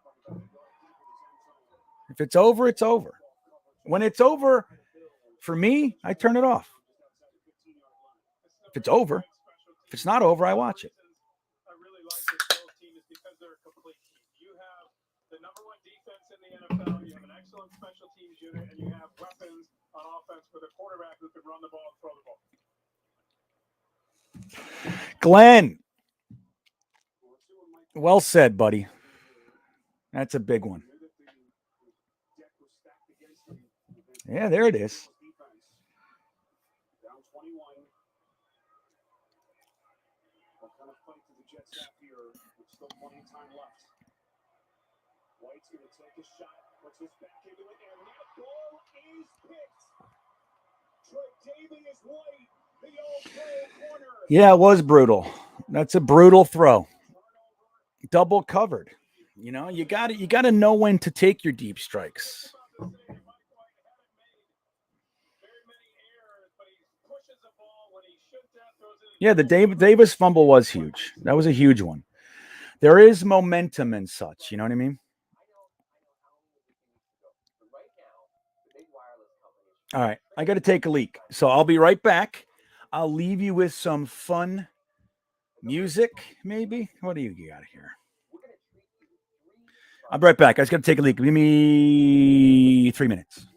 If it's over, it's over. When it's over, for me, I turn it off. If it's over, if it's not over, I watch it. I really like this both team is because they're a complete team. You have the number one defense in the NFL. You have an excellent special teams unit, and you have weapons on offense with a quarterback who can run the ball and throw the ball. Glenn, well said, buddy. That's a big one. Yeah, there it is. Down 21. What kind of fight do the Jets have here? With still plenty of time left. White's going to take a shot. Puts his back into it, and that ball is picked. Tre'Davious White, the All-Pro corner. Yeah, it was brutal. That's a brutal throw. Double covered. You got to know when to take your deep strikes. Yeah, the Davis fumble was huge. That was a huge one. There is momentum and such. You know what I mean? All right. I got to take a leak. So I'll be right back. I'll leave you with some fun music, maybe. What do you got here? I'll be right back. I just got to take a leak. Give me 3 minutes.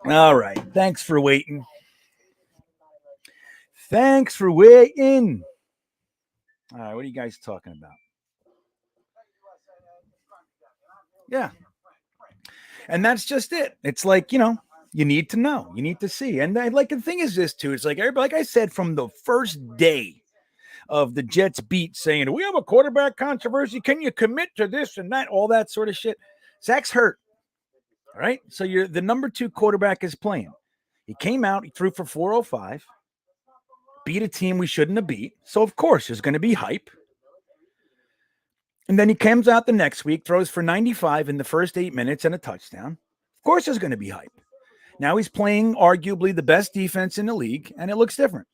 All right. Thanks for waiting. Thanks for waiting. All right. What are you guys talking about? Yeah. And that's just it. It's like, you need to know. You need to see. And the thing is this, too. It's like everybody, like I said, from the first day of the Jets beat saying, we have a quarterback controversy. Can you commit to this and that? All that sort of shit. Zach's hurt. All right. So the number 2 quarterback is playing. He came out, he threw for 405, beat a team we shouldn't have beat. So, of course, there's going to be hype. And then he comes out the next week, throws for 95 in the first 8 minutes and a touchdown. Of course, there's going to be hype. Now he's playing arguably the best defense in the league, and it looks different.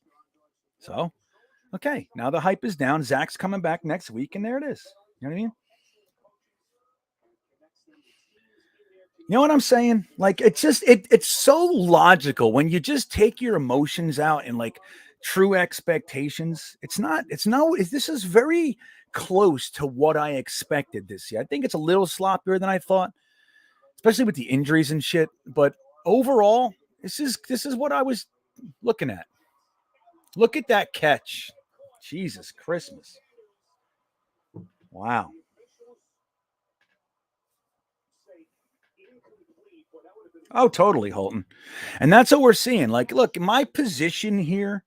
So, okay, now the hype is down. Zach's coming back next week, and there it is. You know what I mean? You know what I'm saying? Like, it's just, it's so logical when you just take your emotions out and like true expectations. This is very close to what I expected this year. I think it's a little sloppier than I thought, especially with the injuries and shit. But overall, this is what I was looking at. Look at that catch. Jesus Christmas. Wow. Oh, totally, Holton. And that's what we're seeing. Like, look, my position here,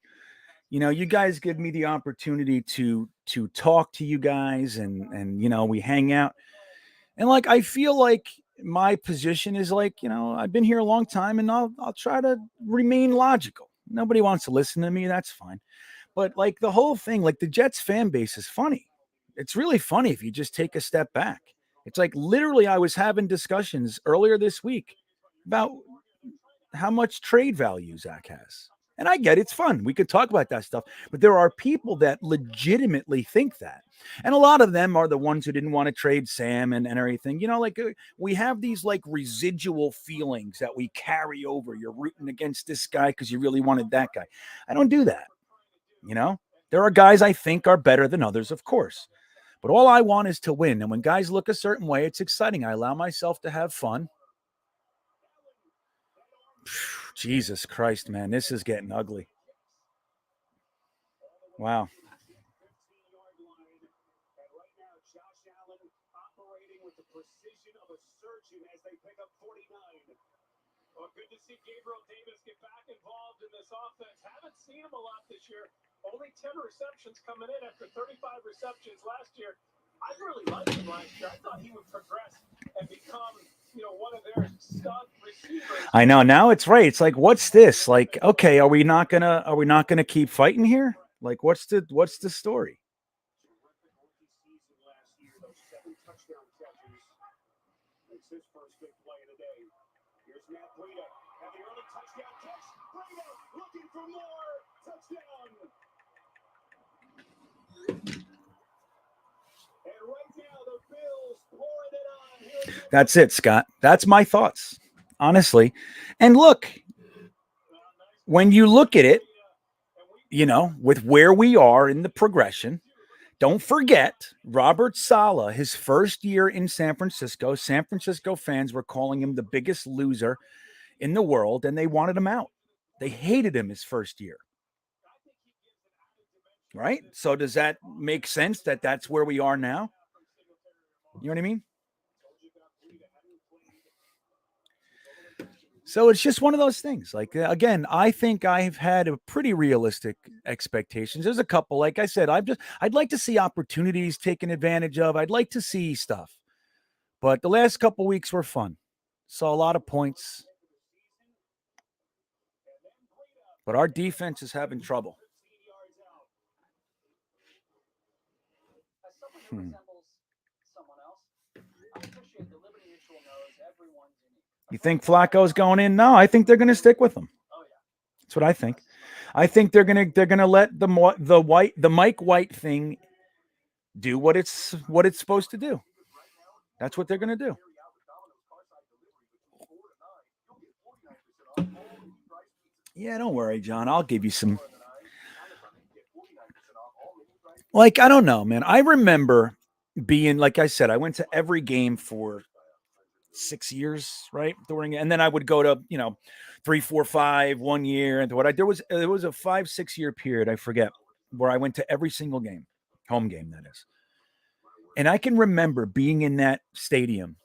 you guys give me the opportunity to talk to you guys and we hang out. And like, I feel like my position is like, I've been here a long time and I'll try to remain logical. Nobody wants to listen to me. That's fine. But like the whole thing, like the Jets fan base is funny. It's really funny if you just take a step back. It's like literally I was having discussions earlier this week about how much trade value Zach has. And I get it's fun. We could talk about that stuff. But there are people that legitimately think that. And a lot of them are the ones who didn't want to trade Sam and everything. Like we have these like residual feelings that we carry over. You're rooting against this guy because you really wanted that guy. I don't do that. There are guys I think are better than others, of course. But all I want is to win. And when guys look a certain way, it's exciting. I allow myself to have fun. Jesus Christ, man, this is getting ugly. Wow. Well, good to see Gabriel Davis get back involved in this offense. Haven't seen him a lot this year. Only 10 receptions coming in after 35 receptions last year. I really liked him last year. I thought he would progress and become, one of their stud receivers. I know. Now it's right. It's like, what's this? Like, okay, are we not gonna keep fighting here? Like, what's the story? Last year, those 7 touchdown catches. It's his first big play of the day. Here's Matt Breida. And the early touchdown catch. Breida looking for more. Touchdown. And right now, the Bills pouring it on. That's it, Scott. That's my thoughts, honestly. And look, when you look at it, with where we are in the progression, don't forget Robert Saleh, his first year in San Francisco. San Francisco fans were calling him the biggest loser in the world, and they wanted him out. They hated him his first year. Right? So does that make sense that that's where we are now? You know what I mean? So it's just one of those things. Like, again, I think I've had a pretty realistic expectations. There's a couple, like I said, I'd like to see opportunities taken advantage of. I'd like to see stuff, but the last couple weeks were fun. Saw a lot of points, but our defense is having trouble. You think Flacco's going in? No, I think they're going to stick with him. That's what I think. I think they're going to let the Mike White thing do what it's supposed to do. That's what they're going to do. Yeah, don't worry, John. I'll give you some. Like, I don't know, man. I remember being, like I said, I went to every game for 6 years, right? And then I would go to, 3, 4, 5, 1 year. And there was a 5-6 year period, I forget, where I went to every single game, home game, that is. And I can remember being in that stadium,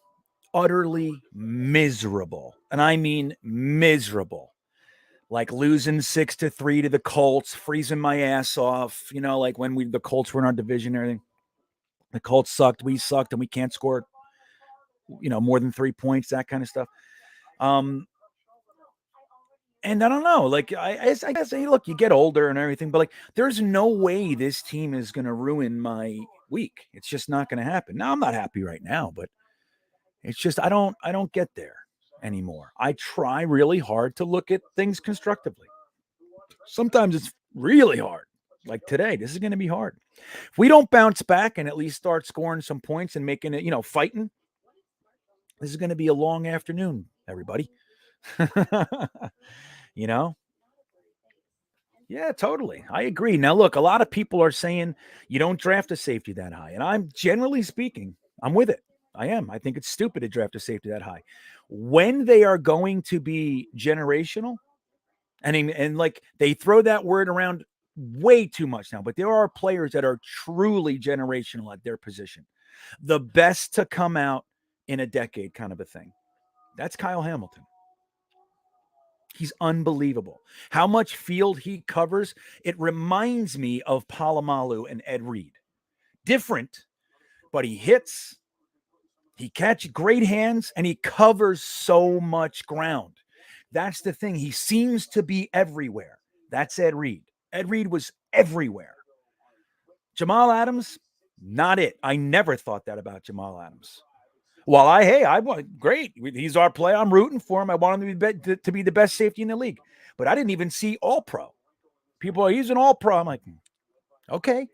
utterly miserable. And I mean miserable. Like losing 6-3 to the Colts, freezing my ass off, like when the Colts were in our division and everything. The Colts sucked, we sucked, and we can't score, more than 3 points, that kind of stuff. And I don't know, like I guess, hey, look, you get older and everything, but like, there's no way this team is going to ruin my week. It's just not going to happen. Now, I'm not happy right now, but it's just, I don't get there anymore. I try really hard to look at things constructively. Sometimes it's really hard. Like today, this is going to be hard. If we don't bounce back and at least start scoring some points and making it, fighting, this is going to be a long afternoon, everybody. Yeah, totally. I agree. Now, look, a lot of people are saying you don't draft a safety that high. And I'm generally speaking, I'm with it. I am. I think it's stupid to draft a safety that high. When they are going to be generational, and like they throw that word around way too much now, but there are players that are truly generational at their position. The best to come out in a decade kind of a thing. That's Kyle Hamilton. He's unbelievable. How much field he covers. It reminds me of Palomalu and Ed Reed. Different, but he hits. He catches great hands, and he covers so much ground. That's the thing. He seems to be everywhere. That's Ed Reed. Ed Reed was everywhere. Jamal Adams, not it. I never thought that about Jamal Adams. Well, I want great. He's our player. I'm rooting for him. I want him to be the best safety in the league. But I didn't even see All Pro. People are using All Pro. I'm like, okay,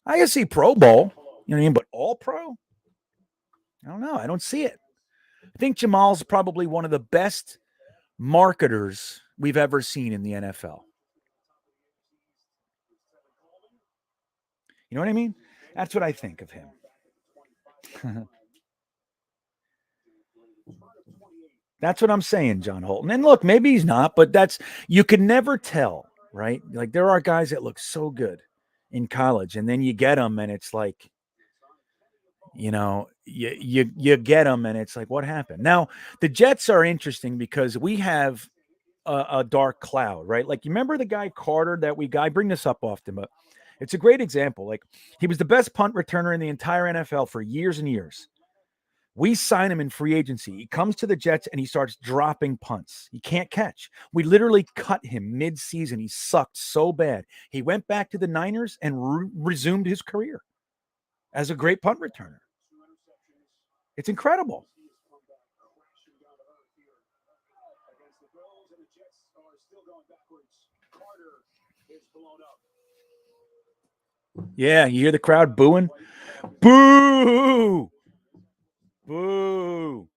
I can see Pro Bowl. You know what I mean? But All Pro, I don't know. I don't see it. I think Jamal's probably one of the best marketers we've ever seen in the NFL. You know what I mean? That's what I think of him. That's what I'm saying, John Holton. And look, maybe he's not, but you can never tell, right? Like there are guys that look so good in college, and then you get them, and it's like, you get them, and it's like, what happened? Now, the Jets are interesting because we have a dark cloud, right? Like you remember the guy Carter I bring this up often, but it's a great example. Like he was the best punt returner in the entire NFL for years and years. We sign him in free agency. He comes to the Jets and he starts dropping punts. He can't catch. We literally cut him mid-season. He sucked so bad. He went back to the Niners and resumed his career as a great punt returner. It's incredible. Yeah, you hear the crowd booing? Boo! Boo!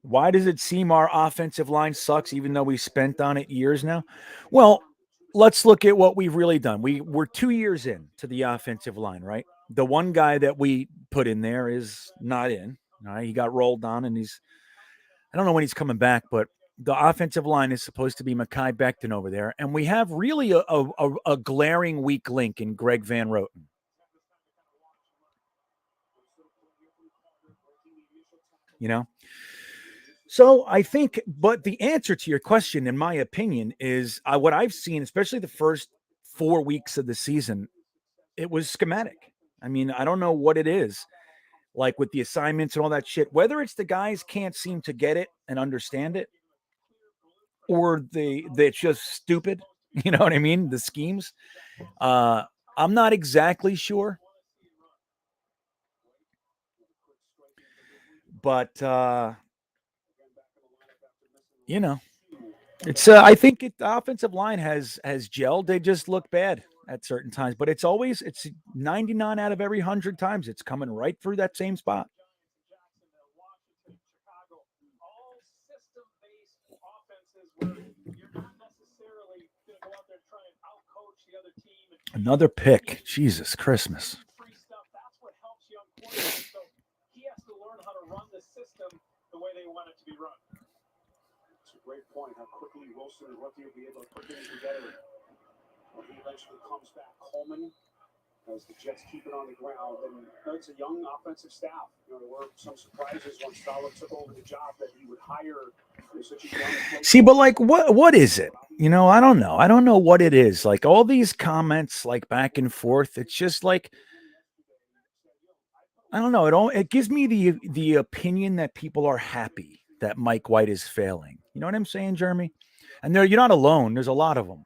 Why does it seem our offensive line sucks even though we spent on it years now? Well, let's look at what we've really done. We're 2 years in to the offensive line, right? The one guy that we put in there is not in. All right, he got rolled on, and I don't know when he's coming back, but the offensive line is supposed to be Mekhi Becton over there, and we have really a glaring weak link in Greg Van Roten. You know? So I think, but the answer to your question, in my opinion, is what I've seen, especially the first 4 weeks of the season, it was schematic. I mean, I don't know what it is, like with the assignments and all that shit, whether it's the guys can't seem to get it and understand it, or it's just stupid. You know what I mean? The schemes. I'm not exactly sure. But, it's I think the offensive line has gelled. They just look bad at certain times, but it's 99 out of every 100 times it's coming right through that same spot. Another pick. Jesus Christmas. Great point how quickly Wilson and Rookie will be able to put things together. When he eventually comes back, Coleman, as the Jets keep it on the ground, and it's a young offensive staff. There were some surprises when Stalin took over the job that he would hire such a young. See, but like, what is it? I don't know. I don't know what it is. Like all these comments, like back and forth. It's just like, I don't know. It gives me the opinion that people are happy that Mike White is failing. You know what I'm saying, Jeremy? And you're not alone. There's a lot of them.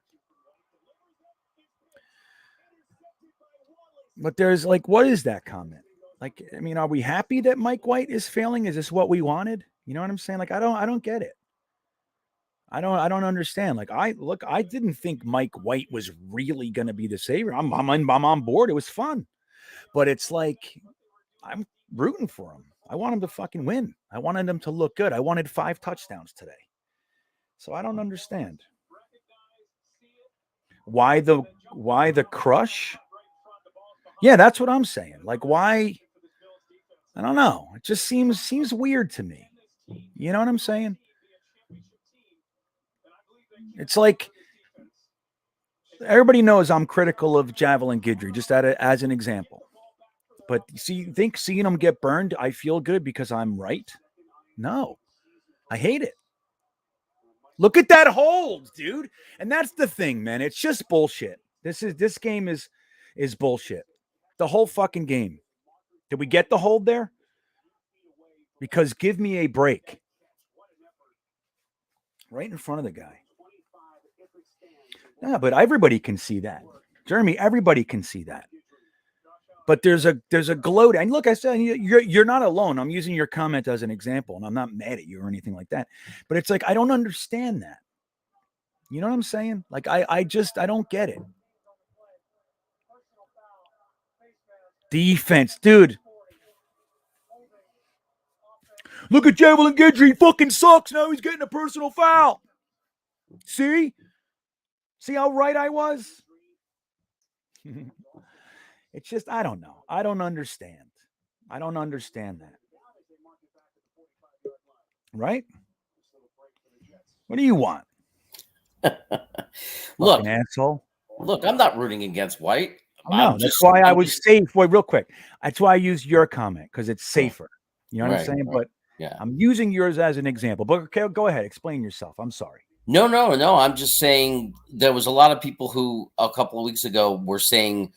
But there's like, what is that comment? Like, I mean, are we happy that Mike White is failing? Is this what we wanted? You know what I'm saying? Like, I don't get it. I don't understand. Like, I didn't think Mike White was really going to be the savior. I'm on board. It was fun, but it's like, I'm rooting for him. I want him to fucking win. I wanted him to look good. I wanted 5 touchdowns today. So I don't understand. Why the crush? Yeah, that's what I'm saying. Like, why? I don't know. It just seems weird to me. You know what I'm saying? It's like everybody knows I'm critical of Javelin Guidry, just as an example. But seeing him get burned, I feel good because I'm right? No, I hate it. Look at that hold, dude. And that's the thing, man. It's just bullshit. This game is bullshit. The whole fucking game. Did we get the hold there? Because give me a break. Right in front of the guy. Yeah, but everybody can see that. Jeremy, everybody can see that. But there's a gloat. And look, I said you're not alone. I'm using your comment as an example, and I'm not mad at you or anything like that. But it's like I don't understand that. You know what I'm saying? Like I don't get it. Defense, dude. Look at Javelin Gidry. He fucking sucks. Now he's getting a personal foul. See how right I was? It's just, I don't know. I don't understand. I don't understand that. Right? What do you want? Look, Fucking asshole. Look, I'm not rooting against White. No, that's why I was safe. Wait, real quick. That's why I used your comment, because it's safer. You know what I'm saying? But yeah, I'm using yours as an example. But okay, go ahead. Explain yourself. I'm sorry. No. I'm just saying there was a lot of people who a couple of weeks ago were saying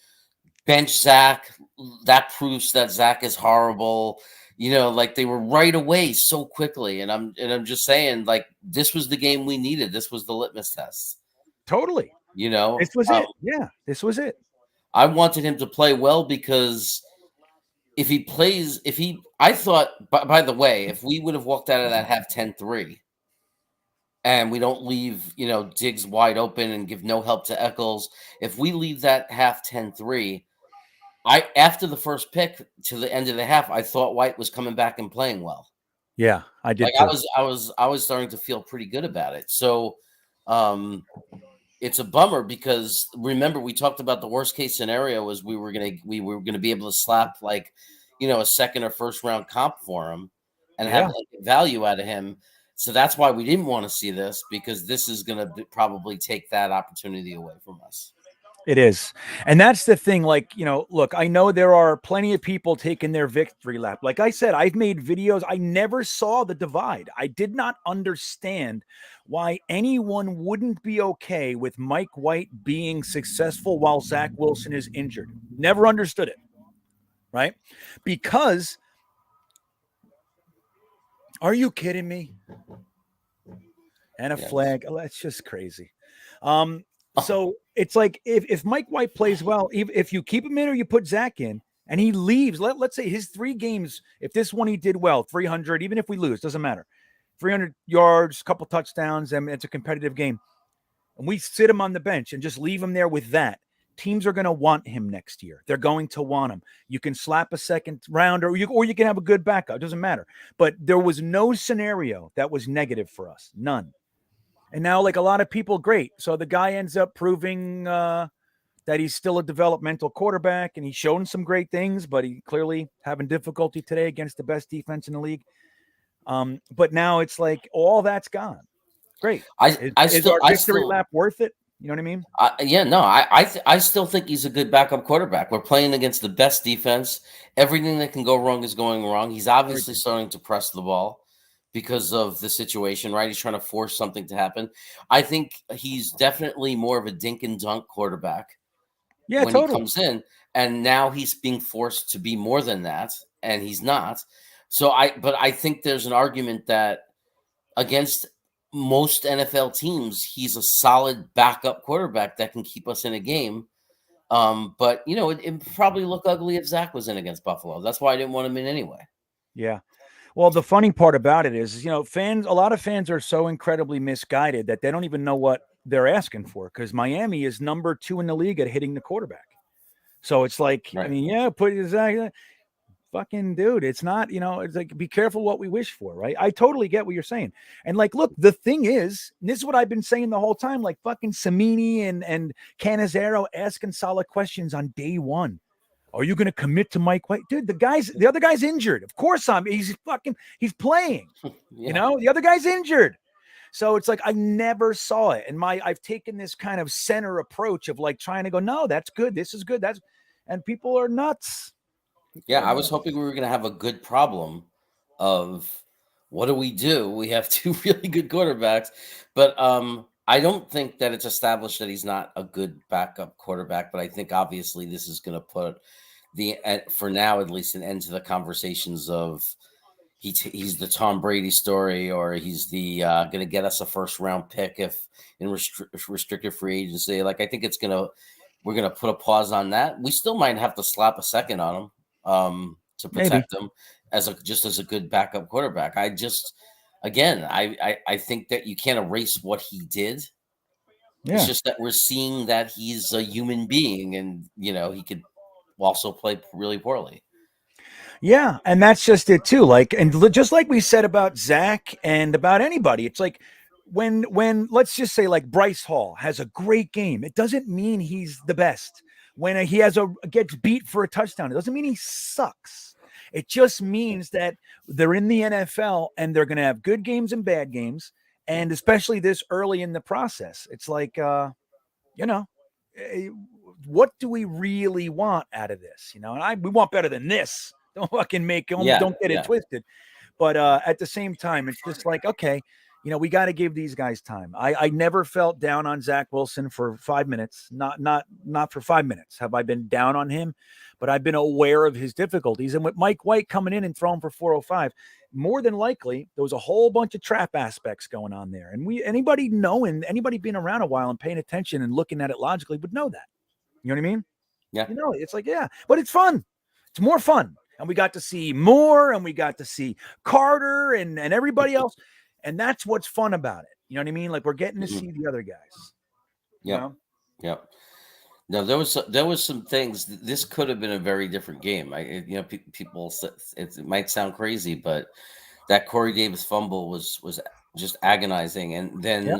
bench Zach. That proves that Zach is horrible. You know, like they were right away so quickly. And I'm just saying, like, this was the game we needed. This was the litmus test. Totally. You know, this was it. Yeah, this was it. I wanted him to play well because I thought, by the way, if we would have walked out of that half 10-3 and we don't leave, Diggs wide open and give no help to Eccles, if we leave that half 10-3, after the first pick to the end of the half, I thought White was coming back and playing well. Yeah, I did. Like I was starting to feel pretty good about it. So, it's a bummer because remember we talked about the worst case scenario was we were gonna be able to slap like a second or first round comp for him and have value out of him. So that's why we didn't want to see this, because this is gonna probably take that opportunity away from us. It is. And that's the thing. Like, look, I know there are plenty of people taking their victory lap. Like I said, I've made videos. I never saw the divide. I did not understand why anyone wouldn't be okay with Mike White being successful while Zach Wilson is injured. Never understood it. Right? Because, are you kidding me? And a flag. Oh, that's just crazy. So it's like if Mike White plays well, if you keep him in or you put Zach in and he leaves, let's say his 3 games, if this one he did well, 300, even if we lose, doesn't matter. 300 yards, couple touchdowns, and it's a competitive game. And we sit him on the bench and just leave him there with that. Teams are going to want him next year. They're going to want him. You can slap a second rounder or you can have a good backup. It doesn't matter. But there was no scenario that was negative for us. None. And now, like a lot of people, great. So the guy ends up proving that he's still a developmental quarterback, and he's shown some great things, but he clearly having difficulty today against the best defense in the league. But now it's like all that's gone. Great. Is our victory lap worth it? You know what I mean? I still think he's a good backup quarterback. We're playing against the best defense. Everything that can go wrong is going wrong. He's obviously starting to press the ball because of the situation, right? He's trying to force something to happen. I think he's definitely more of a dink and dunk quarterback when he comes in. And now he's being forced to be more than that, and he's not. But I think there's an argument that against most NFL teams, he's a solid backup quarterback that can keep us in a game. But, it probably look ugly if Zach was in against Buffalo. That's why I didn't want him in anyway. Yeah. Well, the funny part about it is, a lot of fans are so incredibly misguided that they don't even know what they're asking for, because Miami is number 2 in the league at hitting the quarterback. So it's like, right. Put Zach. Fucking dude, it's not, it's like, be careful what we wish for, right? I totally get what you're saying. And like, look, the thing is, and this is what I've been saying the whole time, like fucking Samini and Cannizzaro asking solid questions on day one. Are you going to commit to Mike White? Dude, the other guy's injured. Of course he's playing, the other guy's injured. So it's like, I never saw it. And I've taken this kind of center approach of like trying to go, no, that's good. This is good. And people are nuts. I was hoping we were going to have a good problem of what do? We have 2 really good quarterbacks, but I don't think that it's established that he's not a good backup quarterback. But I think obviously this is going to put for now at least, an end to the conversations of he's the Tom Brady story, or he's the going to get us a first round pick if in restricted free agency. Like I think it's going to we're going to put a pause on that. We still might have to slap a second on him to protect him as a good backup quarterback. I think that you can't erase what he did. Yeah. It's just that we're seeing that he's a human being, and he could also play really poorly. Yeah, and that's just it too. Like, and just like we said about Zach and about anybody, it's like when let's just say like Bryce Hall has a great game, it doesn't mean he's the best. When he gets beat for a touchdown, it doesn't mean he sucks. It just means that they're in the NFL and they're going to have good games and bad games, and especially this early in the process, it's like what do we really want out of this? And we want better than this. Don't fucking don't get it twisted. But at the same time, it's just like, okay, we got to give these guys time. I never felt down on Zach Wilson for 5 minutes. Not for 5 minutes have I been down on him, but I've been aware of his difficulties. And with Mike White coming in and throwing for 405, more than likely there was a whole bunch of trap aspects going on there. And anybody being around a while and paying attention and looking at it logically would know that. You know what I mean? Yeah. It's like, yeah, but it's fun. It's more fun. And we got to see Moore, and we got to see Carter and everybody else. And that's what's fun about it. You know what I mean? Like, we're getting to see the other guys. Yeah. Yeah. No, there was some things. This could have been a very different game. People, it might sound crazy, but that Corey Davis fumble was just agonizing. And then,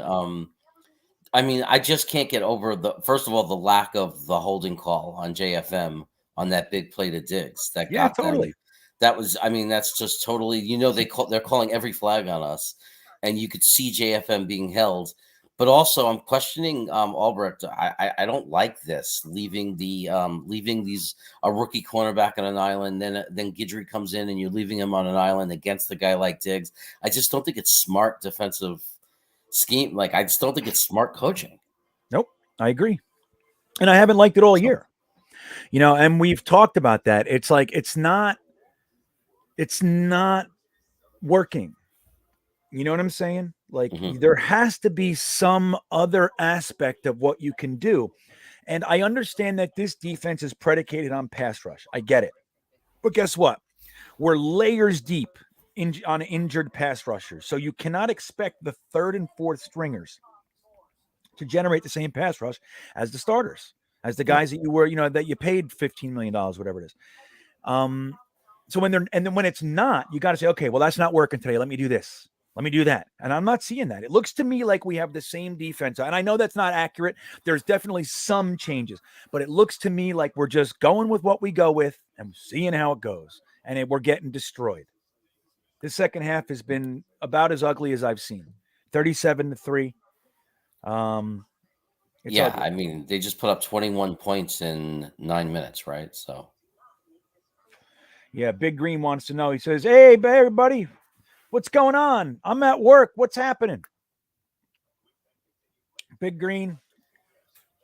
I just can't get over first of all, the lack of the holding call on JFM on that big play to Diggs that got totally. That was, that's just totally, they're calling every flag on us, and you could see JFM being held. But also, I'm questioning Albrecht. I don't like this leaving a rookie cornerback on an island. Then Guidry comes in and you're leaving him on an island against a guy like Diggs. I just don't think it's smart defensive scheme. Like, I just don't think it's smart coaching. Nope, I agree, and I haven't liked it all year. And we've talked about that. It's like it's not working. You know what I'm saying? Like, there has to be some other aspect of what you can do. And I understand that this defense is predicated on pass rush. I get it. But guess what? We're layers deep on injured pass rushers. So you cannot expect the third and fourth stringers to generate the same pass rush as the starters, as the guys that that you paid $15 million, whatever it is. So when it's not, you got to say, okay, well, that's not working today. Let me do this. Let me do that. And I'm not seeing that. It looks to me like we have the same defense. And I know that's not accurate. There's definitely some changes, but it looks to me like we're just going with what we go with and seeing how it goes. And we're getting destroyed. The second half has been about as ugly as I've seen. 37-3. Ugly. They just put up 21 points in 9 minutes, right? So. Yeah, Big Green wants to know. He says, hey, everybody, what's going on? I'm at work. What's happening? Big Green,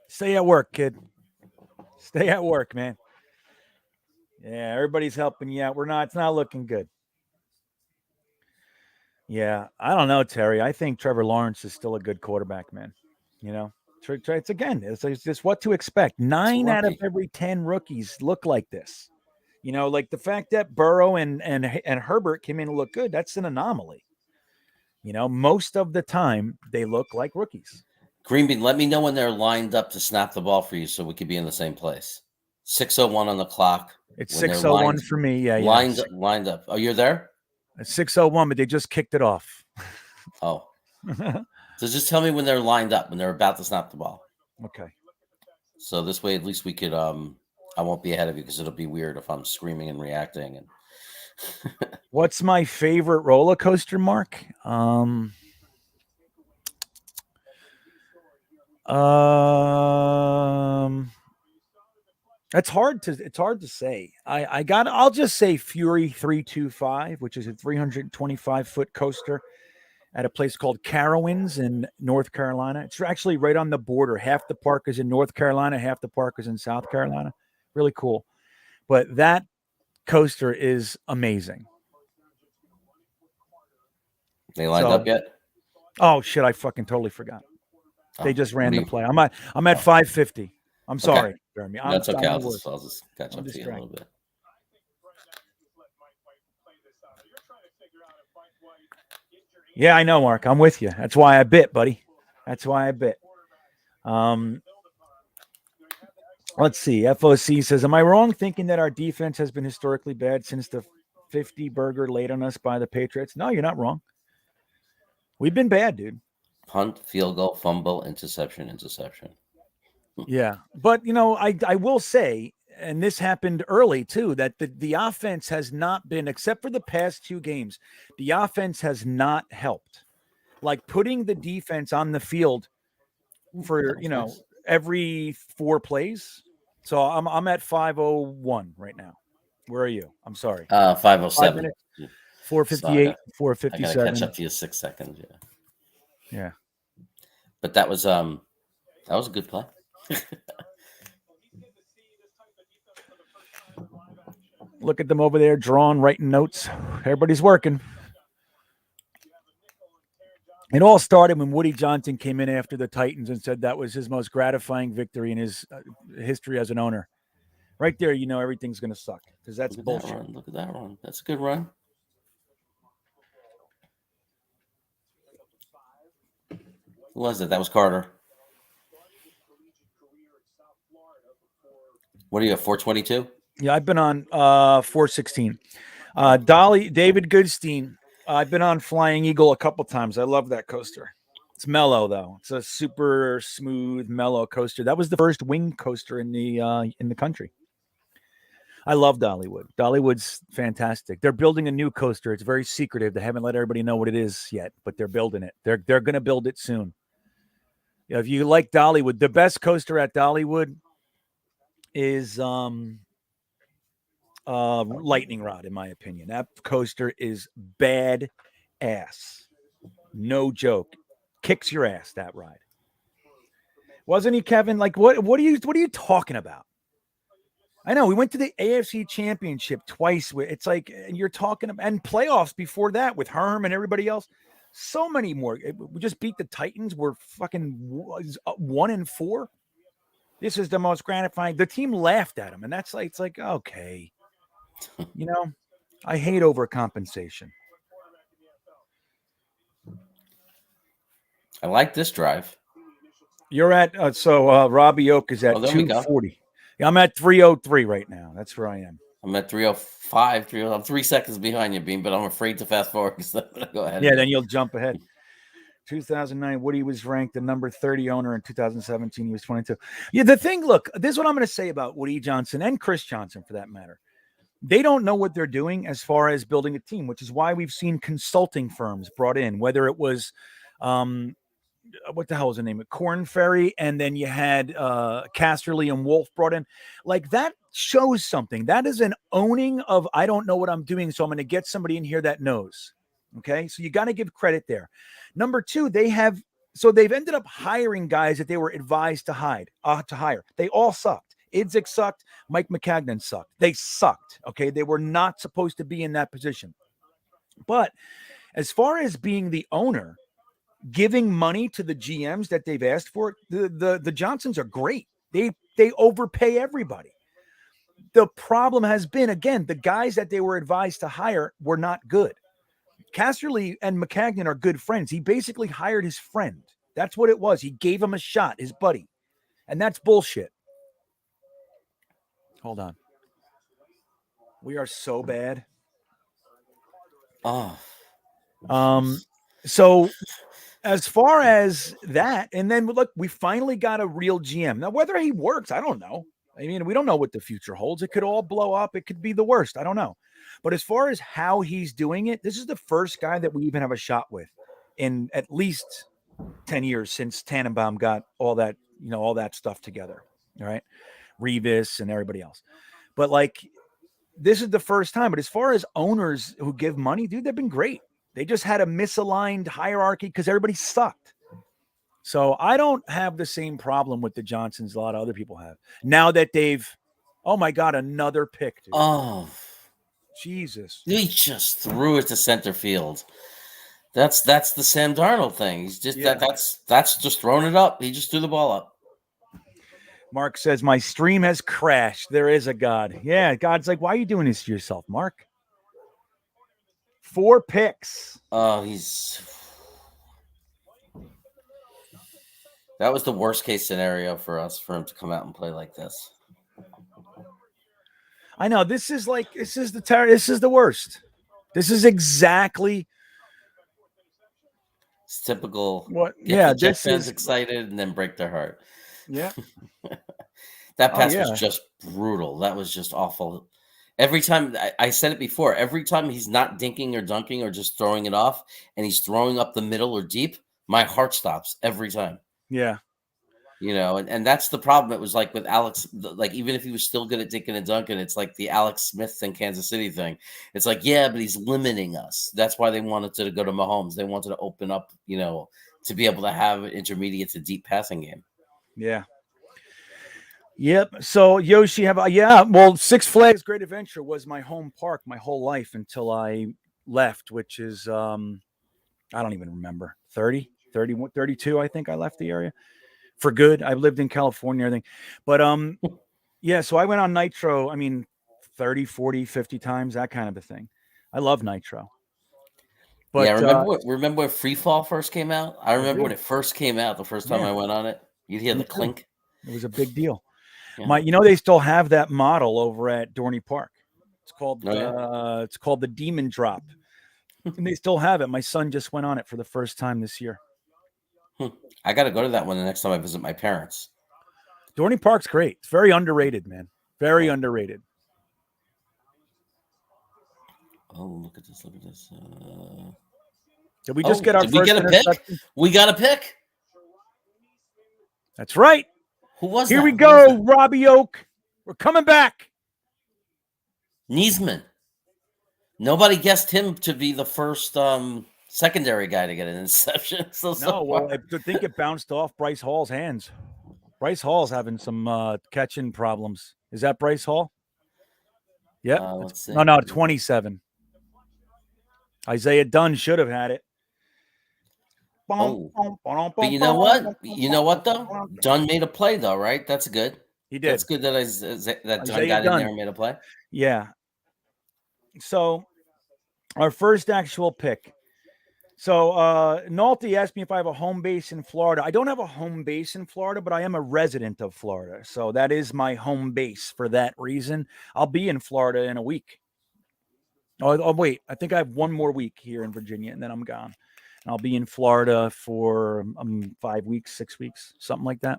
stay at work, kid. Stay at work, man. Yeah, everybody's helping you out. It's not looking good. Yeah, I don't know, Terry. I think Trevor Lawrence is still a good quarterback, man. It's just what to expect. 9 out of every 10 rookies look like this. Like the fact that Burrow and Herbert came in and look good, that's an anomaly. Most of the time they look like rookies. GreenBean, let me know when they're lined up to snap the ball for you so we could be in the same place. 6:01 on the clock. It's 6:01 for me. Yeah. Lined up. Oh, you're there? It's 6:01, but they just kicked it off. Oh. So just tell me when they're lined up, when they're about to snap the ball. Okay. So this way, at least we could, I won't be ahead of you because it'll be weird if I'm screaming and reacting. And what's my favorite roller coaster, Mark? It's hard to say. I'll just say Fury 325, which is a 325-foot coaster at a place called Carowinds in North Carolina. It's actually right on the border. Half the park is in North Carolina, half the park is in South Carolina. Really cool. But that coaster is amazing. They lined up yet? Oh shit, I fucking totally forgot. They just ran the play. I'm at 550. I'm sorry, Jeremy. That's okay. I'm I'll the worst. just catch I'm up to you a little bit. Yeah, I know, Mark. I'm with you. That's why I bit, buddy. That's why I bit. Let's see. FOC says, am I wrong thinking that our defense has been historically bad since the 50 burger laid on us by the Patriots? No, you're not wrong. We've been bad, dude. Punt, field goal, fumble, interception. Yeah. But, you know, I will say, and this happened early too, that the offense has not been, except for the past 2 games, the offense has not helped. Like putting the defense on the field for, you know, every 4 plays. So I'm at 501 right now. Where are you? I'm sorry. 507. 458, So 457. I gotta catch up to you 6 seconds. Yeah. But that was a good play. Look at them over there, drawing, writing notes. Everybody's working. It all started when Woody Johnson came in after the Titans and said that was his most gratifying victory in his history as an owner. Right there, you know everything's going to suck because that's bullshit. Look at that run. That's a good run. Who was it? That was Carter. What are you at, 422? Yeah, I've been on 416. David Goodstein. I've been on Flying Eagle a couple times. I love that coaster. It's mellow though. It's a super smooth, mellow coaster. That was the first wing coaster in the country. I love Dollywood. Dollywood's fantastic. They're building a new coaster. It's very secretive. They haven't let everybody know what it is yet, but they're building it. They're going to build it soon. Yeah, if you like Dollywood, the best coaster at Dollywood is Lightning Rod, in my opinion. That coaster is bad ass. No joke. Kicks your ass, that ride. Wasn't he, Kevin? Like, what are you talking about? I know we went to the AFC Championship twice. It's like, and you're talking about, and playoffs before that with Herm and everybody else. So many more. We just beat the Titans. We're fucking 1-4. This is the most gratifying. The team laughed at him, and that's like, it's like, okay, you know, I hate overcompensation. I like this drive. You're at Robbie Oak is at 240. Yeah, I'm at 303 right now. That's where I am. I'm at 305. I'm 3 seconds behind you, Bean, but I'm afraid to fast forward. So go ahead. Yeah, then you'll jump ahead. 2009, Woody was ranked the number 30 owner. In 2017, he was 22. Yeah, the thing, look, this is what I'm going to say about Woody Johnson and Chris Johnson, for that matter. They don't know what they're doing as far as building a team, which is why we've seen consulting firms brought in, whether it was what the hell was the name of Corn Ferry, and then you had Casterly and Wolf brought in. Like, that shows something. That is an owning of, I don't know what I'm doing, so I'm going to get somebody in here that knows. Okay, so you got to give credit there. Number 2, they've ended up hiring guys that they were advised to hire. They all sucked. Idzik sucked. Mike McCagnon sucked. They sucked. Okay, they were not supposed to be in that position. But as far as being the owner, giving money to the GMs that they've asked for, the Johnsons are great. They overpay everybody. The problem has been, again, the guys that they were advised to hire were not good. Casterly and McCagnon are good friends. He basically hired his friend. That's what it was. He gave him a shot, his buddy. And that's bullshit. Hold on. We are so bad. Oh. So as far as that, and then look, we finally got a real GM. Now, whether he works, I don't know. I mean, we don't know what the future holds. It could all blow up. It could be the worst. I don't know. But as far as how he's doing it, this is the first guy that we even have a shot with in at least 10 years since Tannenbaum got all that, all that stuff together. All right. Revis and everybody else. But like, this is the first time. But as far as owners who give money, dude, they've been great. They just had a misaligned hierarchy because everybody sucked. So I don't have the same problem with the Johnsons a lot of other people have. Now that they've, oh my God, another pick, dude. Oh, Jesus. He just threw it to center field. That's the Sam Darnold thing. He's just that's just throwing it up. He just threw the ball up. Mark says, my stream has crashed. There is a God. Yeah, God's like, why are you doing this to yourself, Mark? 4 picks. Oh, that was the worst case scenario for him to come out and play like this. I know this is the worst. This is exactly It's typical. what. Get Yeah, the Jet this fans is excited and then break their heart. Yeah. That pass yeah. was just brutal. That was just awful. Every time, I said it before, every time he's not dinking or dunking or just throwing it off and he's throwing up the middle or deep, my heart stops every time. Yeah. You know, and that's the problem. It was like with Alex, like even if he was still good at dinking and dunking, it's like the Alex Smith and Kansas City thing. It's like, yeah, but he's limiting us. That's why they wanted to go to Mahomes. They wanted to open up, you know, to be able to have an intermediate to deep passing game. Yeah. Yep. So Yoshi, well, Six Flags Great Adventure was my home park my whole life until I left, which is I don't even remember, 30, 31, 32, I think I left the area for good. I lived in California, I think. But yeah, so I went on Nitro, 30, 40, 50 times, that kind of a thing. I love Nitro. But yeah, remember when Free Fall first came out? I remember when it first came out, the first time I went on it. You'd hear the clink. It was a big deal. Yeah. They still have that model over at Dorney Park. It's called it's called the Demon Drop. And they still have it. My son just went on it for the first time this year. I got to go to that one the next time I visit my parents. Dorney Park's great. It's very underrated, man. Very underrated. Oh, look at this. Look at this. Did we just get our first we get a pick? We got a pick. That's right. Who was Here that? we go, Robbie Oak. We're coming back. Niesman. Nobody guessed him to be the first secondary guy to get an interception. I think it bounced off Bryce Hall's hands. Bryce Hall's having some catching problems. Is that Bryce Hall? Yep. No, 27. Isaiah Dunn should have had it. Oh. But you know what? You know what, though? Dunn made a play, though, right? That's good. He did. That's good that Dunn got in there and made a play. Yeah. So, our first actual pick. So, Nolte asked me if I have a home base in Florida. I don't have a home base in Florida, but I am a resident of Florida. So, that is my home base for that reason. I'll be in Florida in a week. Oh, wait. I think I have one more week here in Virginia, and then I'm gone. And I'll be in Florida for 5 weeks, 6 weeks, something like that.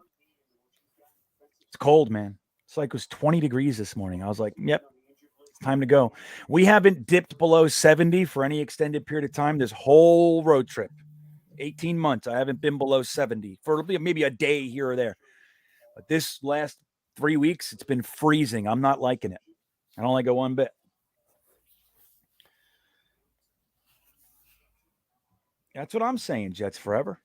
It's cold, man. It's like it was 20 degrees this morning. I was like, yep, it's time to go. We haven't dipped below 70 for any extended period of time this whole road trip. 18 months, I haven't been below 70 for maybe a day here or there. But this last 3 weeks, it's been freezing. I'm not liking it. I don't like it one bit. That's what I'm saying, Jets forever.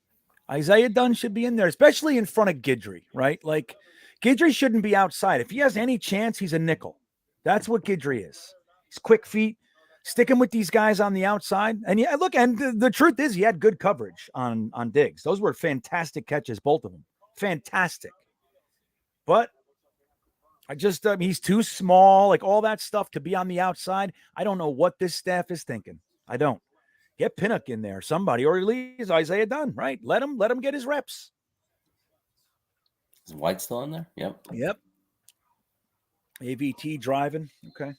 Isaiah Dunn should be in there, especially in front of Guidry, right? Like, Guidry shouldn't be outside. If he has any chance, he's a nickel. That's what Guidry is. He's quick feet. Stick him with these guys on the outside. And yeah, look, and the truth is he had good coverage on Diggs. Those were fantastic catches, both of them. Fantastic. But I just, he's too small, like all that stuff to be on the outside. I don't know what this staff is thinking. I don't. Get Pinnock in there, somebody, or at least Isaiah Dunn, right? Let him get his reps. Is White still in there? Yep. AVT driving. Okay.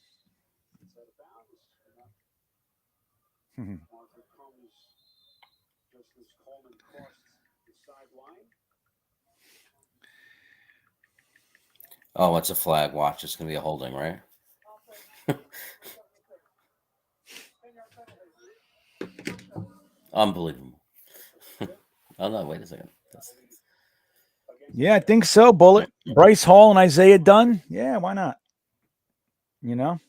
Oh, it's a flag. Watch. It's going to be a holding, right? Unbelievable. Oh, no, wait a second. Yeah, I think so, Bullet. Bryce Hall and Isaiah Dunn. Yeah, why not? You know?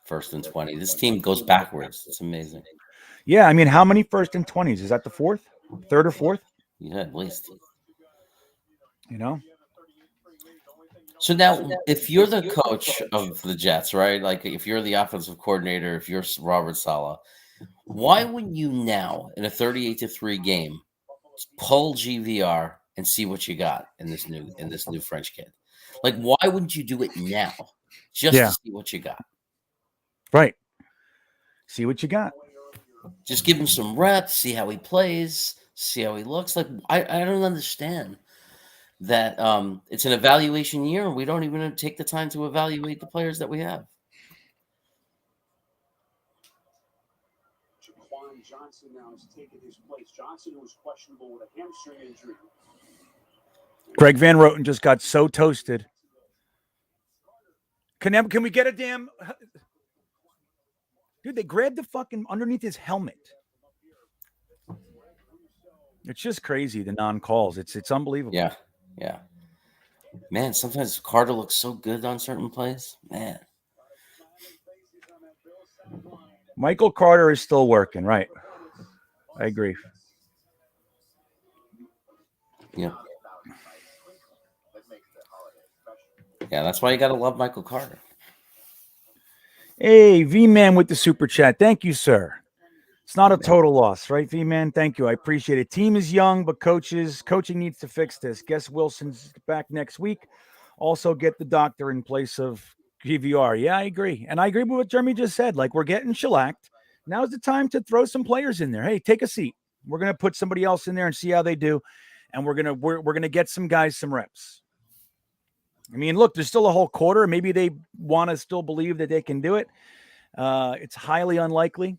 1st and 20. This team goes backwards. It's amazing. Yeah, I mean, how many 1st and 20s? Is that the 4th? 3rd or 4th? Yeah, at least. You know? So now, if you're the coach of the Jets, right? Like, if you're the offensive coordinator, if you're Robert Saleh, why would you now, in a 38-3 game, pull GVR and see what you got in this new French kid. Like, why wouldn't you do it now just to see what you got? Right. See what you got. Just give him some reps, see how he plays, see how he looks. Like, I don't understand that it's an evaluation year and we don't even take the time to evaluate the players that we have. Jaquan Johnson now has taken his place. Johnson, who was questionable with a hamstring injury. Greg Van Roten just got so toasted. Can we get a damn... Dude, they grabbed the fucking underneath his helmet. It's just crazy, the non-calls. It's unbelievable. Yeah. Yeah. Man, sometimes Carter looks so good on certain plays. Man. Michael Carter is still working, right? I agree. Yeah. Yeah, that's why you got to love Michael Carter. Hey, V-Man with the super chat. Thank you, sir. It's not a total loss, right, V-Man? Thank you. I appreciate it. Team is young, but coaching needs to fix this. Guess Wilson's back next week. Also get the doctor in place of GVR. Yeah, I agree. And I agree with what Jeremy just said. Like, we're getting shellacked. Now's the time to throw some players in there. Hey, take a seat. We're going to put somebody else in there and see how they do. And we're going to get some guys some reps. I mean, look, there's still a whole quarter. Maybe they want to still believe that they can do it. It's highly unlikely.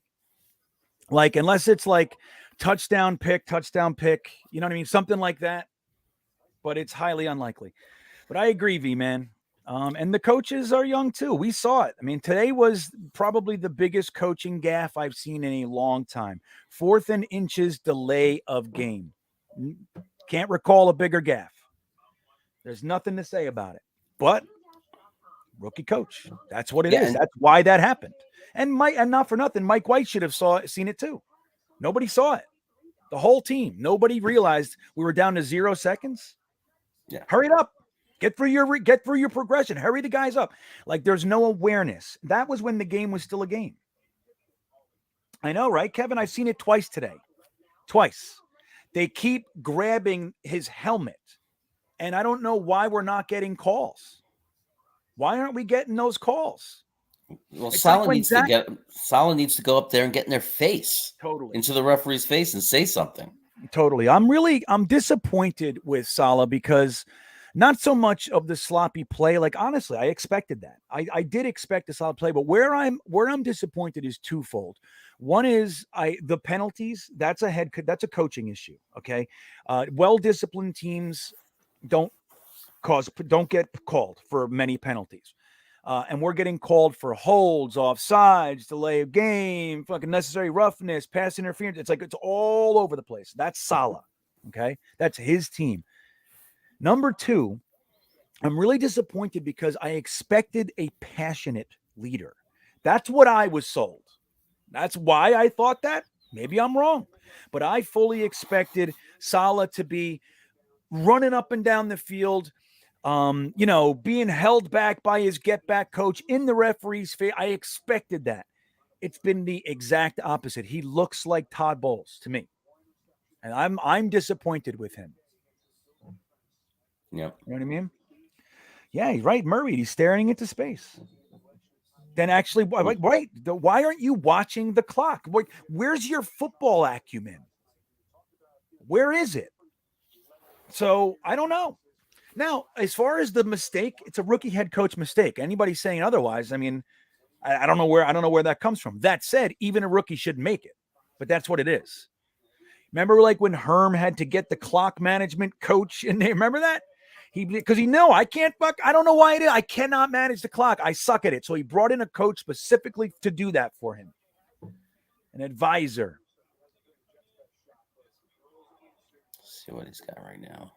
Like, unless it's like touchdown pick, you know what I mean? Something like that. But it's highly unlikely. But I agree, V-Man. And the coaches are young too. We saw it. I mean, today was probably the biggest coaching gaffe I've seen in a long time. 4th and inches delay of game. Can't recall a bigger gaffe. There's nothing to say about it. But rookie coach. That's what it is. That's why that happened. And not for nothing, Mike White should have seen it too. Nobody saw it. The whole team. Nobody realized we were down to 0 seconds. Yeah. Hurry it up. Get through your progression. Hurry the guys up. Like, there's no awareness. That was when the game was still a game. I know, right, Kevin? I've seen it twice today. Twice. They keep grabbing his helmet. And I don't know why we're not getting calls. Why aren't we getting those calls? Well, Salah needs to go up there and get in their face. Totally. Into the referee's face and say something. Totally. I'm disappointed with Salah because not so much of the sloppy play. Like, honestly, I expected that. I did expect a solid play, but where I'm disappointed is twofold. One is the penalties. That's a coaching issue. Okay. Well-disciplined teams don't get called for many penalties. And we're getting called for holds, offsides, delay of game, fucking necessary roughness, pass interference. It's like, it's all over the place. That's Salah. Okay. That's his team. Number 2, I'm really disappointed because I expected a passionate leader. That's what I was sold. That's why I thought that. Maybe I'm wrong, but I fully expected Salah to be running up and down the field, being held back by his get back coach in the referee's face. I expected that. It's been the exact opposite. He looks like Todd Bowles to me. And I'm disappointed with him. Yeah. You know what I mean? Yeah, he's right. Murray, he's staring into space. Then actually, why aren't you watching the clock? Where's your football acumen? Where is it? So I don't know. Now, as far as the mistake, it's a rookie head coach mistake. Anybody saying otherwise, I mean, I don't know where that comes from. That said, even a rookie should make it, but that's what it is. Remember, like when Herm had to get the clock management coach in there. Remember that? Because he knew I can't fuck. I don't know why it is. I cannot manage the clock. I suck at it. So he brought in a coach specifically to do that for him, an advisor. Let's see what he's got right now.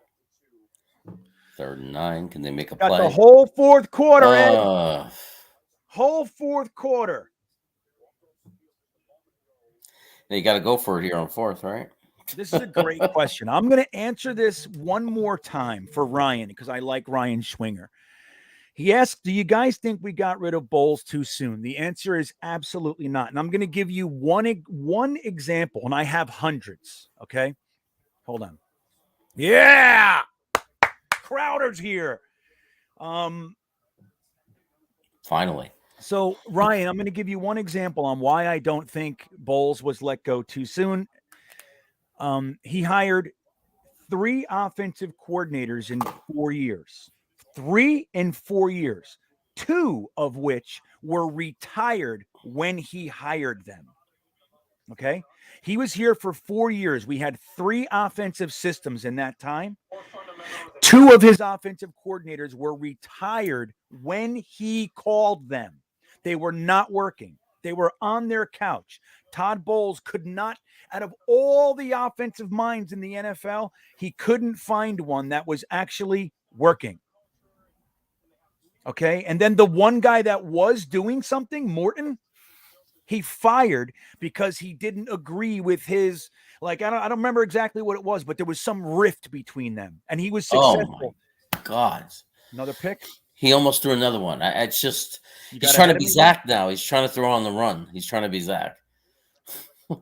3rd and 9. Can they make a Got play? the whole 4th quarter. Whole 4th quarter. Now you got to go for it here on 4th, right? This is a great question. I'm going to answer this one more time for Ryan because I like Ryan Schwinger. He asked, do you guys think we got rid of Bowles too soon? The answer is absolutely not. And I'm going to give you one example, and I have hundreds. Okay, hold on. Yeah. Crowder's here. Finally. So, Ryan, I'm going to give you one example on why I don't think Bowles was let go too soon. He hired 3 offensive coordinators in 4 years. 3 in 4 years. 2 of which were retired when he hired them. Okay? He was here for 4 years. We had 3 offensive systems in that time. 2 of his offensive coordinators were retired when he called them. They were not working. They were on their couch. Todd Bowles could not, out of all the offensive minds in the NFL, he couldn't find one that was actually working. Okay. And then the one guy that was doing something, Morton, he fired because he didn't agree with his, like, I don't remember exactly what it was, but there was some rift between them and he was successful. Oh my God. Another pick. He almost threw another one. It's just, You he's got trying ahead to of be me, Zach now. He's trying to throw on the run. He's trying to be Zach. That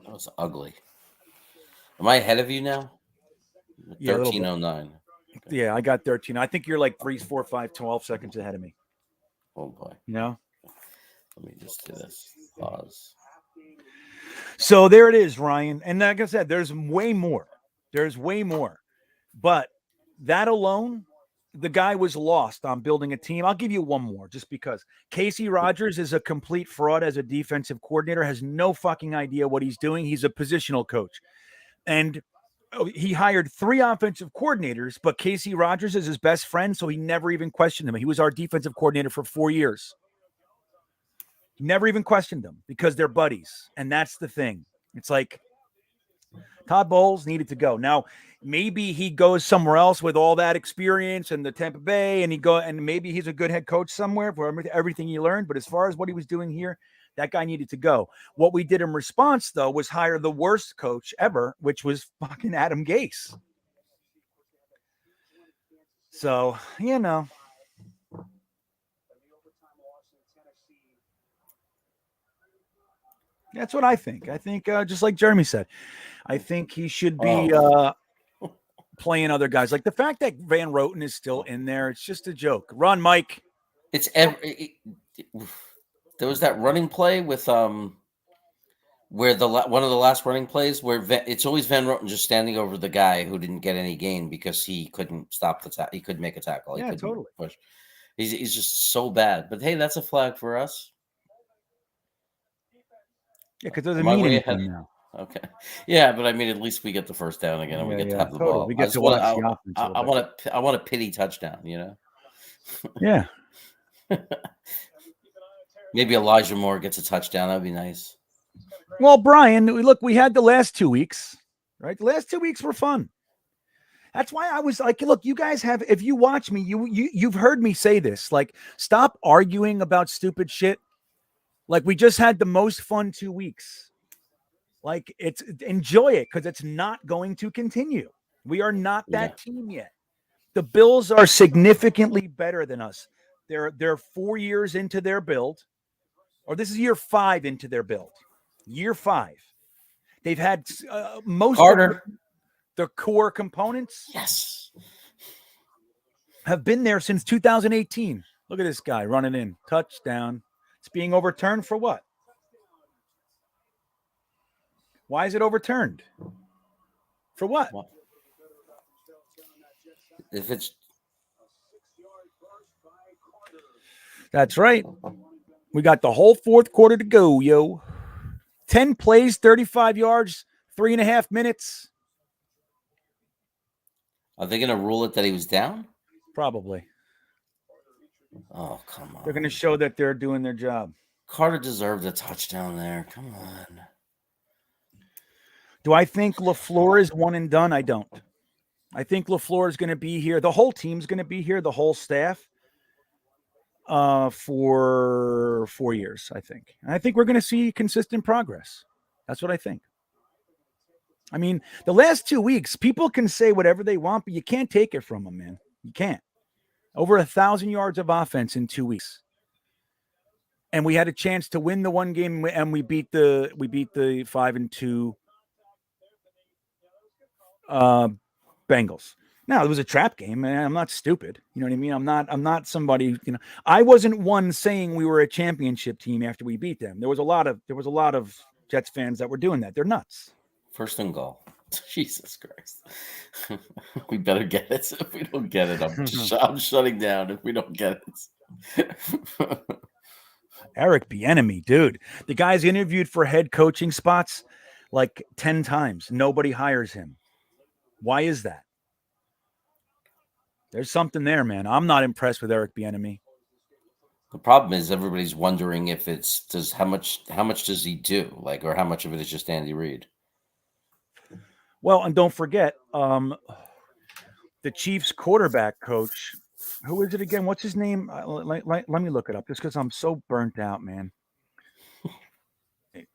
was ugly. Am I ahead of you now? Yeah, a little bit. 13:09. Okay. Yeah, I got 13. I think you're like 3, 4, 5, 12 seconds ahead of me. Oh boy. You know? Let me just do this. Pause. So there it is, Ryan. And like I said, there's way more. There's way more. But that alone, the guy was lost on building a team. I'll give you one more just because. Casey Rogers is a complete fraud as a defensive coordinator, has no fucking idea what he's doing. He's a positional coach. And he hired 3 offensive coordinators, but Casey Rogers is his best friend, so he never even questioned him. He was our defensive coordinator for 4 years. He never even questioned him because they're buddies. And that's the thing. It's like Todd Bowles needed to go. Now, maybe he goes somewhere else with all that experience and the Tampa Bay, and maybe he's a good head coach somewhere for everything he learned. But as far as what he was doing here, that guy needed to go. What we did in response, though, was hire the worst coach ever, which was fucking Adam Gase. So, you know. That's what I think. I think, just like Jeremy said, I think he should be playing other guys. Like the fact that Van Roten is still in there, it's just a joke. Run, Mike. It's there was that running play with where one of the last running plays where it's always Van Roten just standing over the guy who didn't get any gain because he couldn't stop the tackle. He couldn't make a tackle. Yeah, totally. Push. He's just so bad. But hey, that's a flag for us. Yeah, because it doesn't mean anything now. Okay. Yeah, but I mean, at least we get the first down again, and we get to have the ball. We get to watch the offense. I want a pity touchdown. You know. Yeah. Maybe Elijah Moore gets a touchdown. That'd be nice. Well, Brian, look, we had the last 2 weeks, right? The last 2 weeks were fun. That's why I was like, look, you guys have, if you watch me, you've heard me say this, like, stop arguing about stupid shit. Like, we just had the most fun 2 weeks. Like, enjoy it because it's not going to continue. We are not that team yet. The Bills are significantly better than us. They're 4 years into their build, or this is year 5 into their build. Year 5. They've had most of the core components. Yes. Have been there since 2018. Look at this guy running in. Touchdown. It's being overturned for what? Why is it overturned? For what? If it's That's right. We got the whole fourth quarter to go, yo. 10 plays, 35 yards, 3.5 minutes. Are they going to rule it that he was down? Probably. Oh, come on. They're going to show that they're doing their job. Carter deserved a touchdown there. Come on. Do I think LaFleur is one and done? I don't. I think LaFleur is going to be here. The whole team's going to be here, the whole staff, for 4 years, I think. And I think we're going to see consistent progress. That's what I think. I mean, the last 2 weeks, people can say whatever they want, but you can't take it from them, man. You can't. Over 1,000 yards of offense in 2 weeks. And we had a chance to win the one game, and we beat the 5-2 Bengals. Now it was a trap game, and I'm not stupid. You know what I mean? I'm not somebody. I wasn't one saying we were a championship team after we beat them. There was a lot of Jets fans that were doing that. They're nuts. First and goal. Jesus Christ. We better get it. If we don't get it, I'm shutting down if we don't get it. Eric Bieniemy, dude. The guy's interviewed for head coaching spots like 10 times. Nobody hires him. Why is that? There's something there, man. I'm not impressed with Eric Bieniemy. The problem is everybody's wondering if how much does he do? Like, or how much of it is just Andy Reid? Well, and don't forget, the Chiefs quarterback coach, who is it again? What's his name? Let me look it up just because I'm so burnt out, man.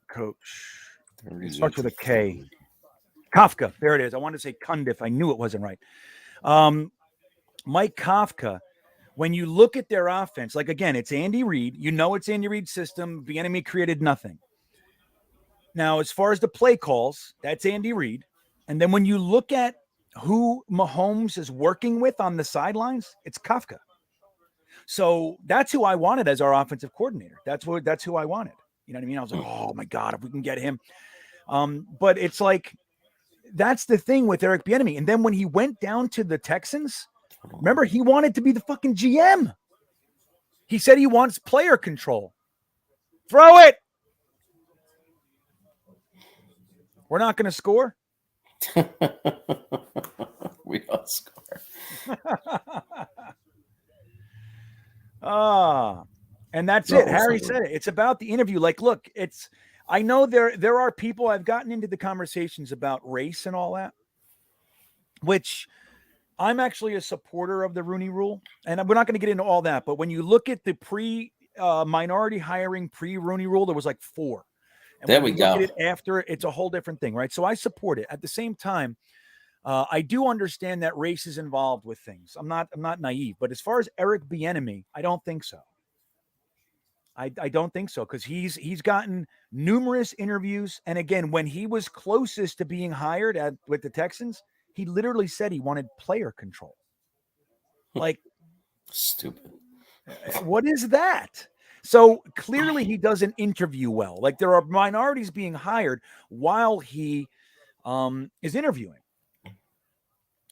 Coach. It starts with a K. Kafka. There it is. I wanted to say Cundiff. I knew it wasn't right. Mike Kafka, when you look at their offense, like, again, it's Andy Reid. You know it's Andy Reid's system. Bieniemy created nothing. Now, as far as the play calls, that's Andy Reid. And then when you look at who Mahomes is working with on the sidelines, it's Kafka. So that's who I wanted as our offensive coordinator. That's who I wanted. You know what I mean? I was like, oh my God, if we can get him. But it's like, that's the thing with Eric Bieniemy. And then when he went down to the Texans, remember, he wanted to be the fucking GM. He said he wants player control. Throw it. We're not going to score. We don't score. And that's it. Harry said it. It's about the interview. Like, look, I know there are people, I've gotten into the conversations about race and all that, which I'm actually a supporter of the Rooney Rule. And we're not going to get into all that. But when you look at the minority hiring pre-Rooney Rule, there was like 4. And there when we you look go. at it after, it's a whole different thing, right? So I support it. At the same time, I do understand that race is involved with things. I'm not naive, but as far as Eric Bieniemy, I don't think so. I don't think so, because he's gotten numerous interviews, and again, when he was closest to being hired with the Texans, he literally said he wanted player control. Like, stupid. What is that? So clearly he doesn't interview well. Like, there are minorities being hired while he is interviewing.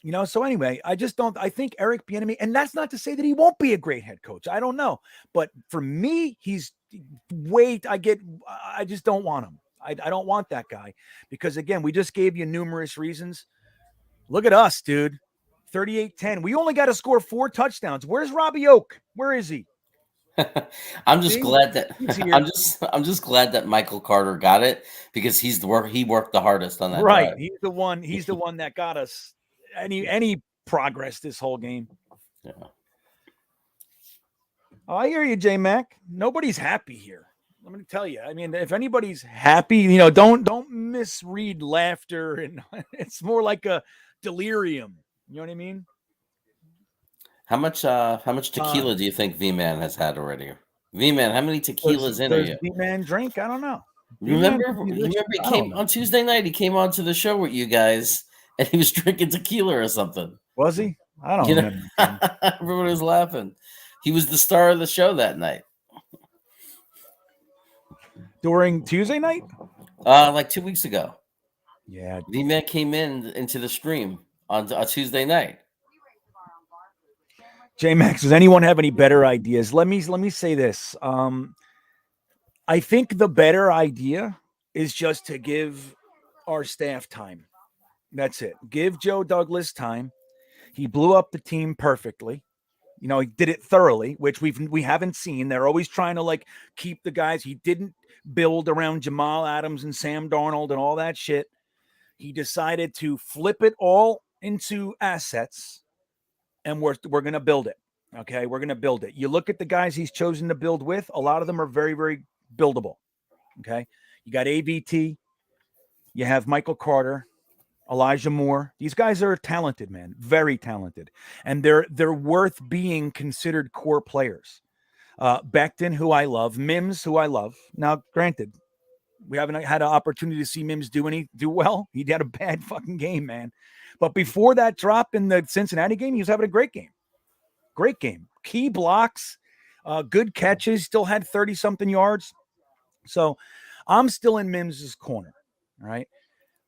You know, so anyway, I think Eric Bieniemy, and that's not to say that he won't be a great head coach. I don't know. But for me, I just don't want him. I don't want that guy, because again, we just gave you numerous reasons. Look at us, dude. 38-10. We only got to score 4 touchdowns. Where's Robbie Oak? Where is he? I'm just glad that Michael Carter got it, because he worked the hardest on that. Right. Drive. He's the one that got us any progress this whole game. Yeah. Oh, I hear you, J Mac. Nobody's happy here. Let me tell you. I mean, if anybody's happy, don't misread laughter, and it's more like a delirium. You know what I mean? How much tequila do you think V-Man has had already? V-Man, how many tequilas in are you? V-Man drink? I don't know. Remember he came on Tuesday night. He came on to the show with you guys, and he was drinking tequila or something. Was he? I don't remember. Everyone was laughing. He was the star of the show that night. During Tuesday night? Like 2 weeks ago. Yeah. V-Man came into the stream on a Tuesday night. J-Max, does anyone have any better ideas? Let me say this. I think the better idea is just to give our staff time. That's it. Give Joe Douglas time. He blew up the team perfectly. He did it thoroughly, which we haven't seen. They're always trying to keep the guys. He didn't build around Jamal Adams and Sam Darnold and all that shit. He decided to flip it all into assets, and we're going to build it. Okay, we're going to build it. You look at the guys he's chosen to build with, a lot of them are very, very buildable. Okay, you got AVT, you have Michael Carter, Elijah Moore. These guys are talented, man, very talented, and they're worth being considered core players. Becton, who I love, Mims, who I love. Now, granted, We haven't had an opportunity to see Mims do well. He had a bad fucking game, man. But before that drop in the Cincinnati game, he was having a great game. Great game. Key blocks, good catches, still had 30-something yards. So I'm still in Mims's corner, right?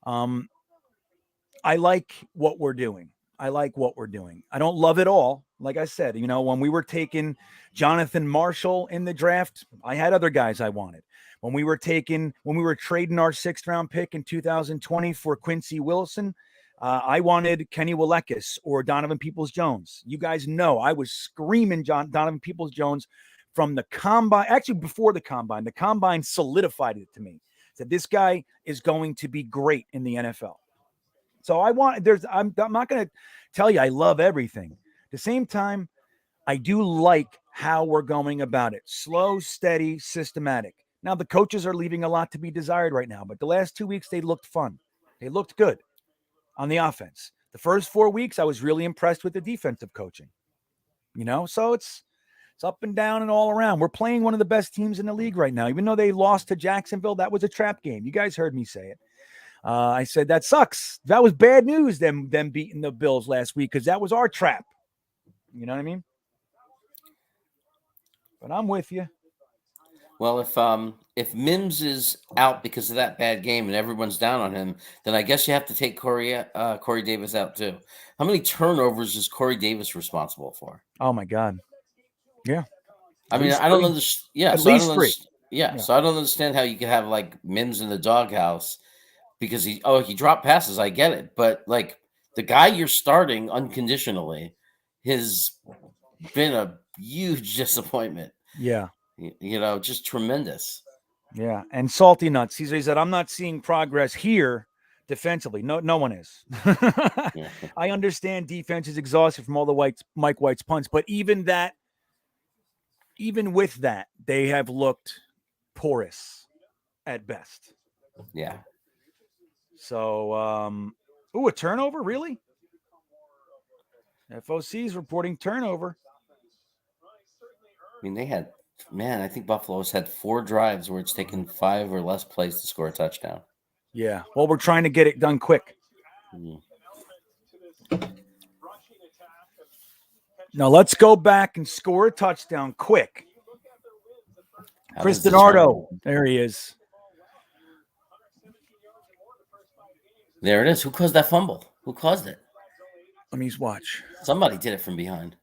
I like what we're doing. I don't love it all. Like I said, when we were taking Jonathan Marshall in the draft, I had other guys I wanted. When we were trading our 6th-round pick in 2020 for Quincy Wilson, I wanted Kenny Willekes or Donovan Peoples-Jones. You guys know I was screaming Donovan Peoples-Jones from the combine. Actually, before the combine solidified it to me. Said this guy is going to be great in the NFL. So I'm not going to tell you I love everything. At the same time, I do like how we're going about it. Slow, steady, systematic. Now, the coaches are leaving a lot to be desired right now, but the last 2 weeks, they looked fun. They looked good on the offense. The first 4 weeks, I was really impressed with the defensive coaching. So it's up and down and all around. We're playing one of the best teams in the league right now. Even though they lost to Jacksonville, that was a trap game. You guys heard me say it. I said, that sucks. That was bad news, them beating the Bills last week, because that was our trap. You know what I mean? But I'm with you. Well, if Mims is out because of that bad game and everyone's down on him, then I guess you have to take Corey Davis out too. How many turnovers is Corey Davis responsible for? Oh my God. Yeah. I mean, I don't understand. Yeah. At least 3. Yeah. So I don't understand how you could have like Mims in the doghouse because he dropped passes. I get it. But like the guy you're starting unconditionally has been a huge disappointment. Yeah. Just tremendous. Yeah. And salty nuts. He said, I'm not seeing progress here defensively. No one is. I understand defense is exhausted from all the Mike White's punts, but even with that, they have looked porous at best. Yeah. So, a turnover? Really? FOC's reporting turnover. I mean, I think Buffalo's had 4 drives where it's taken 5 or less plays to score a touchdown. Yeah. Well, we're trying to get it done quick. Now let's go back and score a touchdown quick. Chris Donardo. There he is. There it is. Who caused that fumble? Who caused it? Let me watch. Somebody did it from behind.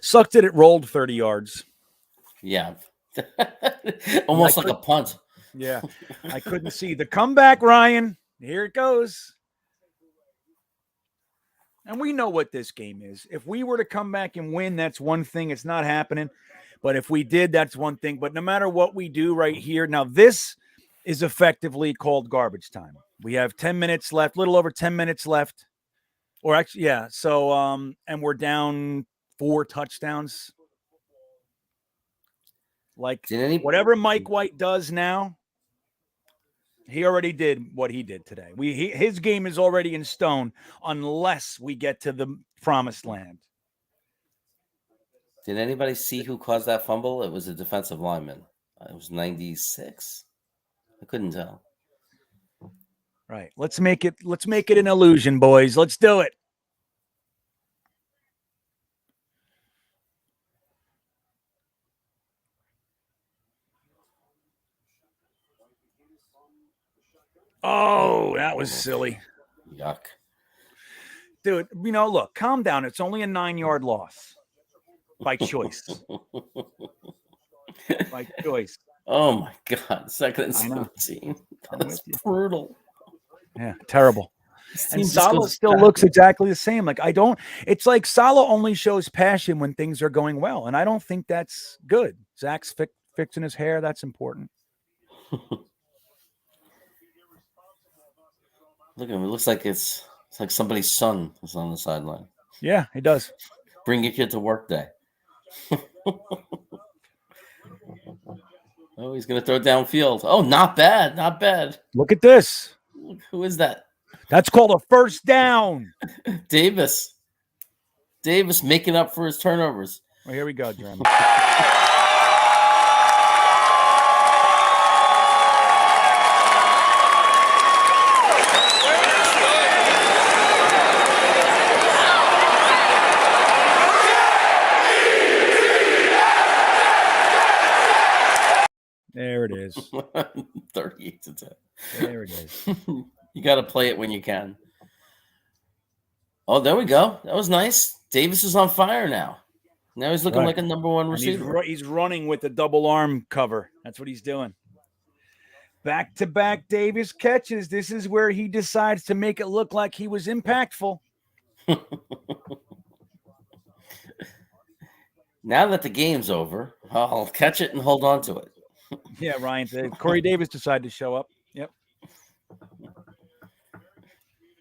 Sucked it rolled 30 yards. Yeah. Almost like a punt. Yeah. I couldn't see the comeback, Ryan. Here it goes. And we know what this game is. If we were to come back and win, that's one thing. It's not happening. But if we did, that's one thing. But no matter what we do right here, now this is effectively called garbage time. We have 10 minutes left, little over 10 minutes left. Or actually, yeah. So, and we're down 4 touchdowns. Like whatever Mike White does now, he already did what he did today. His game is already in stone unless we get to the promised land. Did anybody see who caused that fumble? It was a defensive lineman. It was 96. I couldn't tell. Right. Let's make it an illusion, boys. Let's do it. Oh, that was silly. Yuck. Dude, look, calm down. It's only a 9-yard loss by choice. By choice. Oh, my God. 2nd and 17. That's brutal. Yeah, terrible. And Salah still looks exactly the same. It's like Salah only shows passion when things are going well. And I don't think that's good. Zach's fixing his hair. That's important. Look at him. It looks like it's like somebody's son is on the sideline. Yeah, it does. Bring your kid to work day. Oh, he's going to throw downfield. Oh, not bad. Not bad. Look at this. Who is that? That's called a first down. Davis making up for his turnovers. Well, here we go, Jeremy. There it is. 38-10. There it is. You got to play it when you can. Oh, there we go. That was nice. Davis is on fire now. Now he's looking like a number one receiver. He's running with the double arm cover. That's what he's doing. Back-to-back Davis catches. This is where he decides to make it look like he was impactful. Now that the game's over, I'll catch it and hold on to it. Yeah, Ryan. Corey Davis decided to show up. Yep.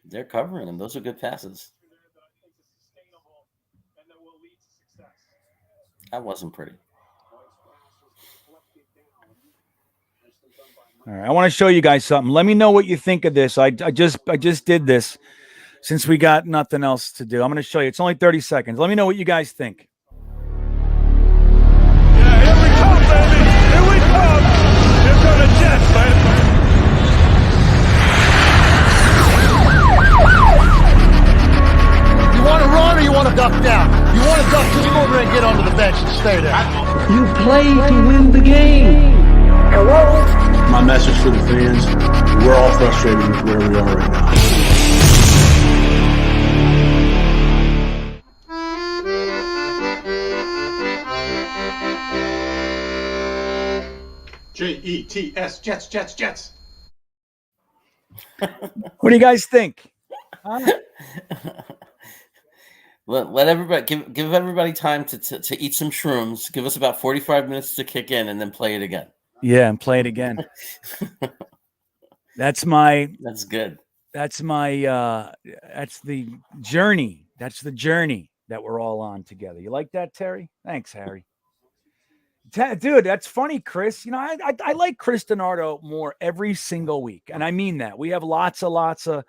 They're covering him. Those are good passes. That wasn't pretty. All right, I want to show you guys something. Let me know what you think of this. I just did this since we got nothing else to do. I'm going to show you. It's only 30 seconds. Let me know what you guys think. Yeah, here we come, baby. Here we come. Here come the Jets, man. You want to run or you want to duck down? You want to duck, then you go over and get onto the bench and stay there. You play to win the game. My message for the fans, we're all frustrated with where we are right now. Jets, Jets. What do you guys think? Huh? Let everybody give everybody time to eat some shrooms. Give us about 45 minutes to kick in and then play it again. Yeah, and play it again. That's good. That's the journey. That's the journey that we're all on together. You like that, Terry? Thanks, Harry. Dude, that's funny, Chris. You know, I like Chris DiNardo more every single week. And I mean that. We have lots of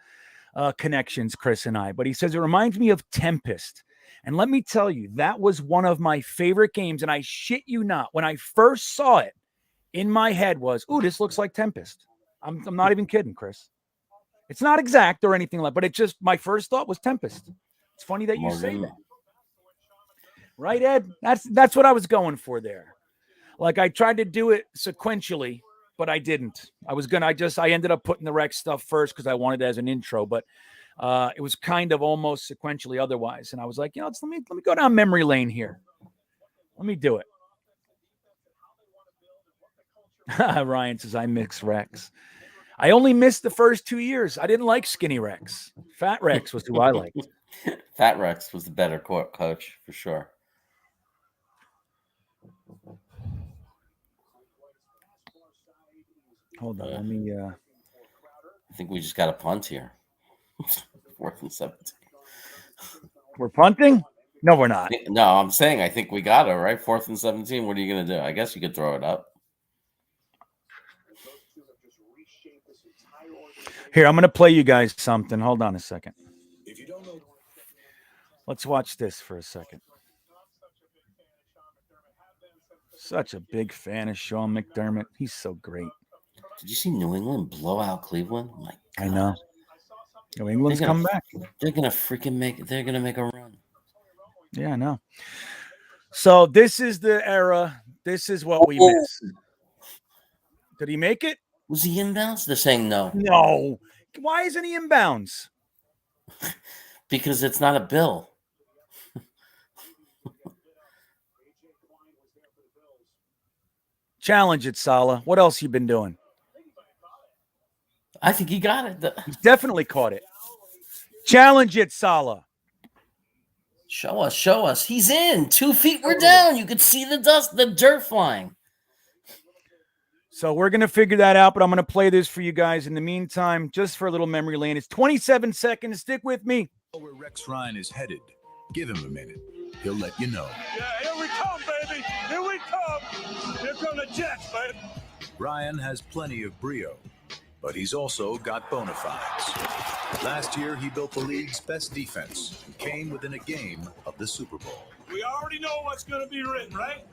connections, Chris and I. But he says it reminds me of Tempest. And let me tell you, that was one of my favorite games. And I shit you not, when I first saw it, in my head was, ooh, this looks like Tempest. I'm not even kidding, Chris. It's not exact or anything like, but it just, my first thought was Tempest. It's funny that you say that. Right, Ed? That's what I was going for there. Like, I tried to do it sequentially, but I didn't. I ended up putting the Rex stuff first because I wanted it as an intro, but it was kind of almost sequentially otherwise. And I was like, let me go down memory lane here. Let me do it. Ryan says, I mix Rex. I only missed the first 2 years. I didn't like Skinny Rex. Fat Rex was who I liked. Fat Rex was the better coach for sure. Hold on. Let me. I think we just got a punt here. 4th and 17. We're punting? No, we're not. No, I'm saying I think we got it, right? 4th and 17. What are you going to do? I guess you could throw it up. Here, I'm going to play you guys something. Hold on a second. Let's watch this for a second. Such a big fan of Sean McDermott. He's so great. Did you see New England blow out Cleveland? Oh my God. I know. New England's come back. They're going to make a run. Yeah, I know. So this is the era. This is what we missed. Did he make it? Was he inbounds? They're saying no. No. Why isn't he inbounds? Because it's not a bill. Challenge it, Salah. What else you been doing? I think he got it. He's definitely caught it. Challenge it, Salah. Show us. He's in. 2 feet. We're down. You could see the dirt flying. So we're going to figure that out, but I'm going to play this for you guys. In the meantime, just for a little memory lane, it's 27 seconds. Stick with me. Where Rex Ryan is headed, give him a minute. He'll let you know. Yeah, here we come, baby. Here we come. Here come the Jets, man. Ryan has plenty of brio, but he's also got bona fides. Last year, he built the league's best defense and came within a game of the Super Bowl. We are already know what's going to be written, right?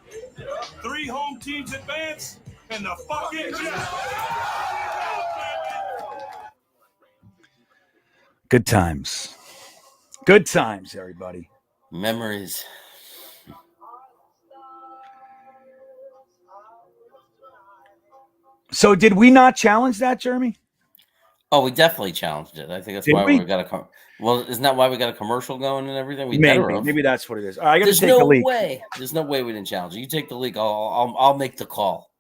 3 home teams advance, and the fucking Jets. Good times. Good times, everybody. Memories. So did we not challenge that, Jeremy? Oh, we definitely challenged it. I think that's Did why we? we got a well, isn't that why we got a commercial going and everything? We Maybe, better have. maybe that's what it is. All right, I got to There's take no the lead. way. There's no way we didn't challenge it. You take the lead. I'll make the call.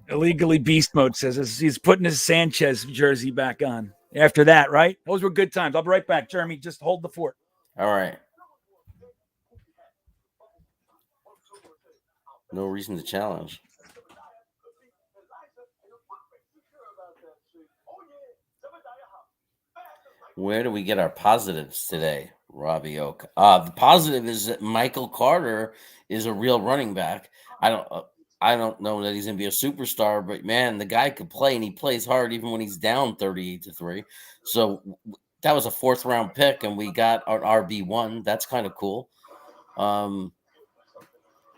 Illegally beast mode says he's putting his Sanchez jersey back on. After that, right? Those were good times. I'll be right back, Jeremy. Just hold the fort. All right. No reason to challenge. Where do we get our positives today, Robbie Oak? The positive is that Michael Carter is a real running back. I don't know that he's going to be a superstar, but man, the guy could play, and he plays hard even when he's down 38-3. So that was a 4th round pick, and we got our RB1. That's kind of cool.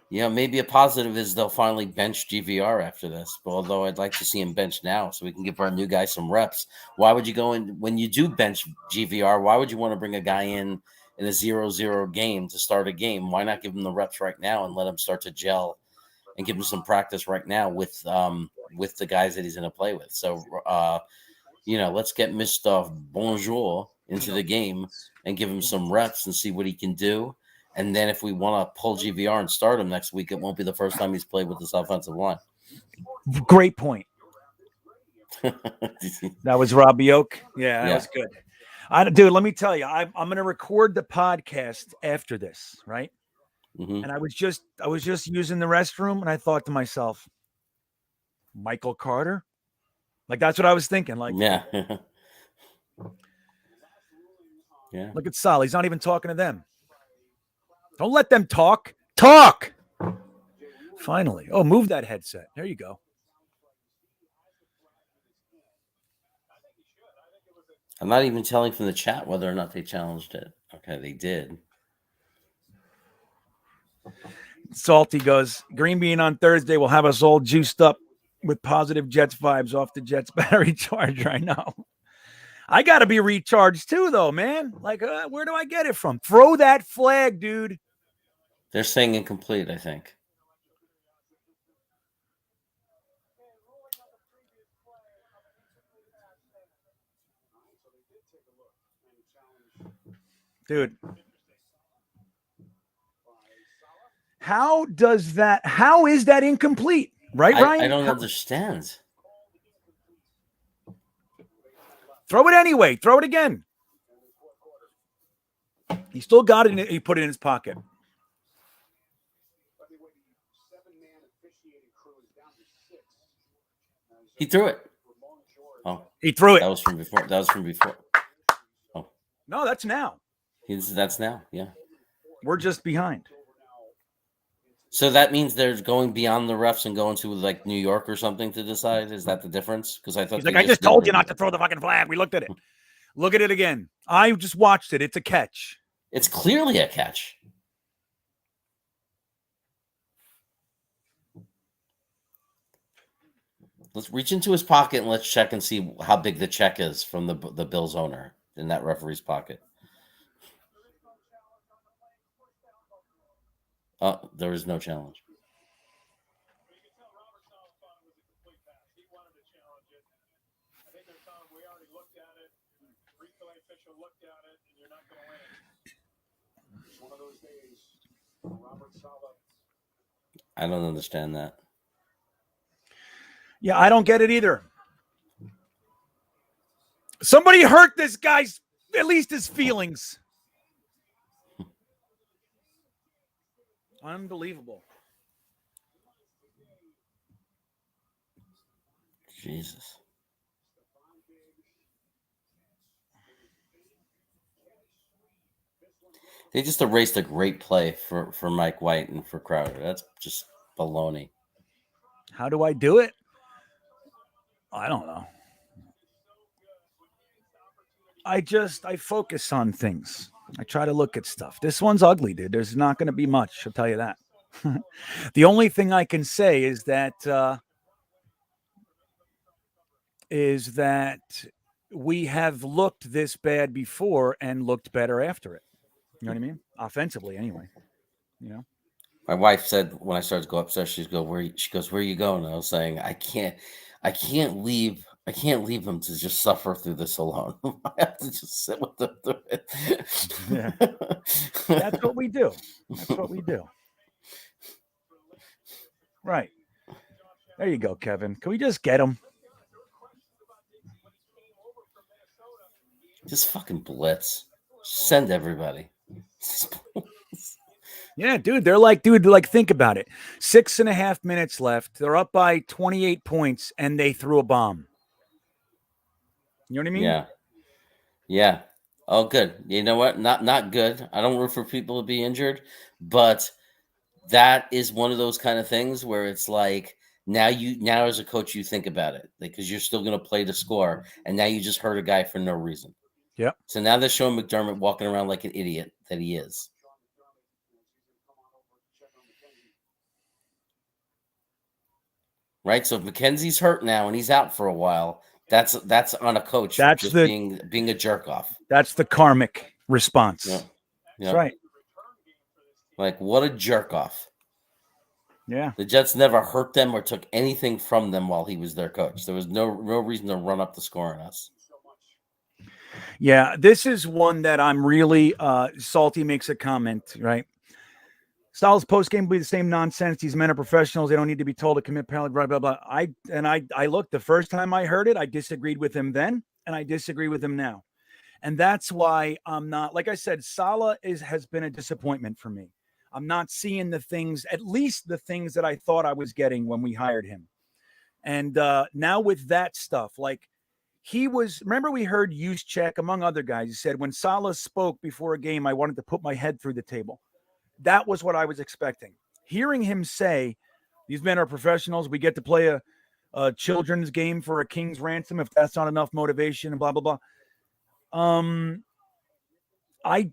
Yeah, maybe a positive is they'll finally bench GVR after this. But although I'd like to see him bench now so we can give our new guy some reps. Why would you go in when you do bench GVR? Why would you want to bring a guy in a 0-0 game to start a game? Why not give him the reps right now and let him start to gel and give him some practice right now with the guys that he's going to play with? So, let's get Mr. Bonjour into the game and give him some reps and see what he can do. And then if we want to pull GVR and start him next week, it won't be the first time he's played with this offensive line. Great point. That was Robbie Oak. Yeah, that was good. Dude, let me tell you, I'm going to record the podcast after this, right? Mm-hmm. And I was just using the restroom, and I thought to myself, Michael Carter? Like, that's what I was thinking. Like, yeah. Yeah. Look at Sal. He's not even talking to them. Don't let them talk. Talk. Finally. Oh, move that headset. There you go. I'm not even telling from the chat whether or not they challenged it. Okay, they did. Salty goes, GreenBean on Thursday will have us all juiced up with positive Jets vibes off the Jets battery charger. I know. I got to be recharged too, though, man. Like, where do I get it from? Throw that flag, dude. They're saying incomplete, I think. Dude. How is that incomplete? Right, Ryan? I don't understand. Throw it anyway. Throw it again. He still got it. He put it in his pocket. He threw it. Oh, he threw it. That was from before. Oh, no, that's now. That's now. Yeah, we're just behind. So that means they're going beyond the refs and going to like New York or something to decide. Is that the difference? Because I thought I just told you not to throw the fucking flag. We looked at it. Look at it again. I just watched it. It's a catch. It's clearly a catch. Let's reach into his pocket and let's check and see how big the check is from the Bills owner in that referee's pocket. There is no challenge. I don't understand that. Yeah, I don't get it either. Somebody hurt this guy's, at least his feelings. Unbelievable. Jesus. They just erased a great play for Mike White and for Crowder. That's just baloney. How do I do it? I don't know. I focus on things. I try to look at stuff. This one's ugly, dude. There's not going to be much. I'll tell you that. The only thing I can say is that we have looked this bad before and looked better after it. You know what I mean? Offensively, anyway. You know. My wife said when I started to go upstairs, she goes, "Where are you going?" And I was saying, I can't leave him to just suffer through this alone. I have to just sit with him through it. Yeah. That's what we do. That's what we do. Right. There you go, Kevin. Can we just get him? Just fucking blitz. Send everybody. Yeah, dude. They're like, think about it. 6.5 minutes left. They're up by 28 points, and they threw a bomb. You know what I mean? Yeah. Yeah. Oh, good. You know what? Not good. I don't root for people to be injured, but that is one of those kind of things where it's like now as a coach you think about it because you're still going to play to score, and now you just hurt a guy for no reason. Yep. So now they're showing McDermott walking around like an idiot that he is. Right. So if McKenzie's hurt now and he's out for a while, that's on a coach. That's being a jerk off. That's the karmic response. Yeah. That's right. Like what a jerk off. Yeah. The Jets never hurt them or took anything from them while he was their coach. There was no reason to run up the score on us. Yeah, this is one that I'm really Salty makes a comment, right? Sal's post-game will be the same nonsense. These men are professionals. They don't need to be told to commit penalty, blah, blah, blah. I looked, the first time I heard it, I disagreed with him then, and I disagree with him now. And that's why I'm not, like I said, Saleh has been a disappointment for me. I'm not seeing the things, at least the things that I thought I was getting when we hired him. And now with that stuff, like, remember we heard Juszczyk, among other guys, he said, when Saleh spoke before a game, I wanted to put my head through the table. That was what I was expecting. Hearing him say, these men are professionals, we get to play a children's game for a king's ransom if that's not enough motivation and blah, blah, blah. I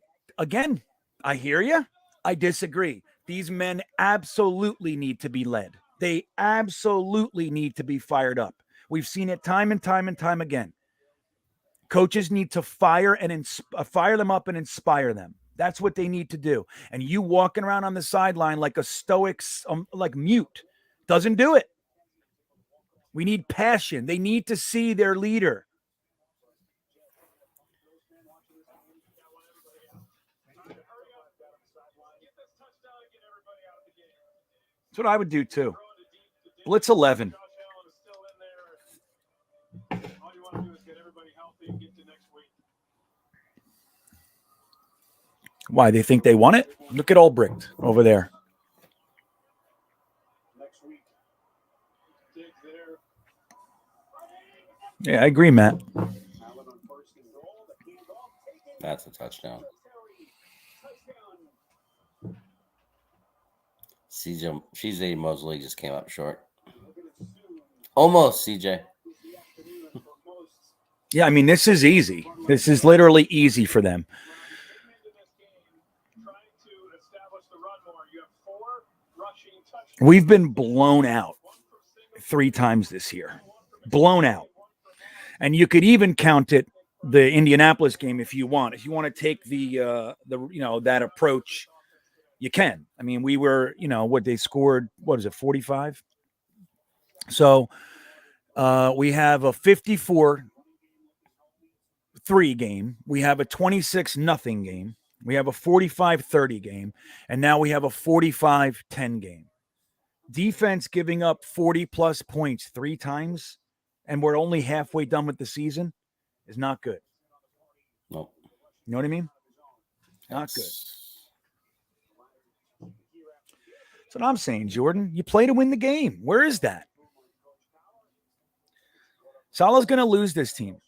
hear you. I disagree. These men absolutely need to be led. They absolutely need to be fired up. We've seen it time and time and time again. Coaches need to fire them up and inspire them. That's what they need to do. And you walking around on the sideline like a stoic, like mute, doesn't do it. We need passion. They need to see their leader. That's what I would do too. Blitz 11. Why? They think they won it? Look at Ulbricht over there. Yeah, I agree, Matt. That's a touchdown. CJ Mosley just came up short. Almost, CJ. Yeah, I mean, this is easy. This is literally easy for them. We've been blown out 3 times this year. Blown out. And you could even count it the Indianapolis game if you want. If you want to take the that approach, you can. I mean, we were, what they scored, 45? So we have a 54-3 game. We have a 26-0 game. We have a 45-30 game. And now we have a 45-10 game. Defense giving up 40-plus points 3 times, and we're only halfway done with the season, is not good. Nope. You know what I mean? Not good. That's what I'm saying, Jordan. You play to win the game. Where is that? Saleh's going to lose this team.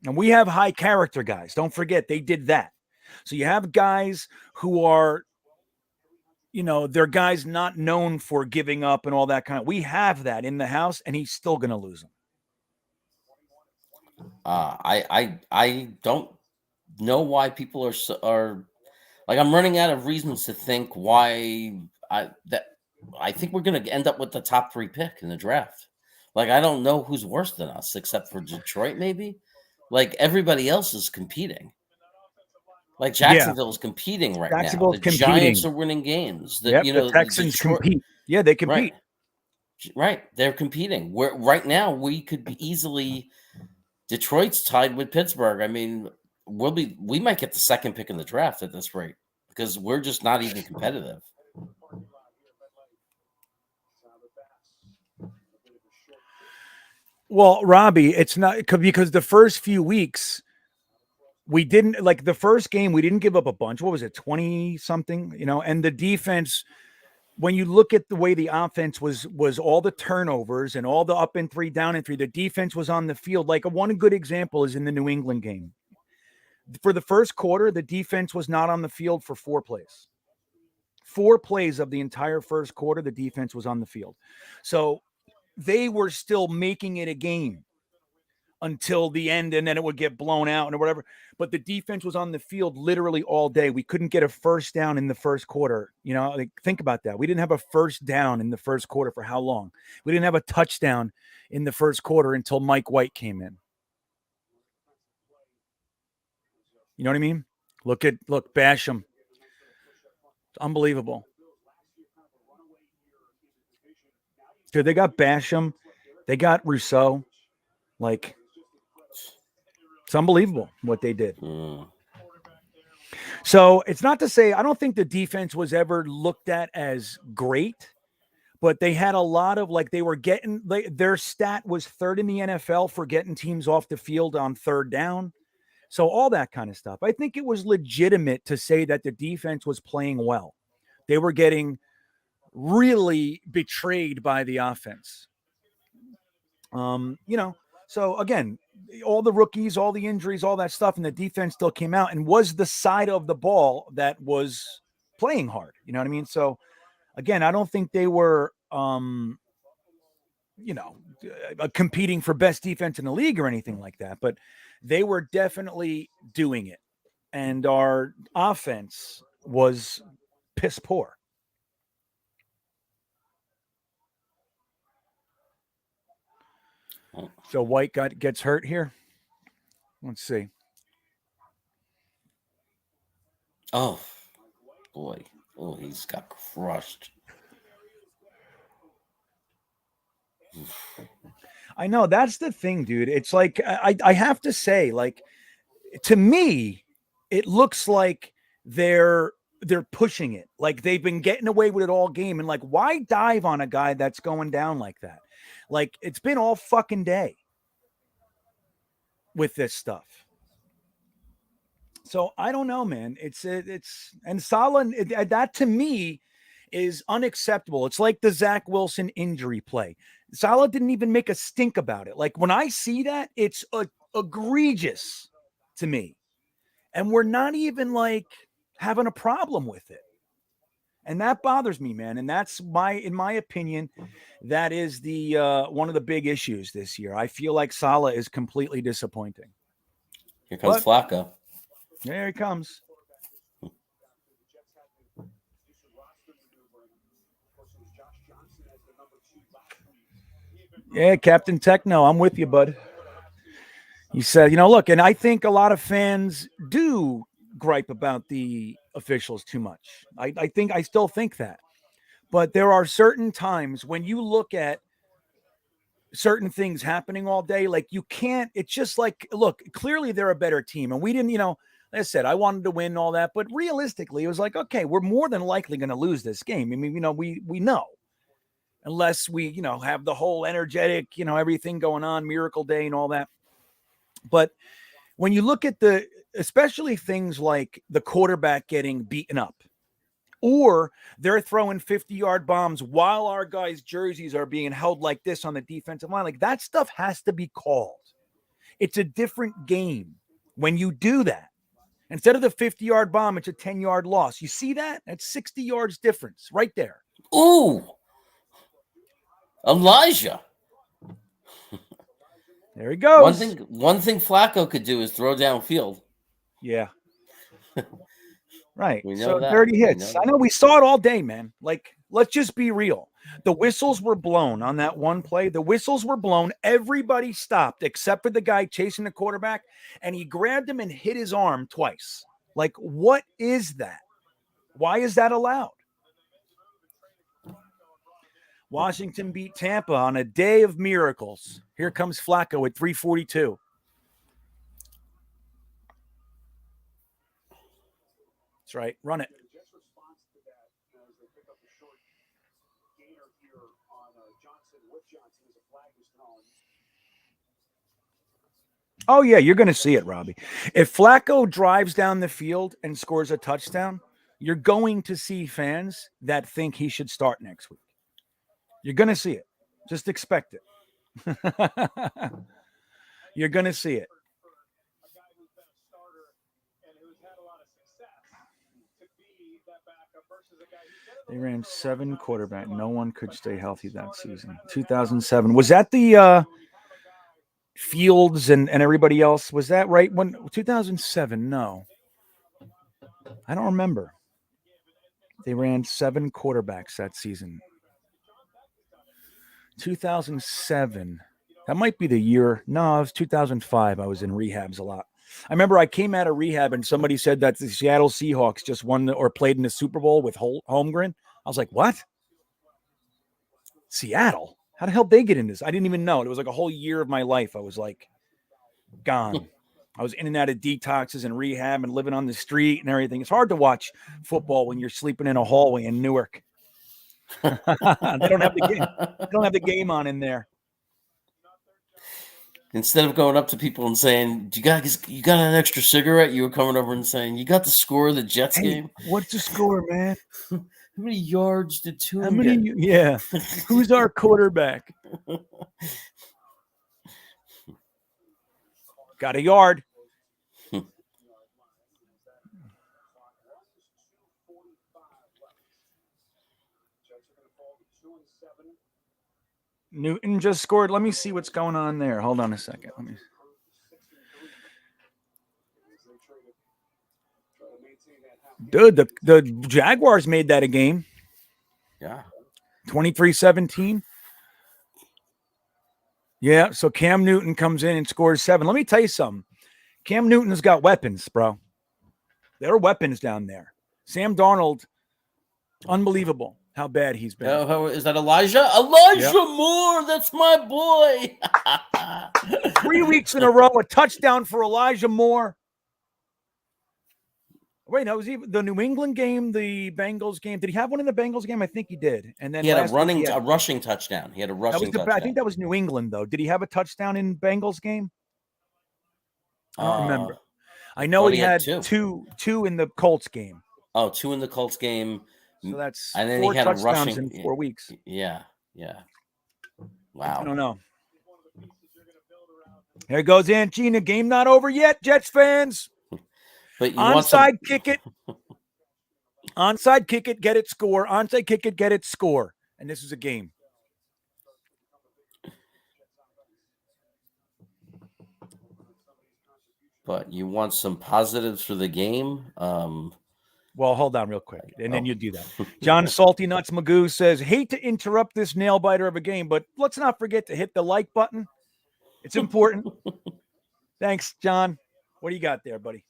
And we have high character guys. Don't forget, they did that. So you have guys who are, they're guys not known for giving up and all that kind of. We have that in the house, and he's still going to lose them. I don't know why people are like, I'm running out of reasons to think why I think we're going to end up with the top 3 pick in the draft. Like, I don't know who's worse than us except for Detroit, maybe. Like, everybody else is competing. Like, Jacksonville is competing right now. Jacksonville's The Giants are winning games. The Texans compete. Yeah, they compete. Right. They're competing. Right now, we could be easily Detroit's tied with Pittsburgh. I mean, we might get the 2nd pick in the draft at this rate because we're just not even competitive. Well, Robbie, it's not because the first few weeks we didn't, like the first game, we didn't give up a bunch. What was it, 20 something, and the defense, when you look at the way the offense was all the turnovers and all the up and 3, down and 3, the defense was on the field. Like one good example is in the New England game. For the first quarter, the defense was not on the field for 4 plays. 4 plays of the entire first quarter, the defense was on the field. So they were still making it a game until the end, and then it would get blown out and whatever. But the defense was on the field literally all day. We couldn't get a first down in the first quarter. Like, think about that. We didn't have a first down in the first quarter for how long? We didn't have a touchdown in the first quarter until Mike White came in. You know what I mean? Look, Basham. It's unbelievable. Dude, they got Basham. They got Rousseau. Like, it's unbelievable what they did. So it's not to say, I don't think the defense was ever looked at as great, but they had a lot of, like, they were getting, their stat was 3rd in the NFL for getting teams off the field on 3rd down. So all that kind of stuff. I think it was legitimate to say that the defense was playing well. They were getting really betrayed by the offense. So again, all the rookies, all the injuries, all that stuff, and the defense still came out and was the side of the ball that was playing hard. You know what I mean? So again, I don't think they were, competing for best defense in the league or anything like that, but they were definitely doing it. And our offense was piss poor. So White gets hurt here. Let's see. Oh, boy. Oh, he's got crushed. I know. That's the thing, dude. It's like, I have to say, like, to me, it looks like they're pushing it. Like, they've been getting away with it all game. And, like, why dive on a guy that's going down like that? Like, it's been all fucking day with this stuff. So I don't know, man. And Saleh, that to me is unacceptable. It's like the Zach Wilson injury play. Saleh didn't even make a stink about it. Like, when I see that, it's egregious to me. And we're not even like having a problem with it. And that bothers me, man. And that's in my opinion, that is the one of the big issues this year. I feel like Saleh is completely disappointing. Here comes Flacco. There he comes. Yeah, Captain Techno, I'm with you, bud. He said, look, and I think a lot of fans do gripe about the officials too much. I still think that. But there are certain times when you look at certain things happening all day, like you can't, it's just like, look, clearly they're a better team. And we didn't, like I said, I wanted to win and all that, but realistically, it was like, okay, we're more than likely going to lose this game. I mean, we know. Unless we, have the whole energetic, everything going on, miracle day and all that. But when you look at especially things like the quarterback getting beaten up, or they're throwing 50-yard bombs while our guys' jerseys are being held like this on the defensive line, like that stuff has to be called. It's a different game when you do that. Instead of the 50-yard bomb, it's a 10-yard loss. You see that? That's 60 yards difference right there. Ooh. Elijah. There he goes. One thing Flacco could do is throw downfield. Yeah. Right. We know So that. 30 We hits. know I know we saw it all day, man. Like, let's just be real. The whistles were blown on that one play. The whistles were blown. Everybody stopped except for the guy chasing the quarterback, and he grabbed him and hit his arm twice. Like, what is that? Why is that allowed? Washington beat Tampa on a day of miracles. Here comes Flacco at 342. That's right. Run it. The Jets' response to that as they pick up a short gainer here on Johnson with Johnson as a flag was thrown. Oh, yeah, you're going to see it, Robbie. If Flacco drives down the field and scores a touchdown, you're going to see fans that think he should start next week. You're going to see it. Just expect it. You're going to see it. A guy who's been a starter and who's had a lot of success to be that backup versus a guy who's They ran 7 quarterback. No one could stay healthy that season. 2007. Was that the Fields and everybody else? Was that right? When 2007? No. I don't remember. They ran 7 quarterbacks that season. 2007. That might be the year. No, it was 2005. I was in rehabs a lot. I remember I came out of rehab and somebody said that the Seattle Seahawks just won or played in the Super Bowl with Holmgren. I was like, what? Seattle? How the hell did they get in this? I didn't even know. It was like a whole year of my life. I was like gone. I was in and out of detoxes and rehab and living on the street and everything. It's hard to watch football when you're sleeping in a hallway in Newark. They don't have the game. They don't have the game on in there. Instead of going up to people and saying, you got an extra cigarette? You were coming over and saying, you got the score of the Jets game? What's the score, man? How many yards did Tune How many? get? Yeah. Who's our quarterback? Got a yard. Newton just scored. Let me see what's going on there. Hold on a second. Let me. Dude, the Jaguars made that a game. Yeah. 23-17. Yeah, so Cam Newton comes in and scores 7. Let me tell you something. Cam Newton's got weapons, bro. There are weapons down there. Sam Darnold, unbelievable how bad he's been. Oh, is that Elijah? Elijah Yep. Moore, that's my boy. 3 weeks in a row, a touchdown for Elijah Moore. Wait, no, it was even the New England game, the Bengals game. Did he have one in the Bengals game? I think he did. And then He had last week a rushing touchdown. He had a rushing touchdown. I think that was New England, though. Did he have a touchdown in Bengals game? I don't remember. I know he had two in the Colts game. Oh, 2 in the Colts game. So that's and then 4 he had a touchdowns rushing in 4 weeks. Yeah. Wow. I don't know. Here it goes, Aunt Gina. Game not over yet, Jets fans. But onside kick it. Onside kick it, get it, score. Onside kick it, get it, score. And this is a game. But you want some positives for the game? Well, hold on real quick, and then you do that. John Salty Nuts Magoo says, hate to interrupt this nail biter of a game, but let's not forget to hit the like button. It's important. Thanks, John. What do you got there, buddy?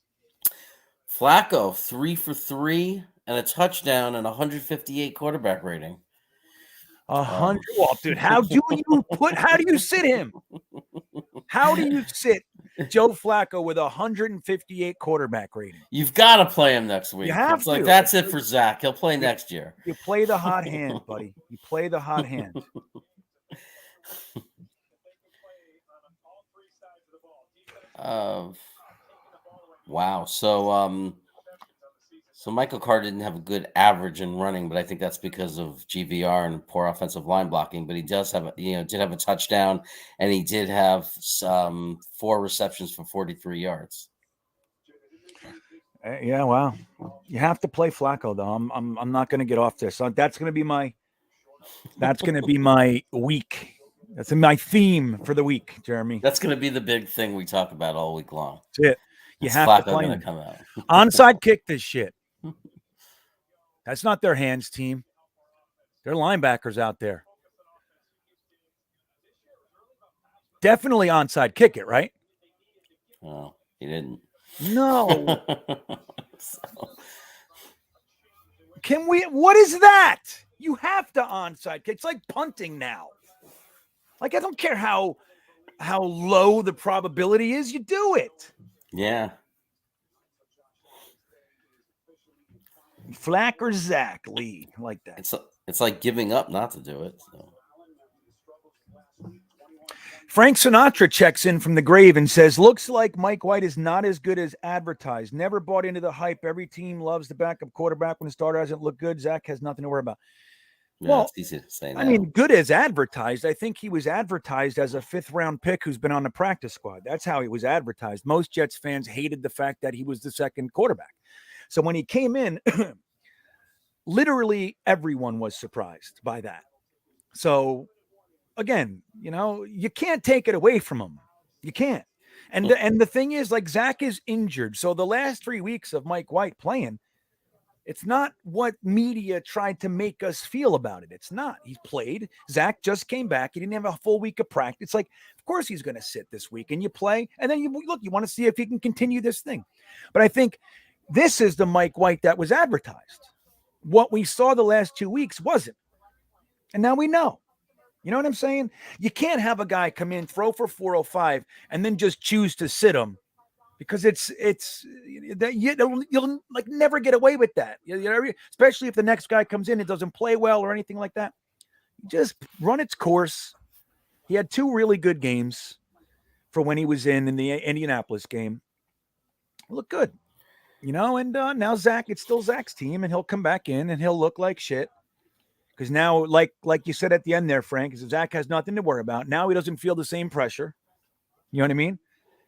Flacco, 3 for 3 and a touchdown and 158 quarterback rating. 100. Well, dude, how do you sit him? How do you sit Joe Flacco with 158 quarterback rating? You've got to play him next week. You have it's to. Like that's it for Zach. He'll play next year. You play the hot hand, buddy. You play the hot hand. Wow. So Michael Carr didn't have a good average in running, but I think that's because of GVR and poor offensive line blocking. But he does have, did have a touchdown, and he did have 4 receptions for 43 yards. Yeah, wow. You have to play Flacco, though. I'm not going to get off this. So that's going to be my week. That's my theme for the week, Jeremy. That's going to be the big thing we talk about all week long. That's it. You Is have to Flacco play going him. to come out? Onside kick this shit. That's not their hands team. They're linebackers out there. Definitely onside kick it, right? Oh, he didn't. No. So, Can we? What is that? You have to onside kick. It's like punting now. Like I don't care how low the probability is, you do it. yeah. Flack or Zach lead like that. It's like giving up not to do it. So. Frank Sinatra checks in from the grave and says, looks like Mike White is not as good as advertised. Never bought into the hype. Every team loves the backup quarterback when the starter hasn't looked good. Zach has nothing to worry about. Yeah, Well, it's easy to say. I mean, good as advertised. I think he was advertised as a 5th-round pick who's been on the practice squad. That's how he was advertised. Most Jets fans hated the fact that he was the second quarterback. So when he came in, literally everyone was surprised by that. So again, you can't take it away from him. You can't. And the thing is, like, Zach is injured. So the last 3 weeks of Mike White playing, it's not what media tried to make us feel about it. It's not. He's played. Zach just came back. He didn't have a full week of practice. It's like, of course he's going to sit this week, and you play. And then you want to see if he can continue this thing. But I think this is the Mike White that was advertised. What we saw the last 2 weeks wasn't. And now we know. You know what I'm saying? You can't have a guy come in, throw for 405, and then just choose to sit him, because it's that you'll like never get away with that. Especially if the next guy comes in and doesn't play well or anything like that. Just run its course. He had 2 really good games for when he was in the Indianapolis game. Look good, and now Zach, it's still Zach's team, and he'll come back in and he'll look like shit. Because now, like you said at the end there, Frank, is Zach has nothing to worry about. Now he doesn't feel the same pressure. You know what I mean?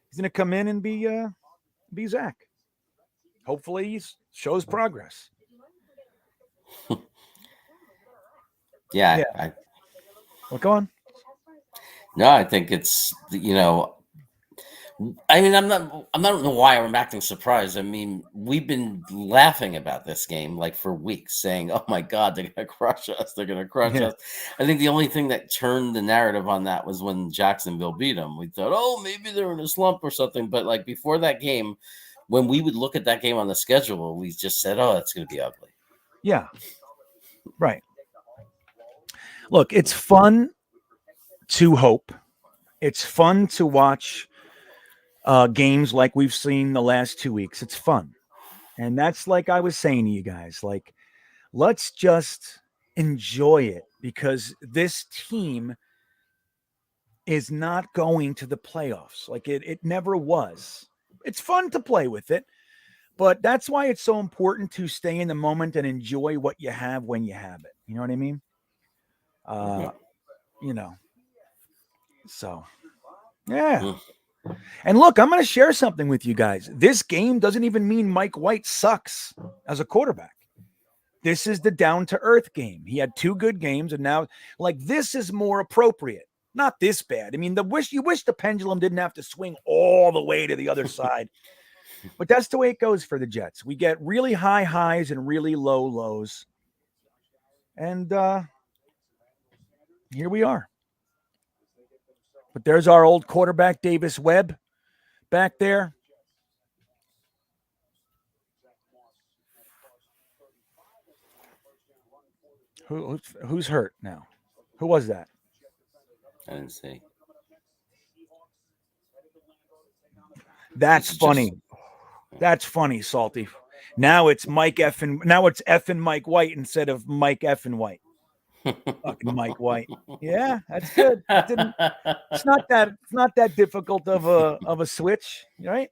He's going to come in and be Zach. Hopefully he shows progress. Yeah. Well, go on. No, I think it's, I mean, I don't know why I'm acting surprised. I mean, we've been laughing about this game like for weeks, saying, "Oh my God, they're going to crush us! They're going to crush us." I think the only thing that turned the narrative on that was when Jacksonville beat them. We thought, "Oh, maybe they're in a slump or something." But like before that game, when we would look at that game on the schedule, we just said, "Oh, it's going to be ugly." Yeah, right. Look, it's fun to hope. It's fun to watch games like we've seen the last 2 weeks. It's fun. And that's like I was saying to you guys, like, let's just enjoy it, because this team is not going to the playoffs. Like it never was. It's fun to play with it, but that's why it's so important to stay in the moment and enjoy what you have when you have it. You know what I mean? So yeah. And look, I'm going to share something with you guys. This game doesn't even mean Mike White sucks as a quarterback. This is the down-to-earth game. He had 2 good games, and now, like, this is more appropriate. Not this bad. I mean, you wish the pendulum didn't have to swing all the way to the other side. But that's the way it goes for the Jets. We get really high highs and really low lows. And here we are. But there's our old quarterback, Davis Webb, back there. Who's hurt now? Who was that? I didn't see. That's funny. That's funny, Salty. Now it's effing Mike White instead of Mike effing White. Fucking Mike White. Yeah, that's good. It's not that difficult of a switch, right?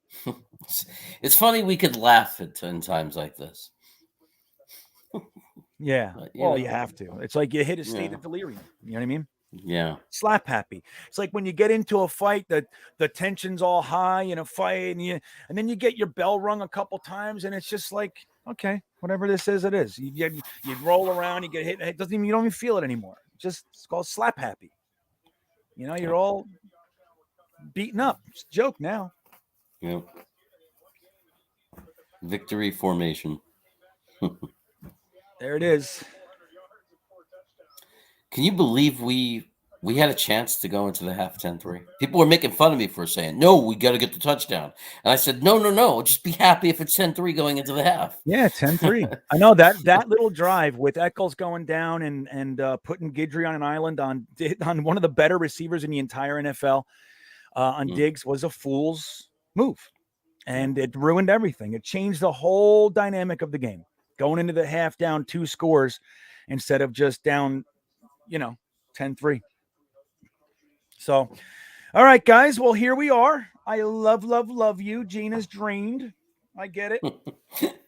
It's funny we could laugh in times like this. Yeah. Well, you have to. It's like you hit a state of delirium. You know what I mean? Yeah. Slap happy. It's like when you get into a fight, the tension's all high in a fight, and then you get your bell rung a couple times, and it's just like, okay, whatever this is, it is. You roll around, you get hit. You don't even feel it anymore. It's called slap happy. You're all beaten up. It's a joke now. Yeah. Victory formation. There it is. Can you believe we had a chance to go into the half 10-3? People were making fun of me for saying, no, we got to get the touchdown. And I said, no. Just be happy if it's 10-3 going into the half. Yeah, 10-3. I know that little drive with Eccles going down and putting Guidry on an island on one of the better receivers in the entire NFL on Diggs was a fool's move. And it ruined everything. It changed the whole dynamic of the game. Going into the half down 2 scores instead of just down, 10-3. So, all right, guys. Well, here we are. I love you. Gina's drained. I get it.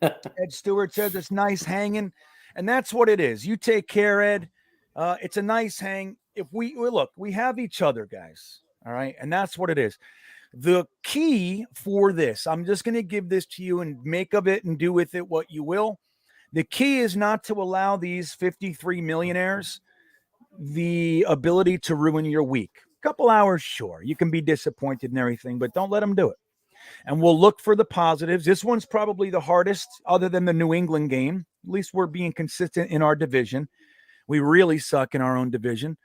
Ed Stewart says it's nice hanging. And that's what it is. You take care, Ed. It's a nice hang. If we have each other, guys. All right. And that's what it is. The key for this, I'm just going to give this to you and make of it and do with it what you will. The key is not to allow these 53 millionaires the ability to ruin your week. A couple hours, sure. You can be disappointed and everything, but don't let them do it. And we'll look for the positives. This one's probably the hardest other than the New England game. At least we're being consistent in our division. We really suck in our own division.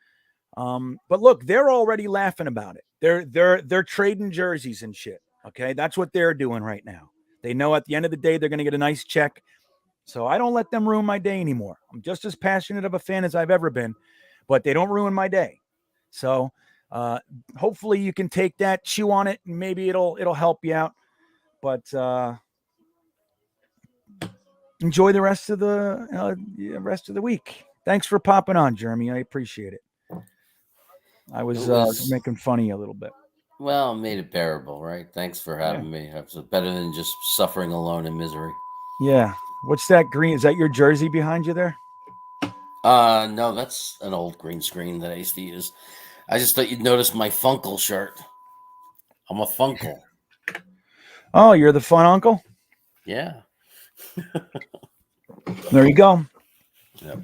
But look, they're already laughing about it. They're trading jerseys and shit. Okay. That's what they're doing right now. They know at the end of the day, they're going to get a nice check. So I don't let them ruin my day anymore. I'm just as passionate of a fan as I've ever been, but they don't ruin my day. So hopefully you can take that, chew on it, and maybe it'll help you out. But enjoy the rest of the week. Thanks for popping on, Jeremy. I appreciate it. I was making fun of you a little bit. Well, made it bearable, right? Thanks for having me. It's better than just suffering alone in misery. Yeah. What's that green? Is that your jersey behind you there? No, that's an old green screen that I used to use. I just thought you'd notice my Funkle shirt. I'm a Funkle. Oh, you're the fun uncle? Yeah. There you go. Yep.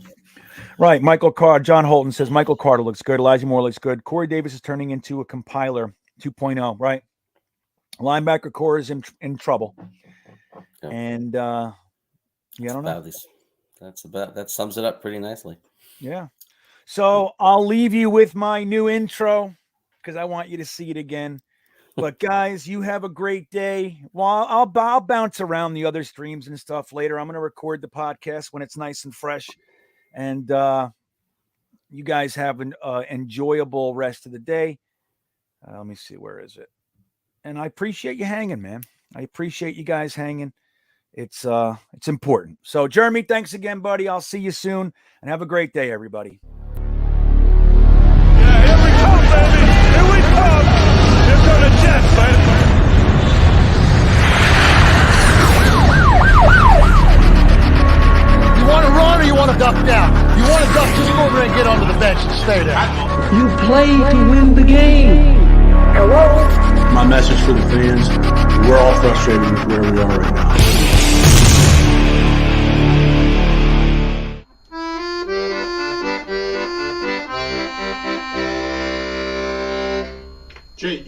Right. Michael Carr. John Holton says Michael Carter looks good. Elijah Moore looks good. Corey Davis is turning into a compiler 2.0. Right. Linebacker core is in trouble. Yep. And I don't know. That sums it up pretty nicely. Yeah. So I'll leave you with my new intro because I want you to see it again. But guys, you have a great day. Well, I'll bounce around the other streams and stuff later. I'm going to record the podcast when it's nice and fresh. And you guys have an enjoyable rest of the day. Let me see. Where is it? And I appreciate you hanging, man. I appreciate you guys hanging. It's important. So, Jeremy, thanks again, buddy. I'll see you soon. And have a great day, everybody. Yeah, here we come, baby. Here we come. Here come the Jetsfan. You want to run or you want to duck down? You want to duck, just go over and get onto the bench and stay there. You play to win the game. Hello? My message for the fans, we're all frustrated with where we are right now. Jet.